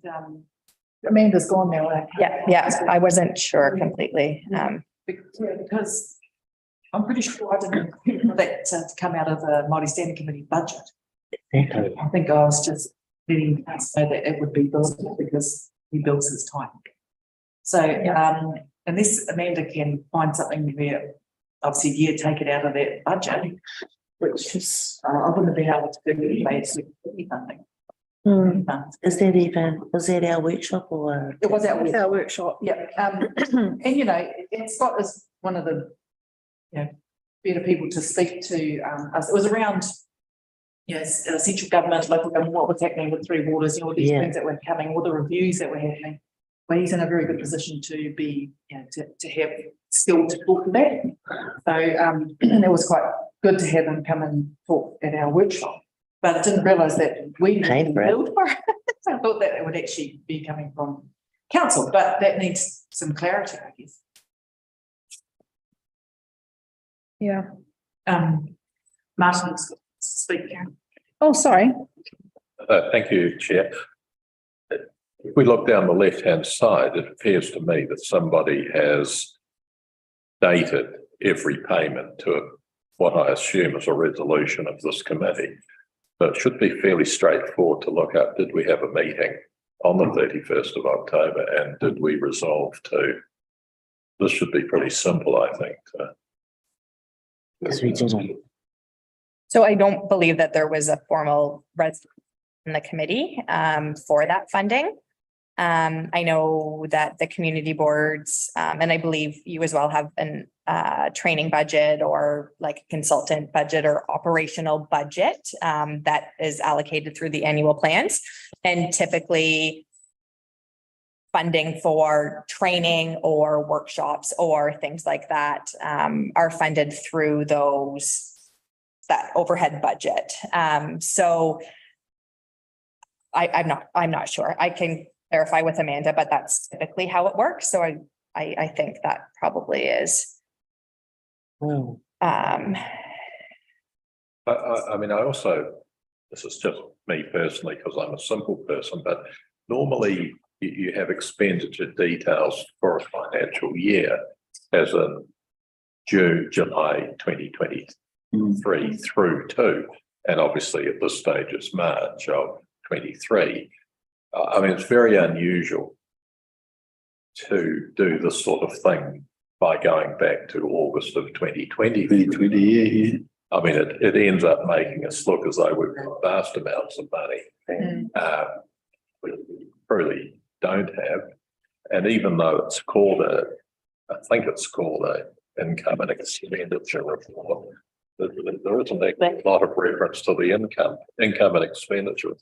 Amanda's gone now. Yeah, I wasn't sure completely. Because I'm pretty sure I didn't expect that to come out of the Maori Standing Committee budget. I think I was just letting us know that it would be built because he builds his time. So unless Amanda can find something where obviously take it out of that budget, which is I wouldn't have been able to do anyway, it's something. Is that even, was that our workshop or? It was our workshop, yeah. And and Scott is one of the better people to speak to us. It was around central government, local government, what was happening with Three Waters, all these things that were coming, all the reviews that were happening. But he's in a very good position to be, to have skill to talk to that. So it was quite good to have him come and talk at our workshop. But I didn't realise that we didn't build for it. So I thought that it would actually be coming from council, but that needs some clarity, I guess. Yeah. Martin's speaking. Oh, sorry. Thank you, Chair. If we look down the left-hand side, it appears to me that somebody has dated every payment to what I assume is a resolution of this committee. So it should be fairly straightforward to look up, did we have a meeting on the 31st of October and did we resolve to? This should be pretty simple, I think. Yes, we did. So I don't believe that there was a formal resolution in the committee for that funding. I know that the community boards, and I believe you as well have an training budget or like a consultant budget or operational budget that is allocated through the annual plans. And typically funding for training or workshops or things like that are funded through that overhead budget. So I'm not sure. I can verify with Amanda, but that's typically how it works. So I think that probably is. I mean, I also, this is just me personally, because I'm a simple person, but normally you have expenditure details for a financial year, as in June, July 2023 through to, and obviously at this stage it's March of 23. I mean, it's very unusual to do this sort of thing by going back to August of 2020. 2020, yeah. I mean, it ends up making us look as though we've got vast amounts of money. We really don't have. And even though it's called I think it's called a income and expenditure report, there isn't a lot of reference to the income and expenditure.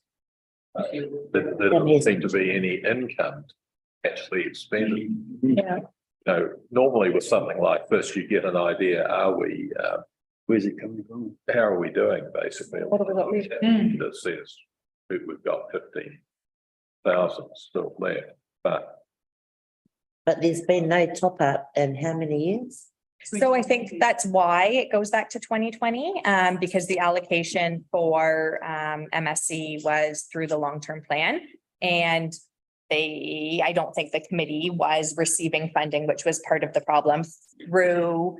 There doesn't seem to be any income actually expended. Yeah. Normally with something like this, you get an idea, are we, where's it coming from? how are we doing basically? What have we got left? That says we've got 15,000 still left, but there's been no top up in how many years? So I think that's why it goes back to 2020, because the allocation for MSC was through the long-term plan. And I don't think the committee was receiving funding, which was part of the problem through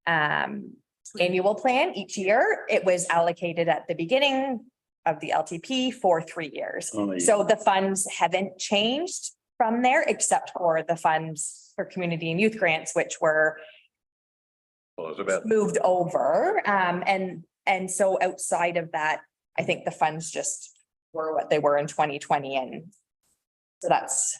annual plan each year. It was allocated at the beginning of the LTP for 3 years. Oh, yeah. So the funds haven't changed from there, except for the funds for community and youth grants, which were moved over. And so outside of that, I think the funds just were what they were in 2020. And so that's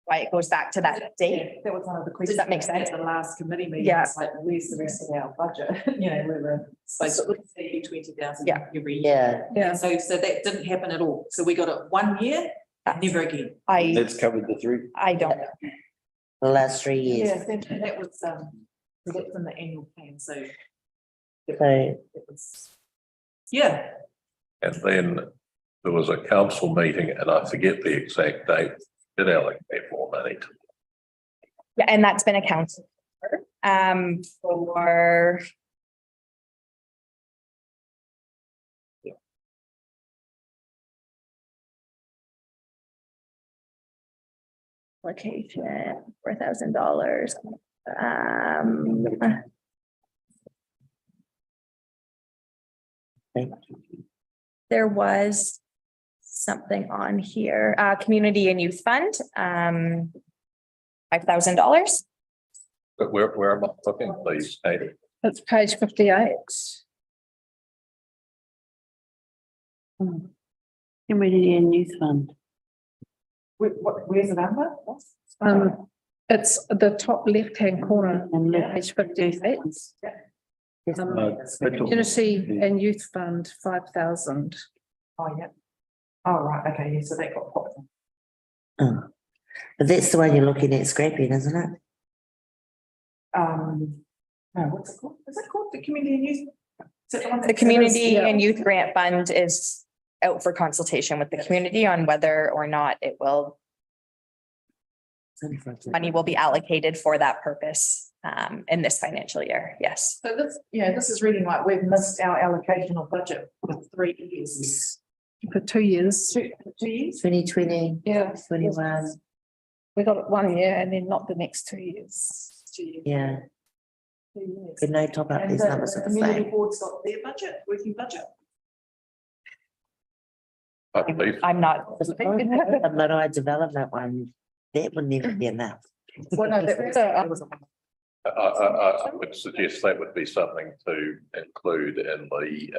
why it goes back to that date. That was one of the questions. Does that make sense? At the last committee meeting, Yeah. it's like, where's the rest of our budget? You know, we were supposed to see 20,000 Yeah. every year. Yeah. So that didn't happen at all. So we got it 1 year, never again. That's covered the 3. I don't. The last 3 years. Yeah, that was, that's in the annual plan, so. So It was, yeah. and then there was a council meeting, and I forget the exact date, did allocate more money to. Yeah, and that's been accounted for. Application, $4,000. There was something on here, community and youth fund, $5,000. But where am I looking, please, Katie? That's page 58. Community and Youth Fund. Where's the number? It's the top left-hand corner on page 58. Community and Youth Fund, 5,000. Oh, yeah. Oh, right, okay, yeah, so that got popped. But that's the one you're looking at scrapping, isn't it? No, what's it called? Is it called the community and youth? Is it the one The that- community Yeah. and youth grant fund is out for consultation with the community on whether or not it will, money will be allocated for that purpose in this financial year. Yes. So this is reading like we've missed our allocation of budget for 3 years. For 2 years. 2 years? 2020, Yeah. 21, We got it 1 year and then not the next 2 years. 2 years. yeah. 2 years. With no top up, And these numbers the are the community same. board's got their budget, working budget. I believe. I'm not. The Maori development one, that wouldn't even be enough. Well, no, that was I would suggest that would be something to include in the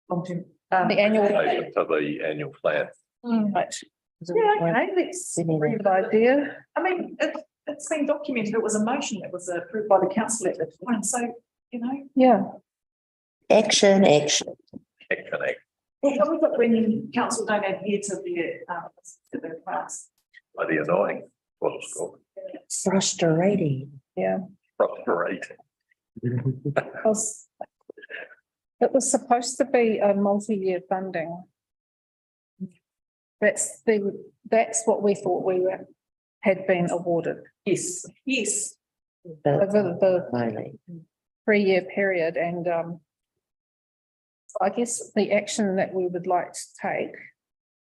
the annual. to the annual plan. Right. Yeah, okay, let's, Good idea. I mean, it's been documented, it was a motion that was approved by the council at the time, so, you know. Yeah. Action. What have we got when council don't adhere to their class? Bloody annoying, what it's called. Frustrating. Yeah. Frustrating. It was supposed to be a multi-year funding. That's what we thought had been awarded Yes, yes. over the 3-year period, and I guess the action that we would like to take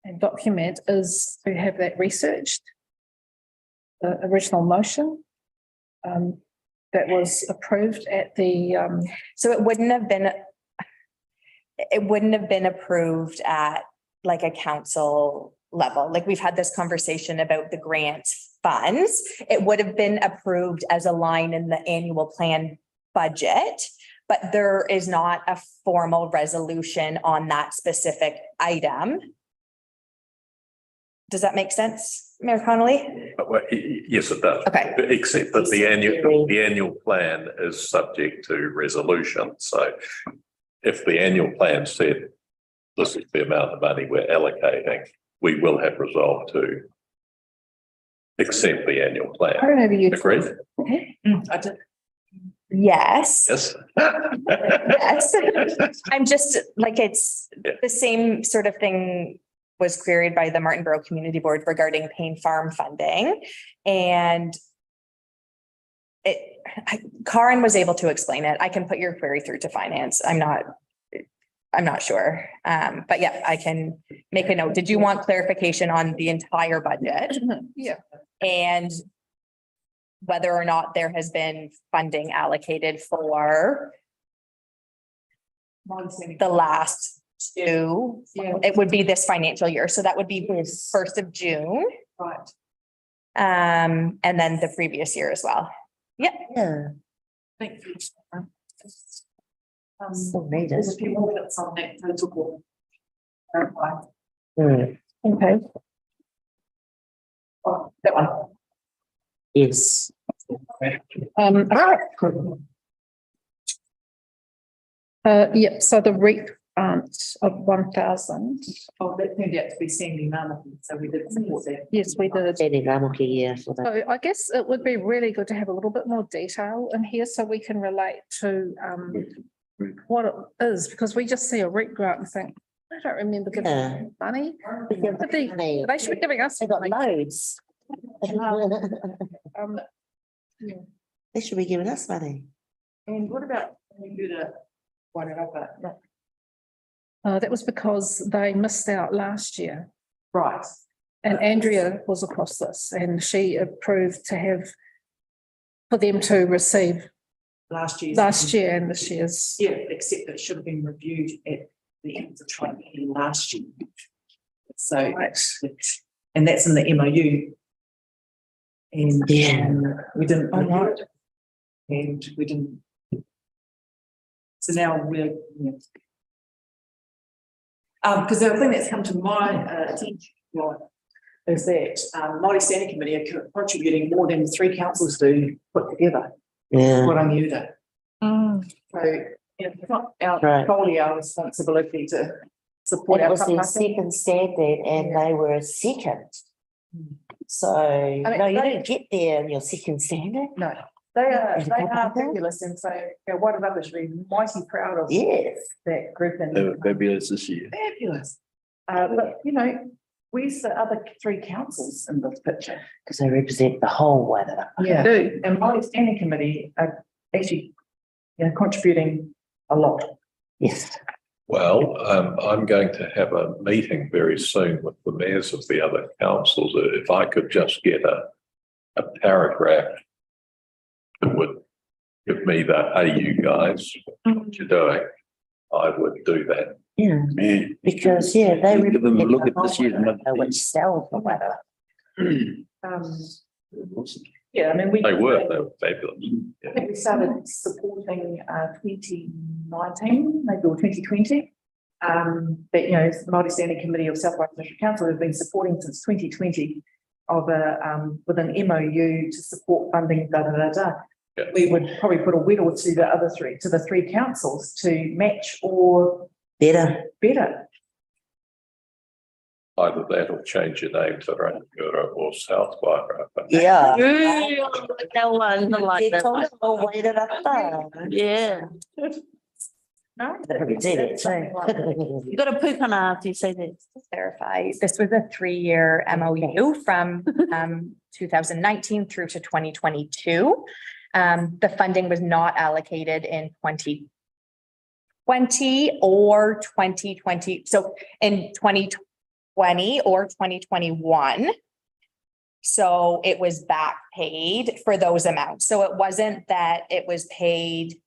and document is to have that researched. The original motion that was approved at the So it wouldn't have been approved at like a council level. Like we've had this conversation about the grant funds. It would have been approved as a line in the annual plan budget, but there is not a formal resolution on that specific item. Does that make sense, Mayor Connolly? Yes, it does. Okay. Except that the annual plan is subject to resolution. So if the annual plan said this is the amount of money we're allocating, we will have resolved to accept the annual plan. I don't know if you Agreed? I did. Yes. Yes. Yes. I'm just like, it's the same sort of thing was queried by the Martinborough Community Board regarding Payne Farm funding. And Karen was able to explain it. I can put your query through to finance. I'm not sure. But yeah, I can make a note. Did you want clarification on the entire budget? Yeah. And whether or not there has been funding allocated for the last two? Yeah. It would be this financial year. So that would be 1st of June. Right. And then the previous year as well. Yep. Yeah. Thank you. Still need There's a it. few more bits on that protocol. Clarify. Okay. Oh, that one. Yes. Yep, so the REAP grant of 1,000. Oh, that turned out to be Sandy Marmot, so we did support that. Yes, we did. Sandy Marmot, yeah, for that. So I guess it would be really good to have a little bit more detail in here so we can relate to what it is, because we just see a REAP grant and think, I don't remember giving them money. They should be giving us. They got loads. Um, They should be giving us money. And what about you to wind it up? that was because they missed out last year. Right. And Andrea was across this and she approved to have, for them to receive Last year. and this year's. Yeah, except that it should have been reviewed at the end of the training last year. So, and that's in the MOU. And we didn't. review it. And we didn't. So now we're. Because the thing that's come to my attention, is that Maori Standing Committee are contributing more than 3 councils do put together. Yeah. What I'm new to. So it's not solely our responsibility to support And it our. was their second standard and they were a second. So, no, you don't get there in your second standard. No, they are fabulous, and so one of us should be mighty proud of. Yes. That group and. They were fabulous this year. Fabulous. But where's the other 3 councils in this picture? Because they represent the whole weather. Yeah, and Maori Standing Committee are actually, contributing a lot. Yes. Well, I'm going to have a meeting very soon with the mayors of the other councils. If I could just get a paragraph that would give me the, hey, you guys, what you're doing, I would do that. Yeah. Because, they Give them a represent look the at this whole year's weather, which sells the weather. Yeah, I mean, They were fabulous. I think we started supporting 2019, maybe, or 2020. that, you know, Māori Standing Committee of South Waitangi District Council have been supporting since 2020 of with an MOU to support funding, We would probably put a whittle to the three councils to match or Better. Either that or change your name to Rangura or South Wairarapa. Yeah. That one, I like that one. Yeah. No. You did it too. You got a pukana after you say that. Verify, this was a 3-year MOU from 2019 through to 2022. The funding was not allocated in 2020 or 2020. So in 2020 or 2021. So it was back paid for those amounts. So it wasn't that it was paid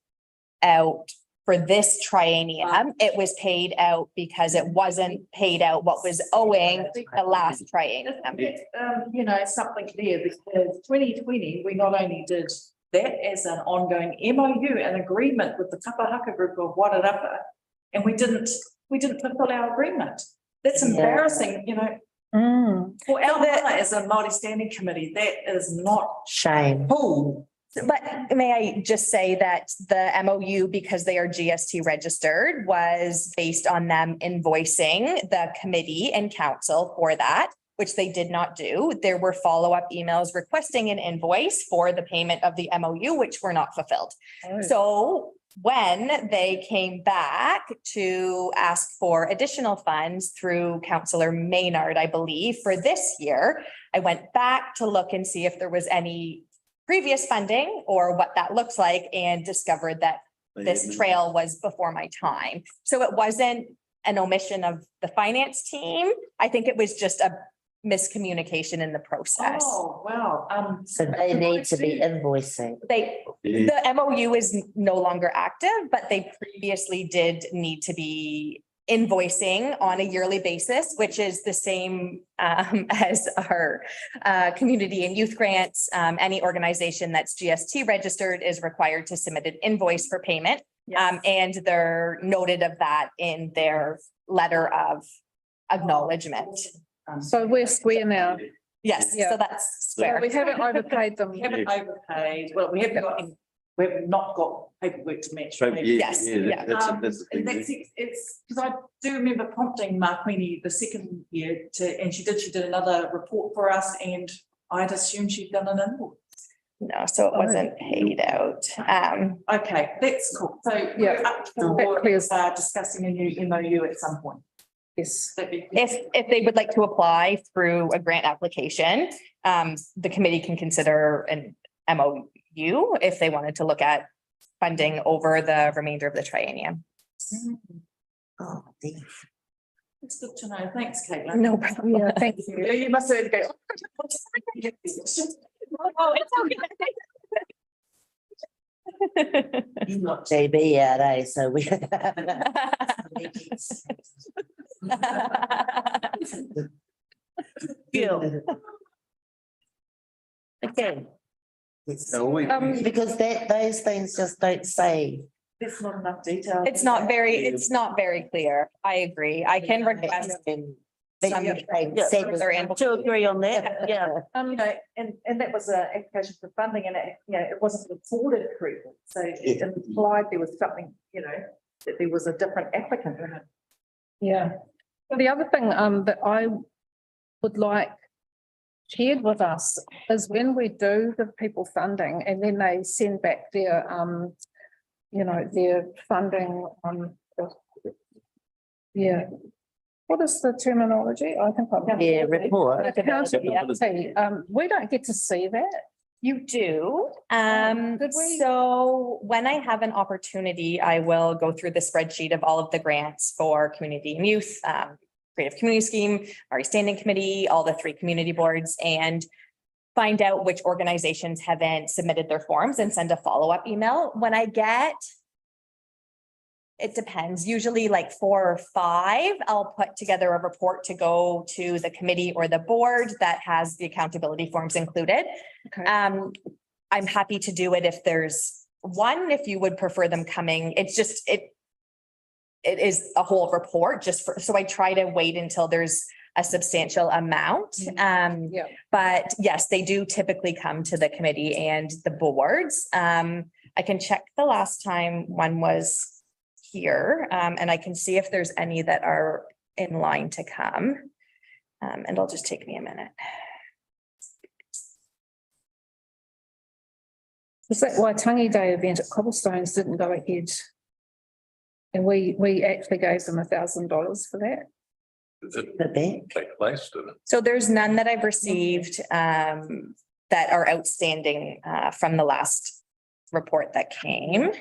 out for this triennium. It was paid out because it wasn't paid out what was owing the last triennium. You know, something there, because 2020, we not only did that as an ongoing MOU, an agreement with the Kapahaka group of Wairarapa, and we didn't fulfill our agreement. That's embarrassing, you know. For our as a Māori Standing Committee, that is not shame. Cool. But may I just say that the MOU, because they are GST registered, was based on them invoicing the committee and council for that, which they did not do. There were follow-up emails requesting an invoice for the payment of the MOU, which were not fulfilled. So when they came back to ask for additional funds through Councillor Maynard, I believe, for this year, I went back to look and see if there was any previous funding or what that looks like, and discovered that this trail was before my time. So it wasn't an omission of the finance team. I think it was just a miscommunication in the process. Oh, wow. So they need to be invoicing. The MOU is no longer active, but they previously did need to be invoicing on a yearly basis, which is the same as our community and youth grants. Any organization that's GST registered is required to submit an invoice for payment. And they're noted of that in their letter of acknowledgement. So we're square now. Yes, Yeah. so that's square. We haven't overpaid them. We haven't overpaid, well, we haven't got, we've not got paperwork to match. Yes, yeah. That's the thing. It's because I do remember prompting Mark Queenie the second year and she did another report for us, and I'd assumed she'd done an invoice. No, so it wasn't paid out. Okay, that's cool. So we're up for discussing a new MOU at some point. Yes. If they would like to apply through a grant application, the committee can consider an MOU if they wanted to look at funding over the remainder of the triennium. Oh, it's good to know. Thanks, Caitlin. No problem. Yeah, thank you. You must have go. Oh, it's okay. You've got JB out, eh? So we. Okay. Because those things just don't say. There's not enough detail. It's not very clear. I agree. I can request. To agree on that, yeah. You know, and that was an application for funding, and it, you know, it wasn't recorded correctly. So it implied there was something, you know, that there was a different applicant in it. Yeah. The other thing that I would like shared with us is when we do give people funding and then they send back their you know, their funding yeah. What is the terminology? I think I'm report. accountability. We don't get to see that. You do. Did we? So when I have an opportunity, I will go through the spreadsheet of all of the grants for community and youth, creative community scheme, Maori Standing Committee, all the 3 community boards, and find out which organizations haven't submitted their forms and send a follow-up email. When I get, it depends, usually like 4 or 5, I'll put together a report to go to the committee or the board that has the accountability forms included. Okay. I'm happy to do it if there's one, if you would prefer them coming. It's just, it is a whole report just for, so I try to wait until there's a substantial amount. Yeah. But yes, they do typically come to the committee and the boards. I can check the last time one was here, and I can see if there's any that are in line to come. And it'll just take me a minute. Was that Waitangi Day event at Cobblestones didn't go ahead? And we actually gave them $1,000 for that. Is it take place, did it? So there's none that I've received that are outstanding from the last report that came.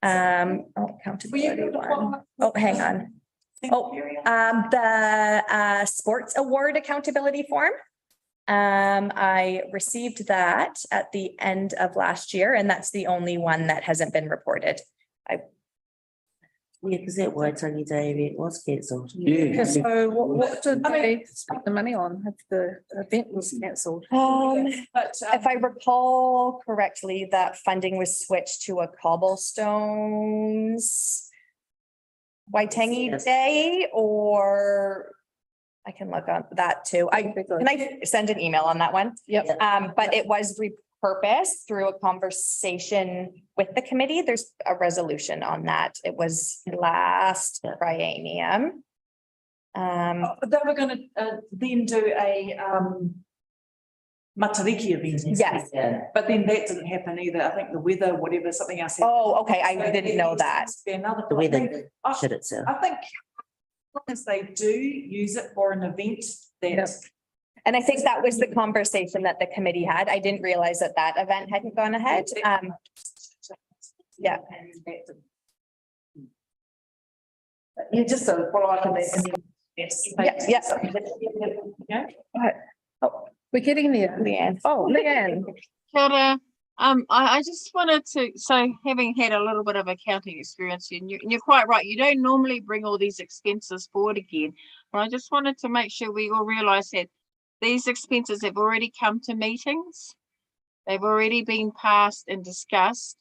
Accountability one. Oh, hang on. Oh, the sports award accountability form. I received that at the end of last year, and that's the only one that hasn't been reported. Yeah, because that Waitangi Day event was cancelled. Yeah, so what did they spend the money on if the event was cancelled? If I recall correctly, that funding was switched to a cobblestones Waitangi Day, or I can look on that too. Can I send an email on that one? Yep. But it was repurposed through a conversation with the committee. There's a resolution on that. It was last triennium. They were gonna then do a Matariki event. Yes. But then that didn't happen either. I think the weather, whatever, something else. Oh, okay. I didn't know that. The weather shit itself. I think as long as they do use it for an event that. And I think that was the conversation that the committee had. I didn't realize that that event hadn't gone ahead. Yeah. You just sort of follow up on that. Yes. Yes. Right. Oh, we're getting there. Leanne. Oh, Leanne. Kia ora. I just wanted to, so having had a little bit of accounting experience, and you're quite right, you don't normally bring all these expenses forward again. But I just wanted to make sure we all realise that these expenses have already come to meetings. They've already been passed and discussed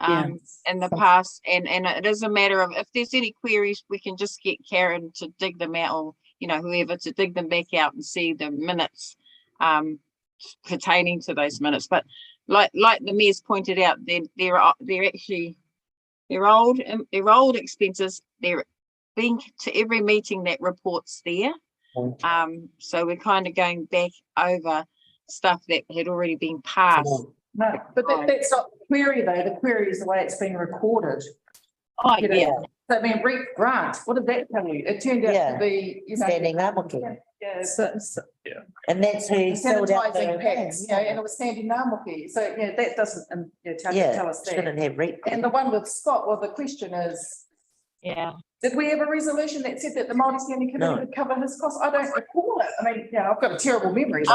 in the past, and it is a matter of, if there's any queries, we can just get Karen to dig them out, or whoever to dig them back out and see the minutes pertaining to those minutes. But like the mayor's pointed out, they're actually old expenses. They're being to every meeting that reports there. So we're kind of going back over stuff that had already been passed. No, but that's not the query though. The query is the way it's been recorded. Oh, yeah. So I mean, Grant, what did that tell you? It turned out to be, Standing Namuki. Yeah. And that's who filled out the Sanitizing packs, and it was standing Namuki. So, that doesn't tell us that. Shouldn't have And the one with Scott, well, the question is, did we have a resolution that said that the Māori Standing Committee would cover his costs? I don't recall it. I mean, I've got a terrible memory.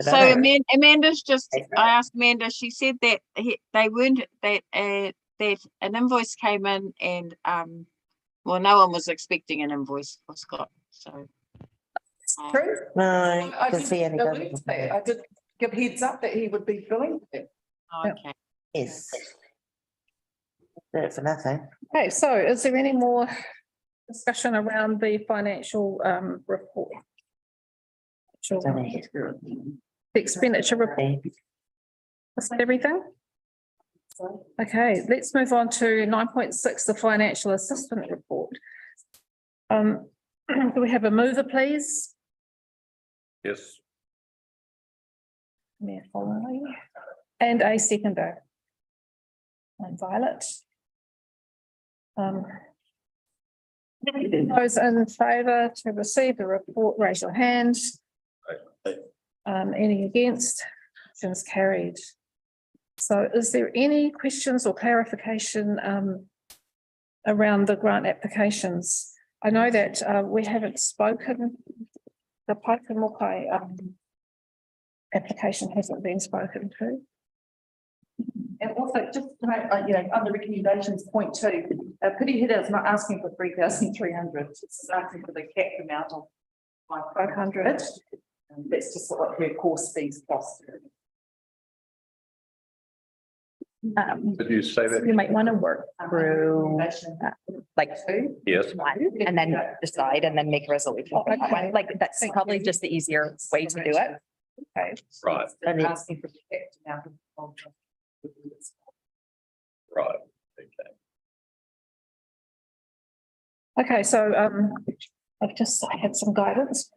So Amanda's just, I asked Amanda, she said that they weren't, that an invoice came in, and well, no one was expecting an invoice for Scott, so. True. No, I did give heads up that he would be billing it. Okay. Yes. That's for nothing. Okay, so is there any more discussion around the financial report? The expenditure report. Is that everything? Okay, let's move on to 9.6, the financial assistant report. Do we have a mover, please? Yes. Mayor Foley. And a seconder. And Violet. Those in favour to receive the report, raise your hand. Any against? Motion's carried. So is there any questions or clarification around the grant applications? I know that we haven't spoken, the Paikamokai application hasn't been spoken to. And also, just to note, under recommendations, point 2, Pity Hitter is not asking for 3,300, it's asking for the capped amount of 500. That's just what her course fees cost. Did you say that? You might want to work through like Yes. one and then decide and then make a resolution. for that one. Like that's probably just the easier way to do it. Okay. Right, And asking for protect now. right. Okay. Okay, so I had some guidance.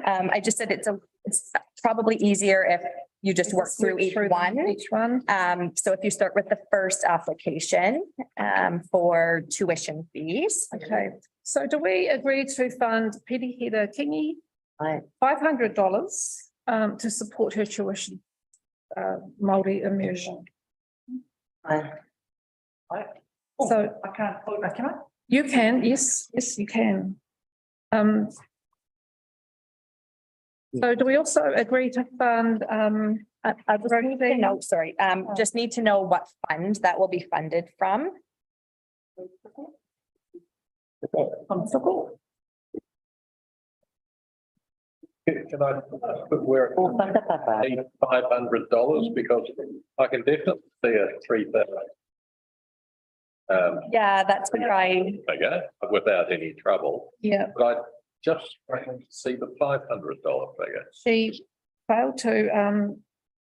I just said it's probably easier if you just work through each one. Each one. So if you start with the first application, for tuition fees. Okay, so do we agree to fund Pirihira Kingi Aye. $500 to support her tuition, Maori immersion? Aye. So I can't, can I? you can, yes, you can. So do we also agree to fund, I just need to know, sorry, just need to know what fund that will be funded from. Constable? Can I put where $500 because I can definitely see a 3,000. Yeah, that's what I, Okay, without any trouble, Yeah, but I just struggle to see the $500 figure. she failed to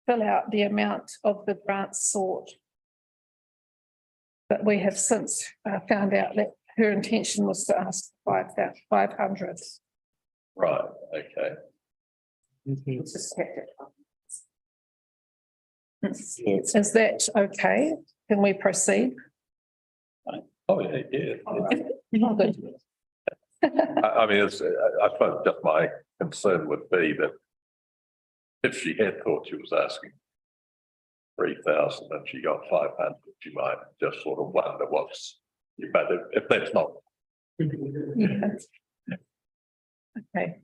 fill out the amount of the grant sought. But we have since found out that her intention was to ask 500. Right, okay. It's just kept it. Is that okay? Can we proceed? Oh, yeah, yeah. Good. I mean, it's, I suppose just my concern would be that if she had thought she was asking 3,000 and she got 500, she might just sort of wonder what's, but if that's not. Yeah. Okay.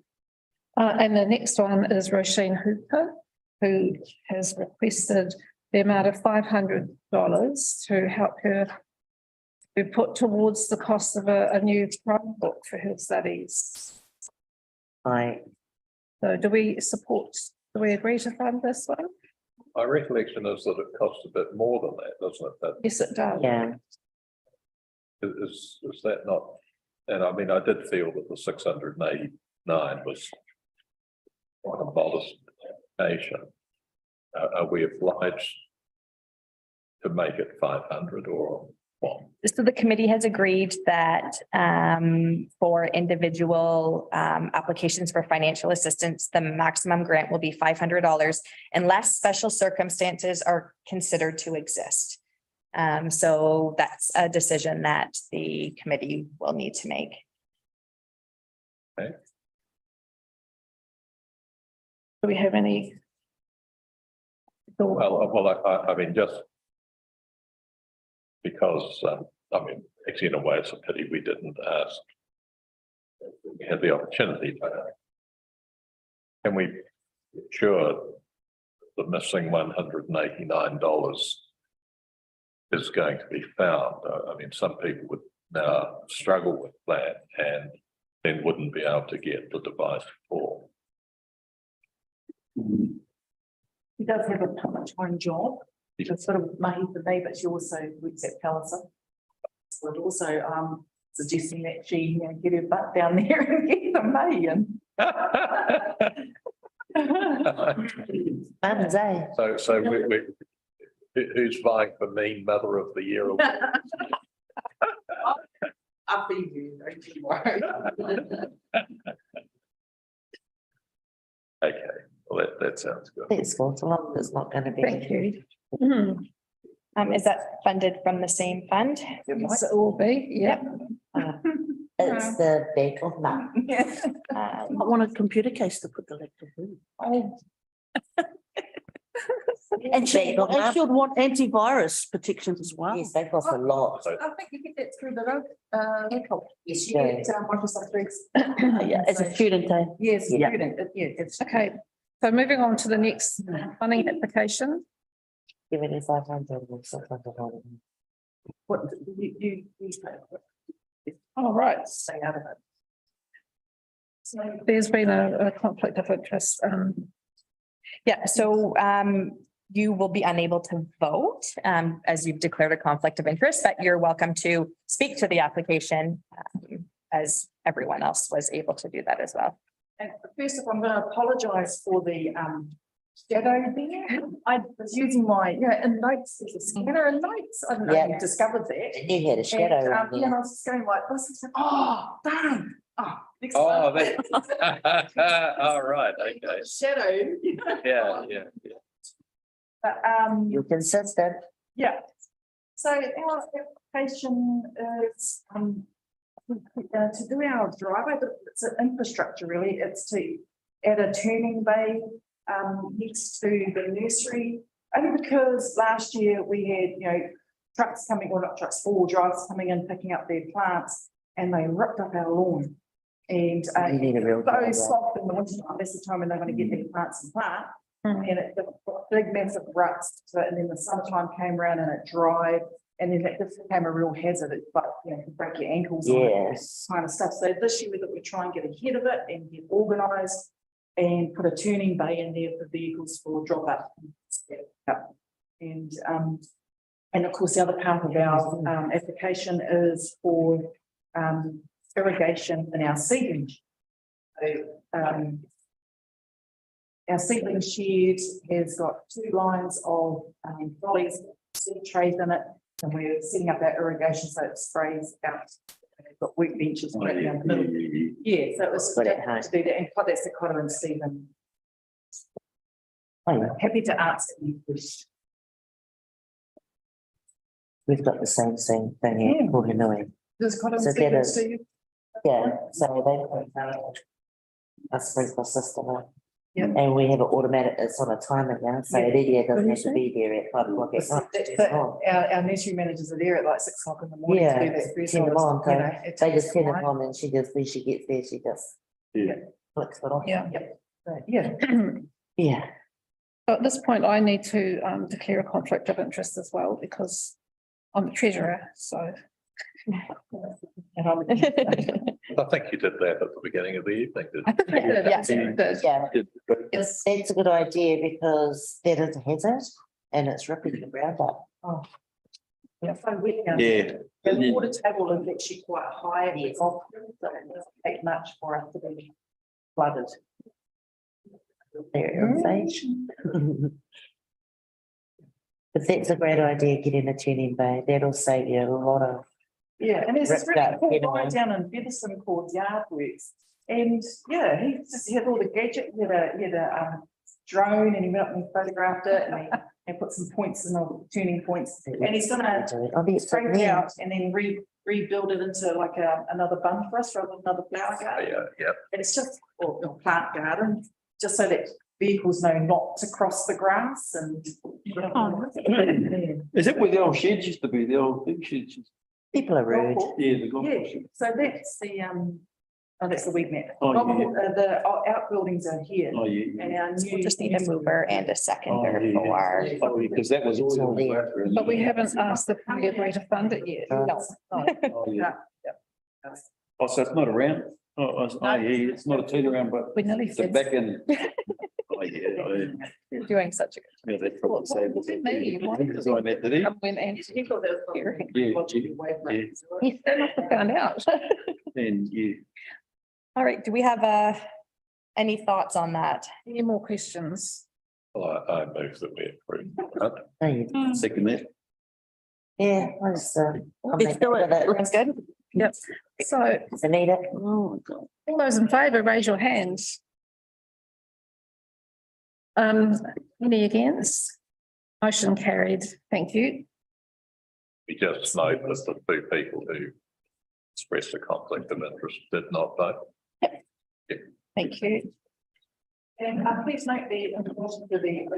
And the next one is Roisin Hooper, who has requested the amount of $500 to help her to put towards the cost of a new Chromebook for her studies. Aye. So do we agree to fund this one? My recollection is that it costs a bit more than that, doesn't it? That Yes, it does. Yeah. is that not? And I mean, I did feel that the 689 was quite a modest application. Are we obliged to make it 500 or what? so the committee has agreed that for individual applications for financial assistance, the maximum grant will be $500 unless special circumstances are considered to exist. So that's a decision that the committee will need to make. Okay. Do we have any? Well, I mean, just because, I mean, actually, in a way, it's a pity we didn't ask. We had the opportunity, but can we ensure the missing $189 is going to be found? I mean, some people would now struggle with that and then wouldn't be able to get the device for. He does have a part-time job, it's sort of mahi for me, but she also works at Palliser. So it also suggesting that she get her butt down there and get the mahi in. Mums, eh? So who's vying for mean mother of the year? Award? I'll be you, don't you worry. Okay, well, that sounds good. It's for so long, it's not gonna be. Thank you. Mhm. Is that funded from the same fund? Yes, it will be, yeah. It's the bag of mum. I want a computer case to put the laptop in. Oh. And she would want antivirus protections as well. Yes, they cost a lot. I think you get that through the road. Yes, You you get Microsoft Regs. Yeah, as a student, eh? Yes, Yeah. student, yeah, it's. Okay, so moving on to the next funding application. Give it 500 or something. What, you All right. stay out of it. So there's been a conflict of interest. Yeah, so you will be unable to vote, as you've declared a conflict of interest, but you're welcome to speak to the application, as everyone else was able to do that as well. And first of all, I'm going to apologise for the shadow there. I was using my, in notes, there's a scanner in notes. I don't know if you discovered that. And you had a shadow And, on yeah, and I there. was just going like this, and oh, darn. Oh, next Oh, time. that, all right, okay. Shadow. Yeah. But, You're consistent. yeah. So our application is, to do our driveway, but it's an infrastructure really. It's to add a turning bay next to the nursery. Only because last year we had, trucks coming, or not trucks, 4-wheel drives coming in, picking up their plants, and they ripped up our lawn. And You need a real driveway. so soft in the winter time, that's the time when they're going to get their plants in plant. And it got big massive ruts. So, and then the summertime came around and it dried. And then that just became a real hazard. It's like, you break your ankles on it, Yes. kind of stuff. So this year we thought we'd try and get ahead of it and get organised and put a turning bay in there for vehicles for drop up. And of course, the other part of our application is for irrigation in our seedling. So, our seedling shed has got 2 lines of trolleys, seed trays in it, and we're setting up our irrigation so it sprays out. We've got workbenches right down the middle. Yeah, so it was Got it, just huh? to do that, and that's the Cotter and Stephen. Oh, yeah. Happy to answer any questions. We've got the same thing here, Kohinui. Does Cotter and So Stephen that see you? Yeah, so they put a sprinkler system in. Yeah. And we have it automatic, it's on a timer now, so it either doesn't have to be there at 5 o'clock at night. So our nursery managers are there at like 6 o'clock in the morning to do Yeah, that. first turn them one. on, so It they takes just turn it time. on and she just, when she gets there, she just flicks it on. Yeah. Yeah. Yeah. So at this point, I need to declare a conflict of interest as well, because I'm the treasurer, so. And I'm I think you did that at the beginning of the evening. That's a good idea because that is a hazard and it's ripping the ground up. Oh. Yeah, so wet down Yeah. there. The water table is actually quite high. It's off, so it doesn't take much for us to be flooded. But that's a great idea, getting a tuning bay. That'll save you a lot of. Yeah, and there's this ripped really up cool anyway. guy down in Featherston called Yardworks. And yeah, he just had all the gadget, he had a drone, and he went up and photographed it, and he put some points in the turning points. And he's gonna scrape it out and then rebuild it into like another bun for us, rather than another flower garden. Yeah. And it's just, or plant garden, just so that vehicles know not to cross the grass and. Is it where the old sheds used to be, the old big sheds? People are rude. Yeah, the golf Yeah, course. so that's the that's the weed map. Oh, The outbuildings are here. Oh, yeah. And our new. We'll just need a mover and a seconder Oh, for. yeah. Oh, because that was always on the background. But we haven't asked if we agree to fund it yet. No. Oh, yeah. Yeah. Oh, so it's not around? Oh, yeah, it's not a turnaround, but We nearly it's a said. back end. Oh, yeah. You're doing such a good. Yeah, they probably What say. was it me? Why He designed that, did he? When Anthony got there. Yeah. Yes, they must have found out. And yeah. All right, do we have any thoughts on that? Any more questions? Well, I move that we approve that. Second that. Yeah, I just, I'll Let's make do it it. with it. That's good. Yep. So Anita? all those in favour, raise your hands. Any against? Motion carried. Thank you. We just note that the 2 people who expressed a conflict of interest did not vote. Thank you. And please note the information for the.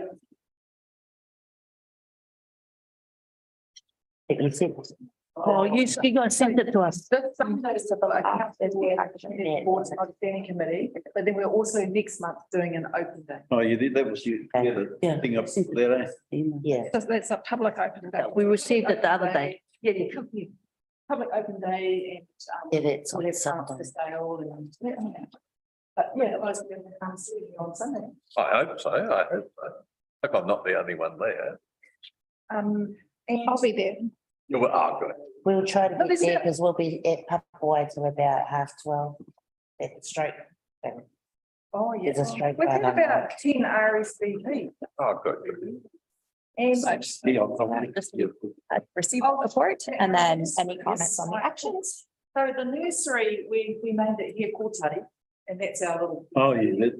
Oh, you guys sent it to us. Some notice of the account as we board of standing committee, but then we're also next month doing an open day. Oh, you did, that was you, the thing up there, eh? Yeah. That's a public open day. We received it the other day. Yeah, yeah, public open day and. Yeah, that's on we'll have Sunday. for sale and. But yeah, otherwise we're going to come see you on Sunday. I hope so. Hope I'm not the only one there. And I'll be there. Well, oh, good. We'll try to But be isn't there it- because we'll be at Papua till about 12:30 at the stroke. Oh, There's a stroke. We've had going on. about 10 RSVP. Oh, good. And Receive the report and then any comments on the actions. so the nursery, we named it here Kotari, and that's our little. Oh, yeah.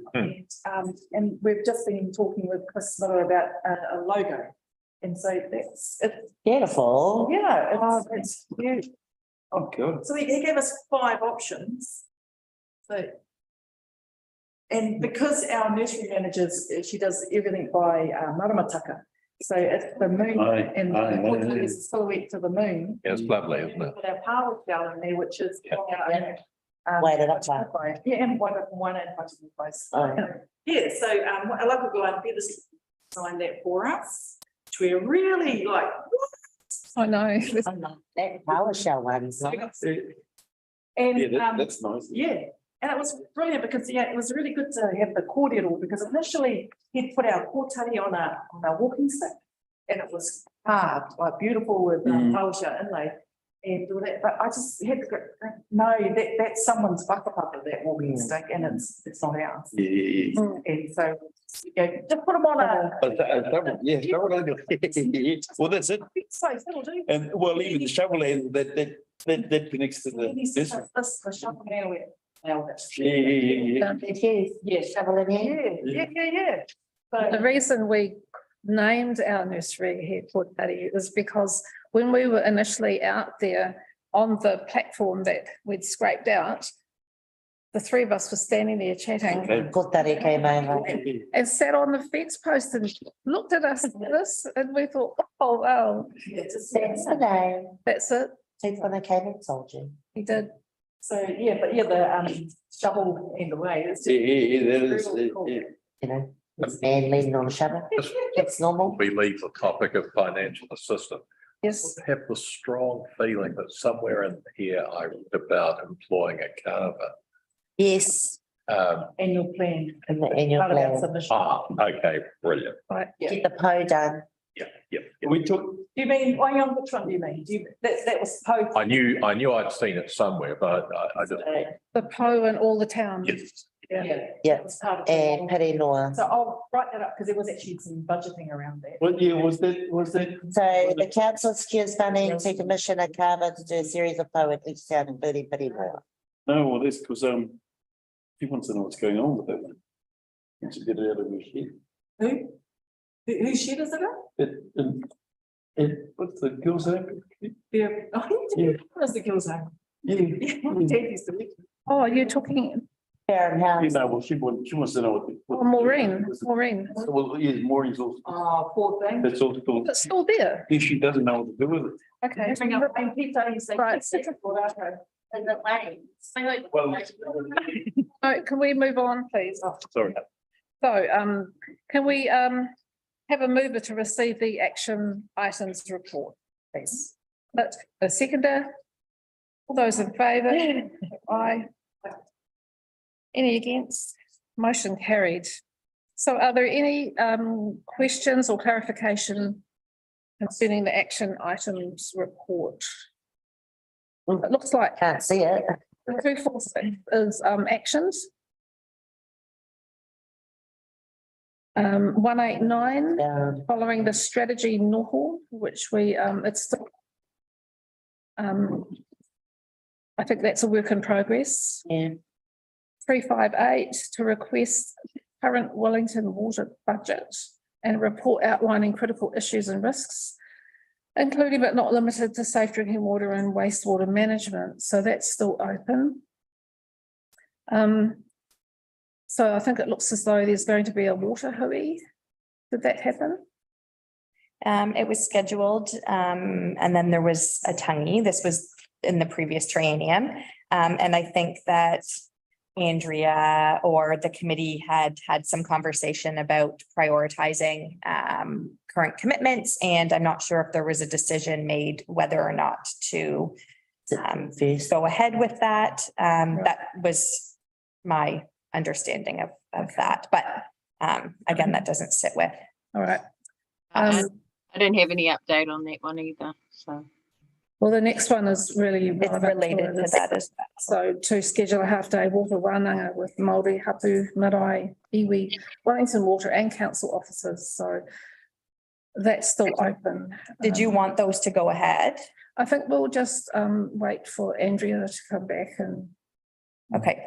And we've just been talking with Chris Miller about a logo. And so it's, Beautiful. yeah, it's huge. Oh, God. So he gave us 5 options. So. And because our nursery managers, she does everything by maramataka. So it's the moon Aye, and aye, the aye. silhouette to the moon. Yeah, it's lovely, isn't it? With our power shell in there, which is. Waited up by. Yeah, and one and both. Oh. Yeah, so a local guy in Feathers signed that for us, which we're really like, I know. That power shell one's nice. and That's nice. yeah, and it was brilliant because it was really good to have the cordial because initially he'd put our kōtari on a walking stick and it was carved, like beautiful with power shell inlay. And all that, but I just had to go, no, that's someone's whakapapa, that walking stick, and it's not ours. Yeah. And so, yeah, just put them on a. Well, that's it. Safe, that'll do. And well, even the shovel end that connects to the. This, the shovel now, now that's. Yeah. Yeah, shovel in here. Yeah. The So, reason we named our nursery here Kotari is because when we were initially out there on the platform that we'd scraped out, the 3 of us were standing there chatting Kotari came over. and sat on the fence post and looked at us like this, and we thought, oh, wow, That's the name. that's it. That's when I came and told you. He did. so, yeah, but yeah, the shovel end away, it's just. Yeah, that is, Real cool. yeah. You know, man leaning on a shovel. It's normal. We leave the topic of financial assistance. Yes. I have the strong feeling that somewhere in here I read about employing a carver. Yes, Annual plan. in the annual Part of our plan. submission. Okay, brilliant. Right. Get the PO done. Yeah. We took, Do you mean, which one do you mean? That was post. I knew I'd seen it somewhere, but I just, The Po and all the towns. yes. Yeah. Yeah, It was part of the- and Perinoa. So I'll write that up because there was actually some budgeting around that. what year was that? So the council secures funding to commission a carver to do a series of PO in each town, including Perinoa. No, well, that's because, he wants to know what's going on with that one. Wants to get it out of his head. Whose shed is it What's the girl's name? Yeah. Yeah. What's the girl's name? Yeah. Dad used to live. Oh, you're talking, Karen You House. know, well, she wants to know what. oh, Maureen. Well, yeah, Maureen's also, Oh, poor thing. that's also, It's still there. yeah, she doesn't know what to do with it. Okay. Bring up, and keep telling you, say, Right. "It's such a good outro." In the lane. Well, Oh, can we move on, please? sorry. So, can we, have a mover to receive the action items report, please? But a seconder? All those in favour? Aye. Any against? Motion carried. So are there any, questions or clarification concerning the action items report? It looks like Can't see it. 246 is, actions. 189, following the strategy noho, which we, it's still. I think that's a work in progress. Yeah. 358 to request current Wellington water budget and report outlining critical issues and risks, including but not limited to safe drinking water and wastewater management. So that's still open. So I think it looks as though there's going to be a water hui. Did that happen? It was scheduled, and then there was a tangi. This was in the previous triennium. And I think that Andrea or the committee had some conversation about prioritizing current commitments. And I'm not sure if there was a decision made whether or not to go ahead with that. That was my understanding of that. But again, that doesn't sit with All right. I don't have any update on that one either, so. Well, the next one is really It's relevant related to this. that as well. So to schedule a half-day water wānanga with Maori, hapu, marae, iwi, Wellington Water and council officers. So that's still open. Did you want those to go ahead? I think we'll just wait for Andrea to come back and. Okay.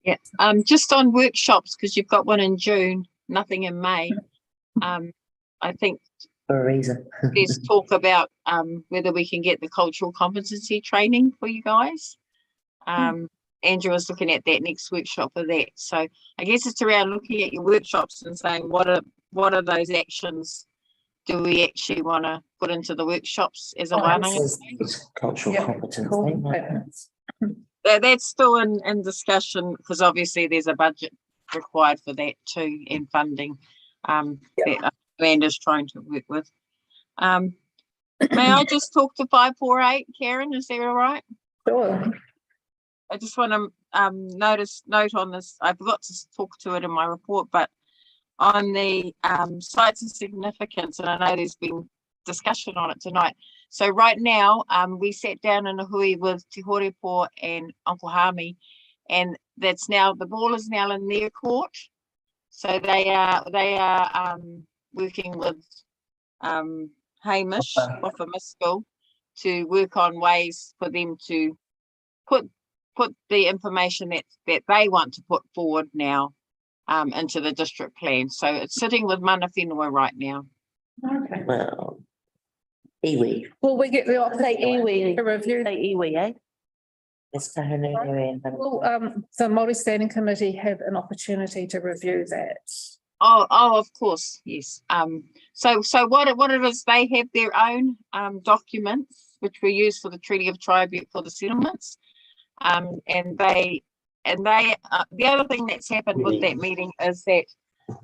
Yeah, just on workshops, because you've got one in June, nothing in May. I think For a reason. there's talk about whether we can get the cultural competency training for you guys. Andrew was looking at that next workshop for that. So I guess it's around looking at your workshops and saying what are those actions do we actually want to put into the workshops as a wānanga? Cultural competence. That's still in discussion because obviously there's a budget required for that too and funding that Amanda's trying to work with. May I just talk to 548, Karen? Is that all right? Sure. I just want to note on this. I forgot to talk to it in my report, but on the sites of significance, and I know there's been discussion on it tonight. So right now, we sat down in a hui with Te Horepo and Uncle Hami, and that's now the ball is now in their court. So they are working with Hamish off of Miss School to work on ways for them to put the information that they want to put forward now into the district plan. So it's sitting with Mana Whenua right now. Okay. Well, iwi. Will we get the opportunity iwi. to review? Say iwi, eh? It's Kahunu. Will the Māori Standing Committee have an opportunity to review that? Oh, of course, yes. So what it is, they have their own documents which we use for the Treaty of Tribute for the settlements, and the other thing that's happened with that meeting is that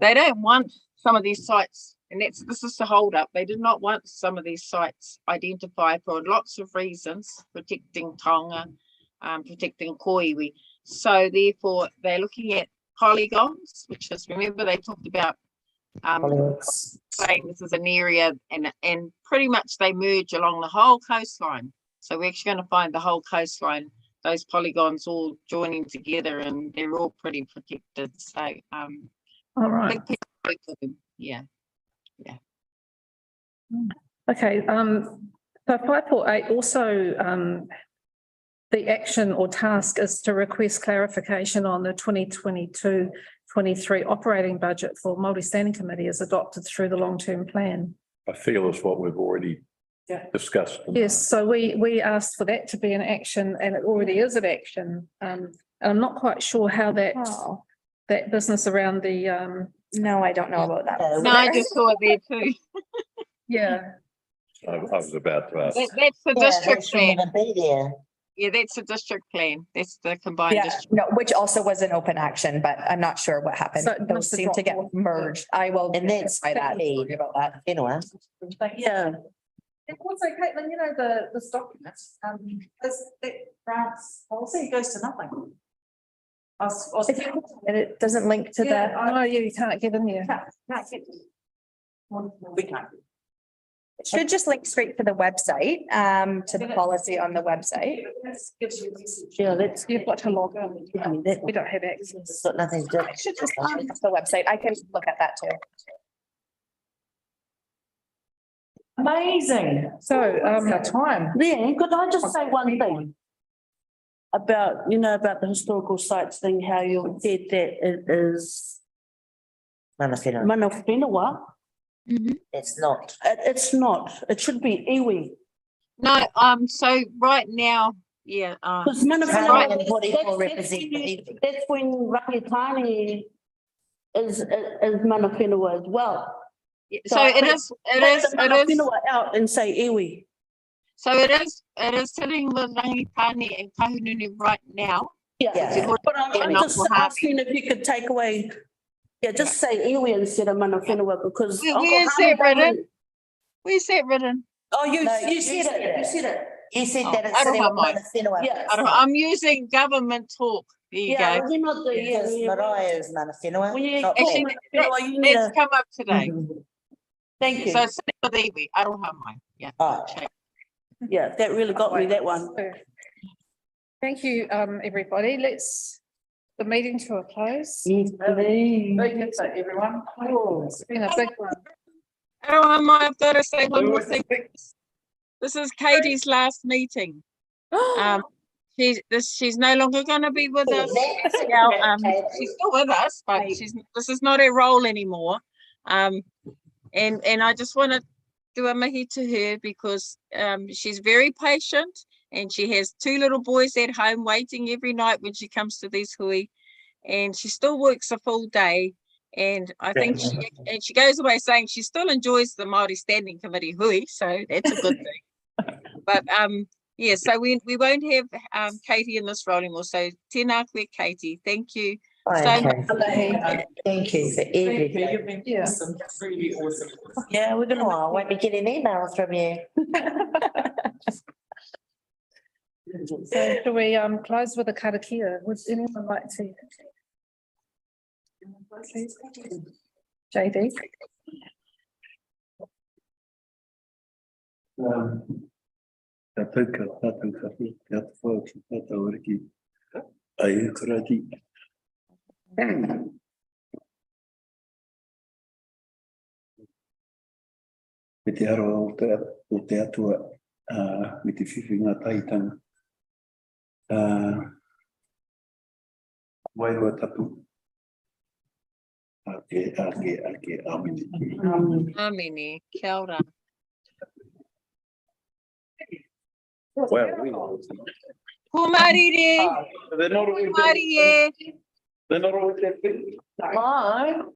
they don't want some of these sites, and this is the hold up. They did not want some of these sites identified for lots of reasons, protecting taonga, protecting koiwi. So therefore, they're looking at polygons, which is, remember they talked about saying this is an area and pretty much they merge along the whole coastline. So we're actually going to find the whole coastline, those polygons all joining together, and they're all pretty protected. So all right. Yeah. Okay. So 548 also the action or task is to request clarification on the 2022-23 operating budget for Māori Standing Committee as adopted through the long-term plan. I feel is what we've already discussed. Yes, so we asked for that to be an action, and it already is an action. And I'm not quite sure how that business around the No, I don't know about that. No, I just saw it there too. Yeah. I was about to ask. That's the district plan. Be there. Yeah, that's the district plan. That's the combined district. No, which also was an open action, but I'm not sure what happened. So it Those must have seem to get dropped off. merged. I will. And that's verify that. key. Sorry about that. Anyway. Yeah. And also, Caitlin, you know, this document, that grants policy goes to nothing. It doesn't link to the. No, you can't get in there. We can't. It should just link straight to the website, to the policy on the website. Yeah, that's. You've got to log in. We don't have access. It's got nothing to do. It should just link to the website. I can look at that too. Amazing. So, Our time. Yeah, could I just say one thing? About, about the historical sites thing, how you said that it is Mana Whenua. Mana Whenua. It's not. It's not, it should be iwi. No, so right now, yeah. Because Mana Right, Whenua, and 44 that's represent the iwi. that's when Rangitani is Mana Whenua as well. So it is. Mana Whenua out and say iwi. So it is sitting with Rangitani and Kahununu right now. Yeah, but I'm just asking if you could take away, just say iwi instead of Mana Whenua, because. Where's that written? Where's that written? Oh, you No, said it, you said it. You said that I it's don't sitting have with Mana Whenua. Yeah. I'm using government talk you Yeah, go. we're not the, yes, Mariah's mana whenua. Well, yeah, not Actually, that. let's come up today. Thank you. So sitting with iwi, aroha mai. Yeah. Oh. Yeah, that really got me, that one. Thank you, everybody. Let's the meeting to a close. Yes, please. Big effort, everyone. It's been a big one. Aroha mai, I've got to say one more thing. This is Katie's last meeting. She's no longer going to be with us. Yeah, she's still with us, but this is not her role anymore. And I just want to do a mihi to her because she's very patient and she has 2 little boys at home waiting every night when she comes to these hui, and she still works a full day. And I think she goes away saying she still enjoys the Maori Standing Committee hui, so that's a good thing. But yeah, so we won't have Katie in this role anymore. So tēnā koe, Katie. Thank you so much. Thank you for everything. You've been awesome, really awesome. Yeah, we're gonna, I won't be getting emails from you. So do we close with a karakia? Would anyone like to? Please. JD. Tātou ka tātou kawhi, te atu whao ki tātou ariki. Ai karati. Me te aroa o te atua, me te whiwhinga taitanga. Wairua tapu. Ake, amini. Amini, kia ora. Well, Kumariri. they're not always Kumariri. they're not always that big. No.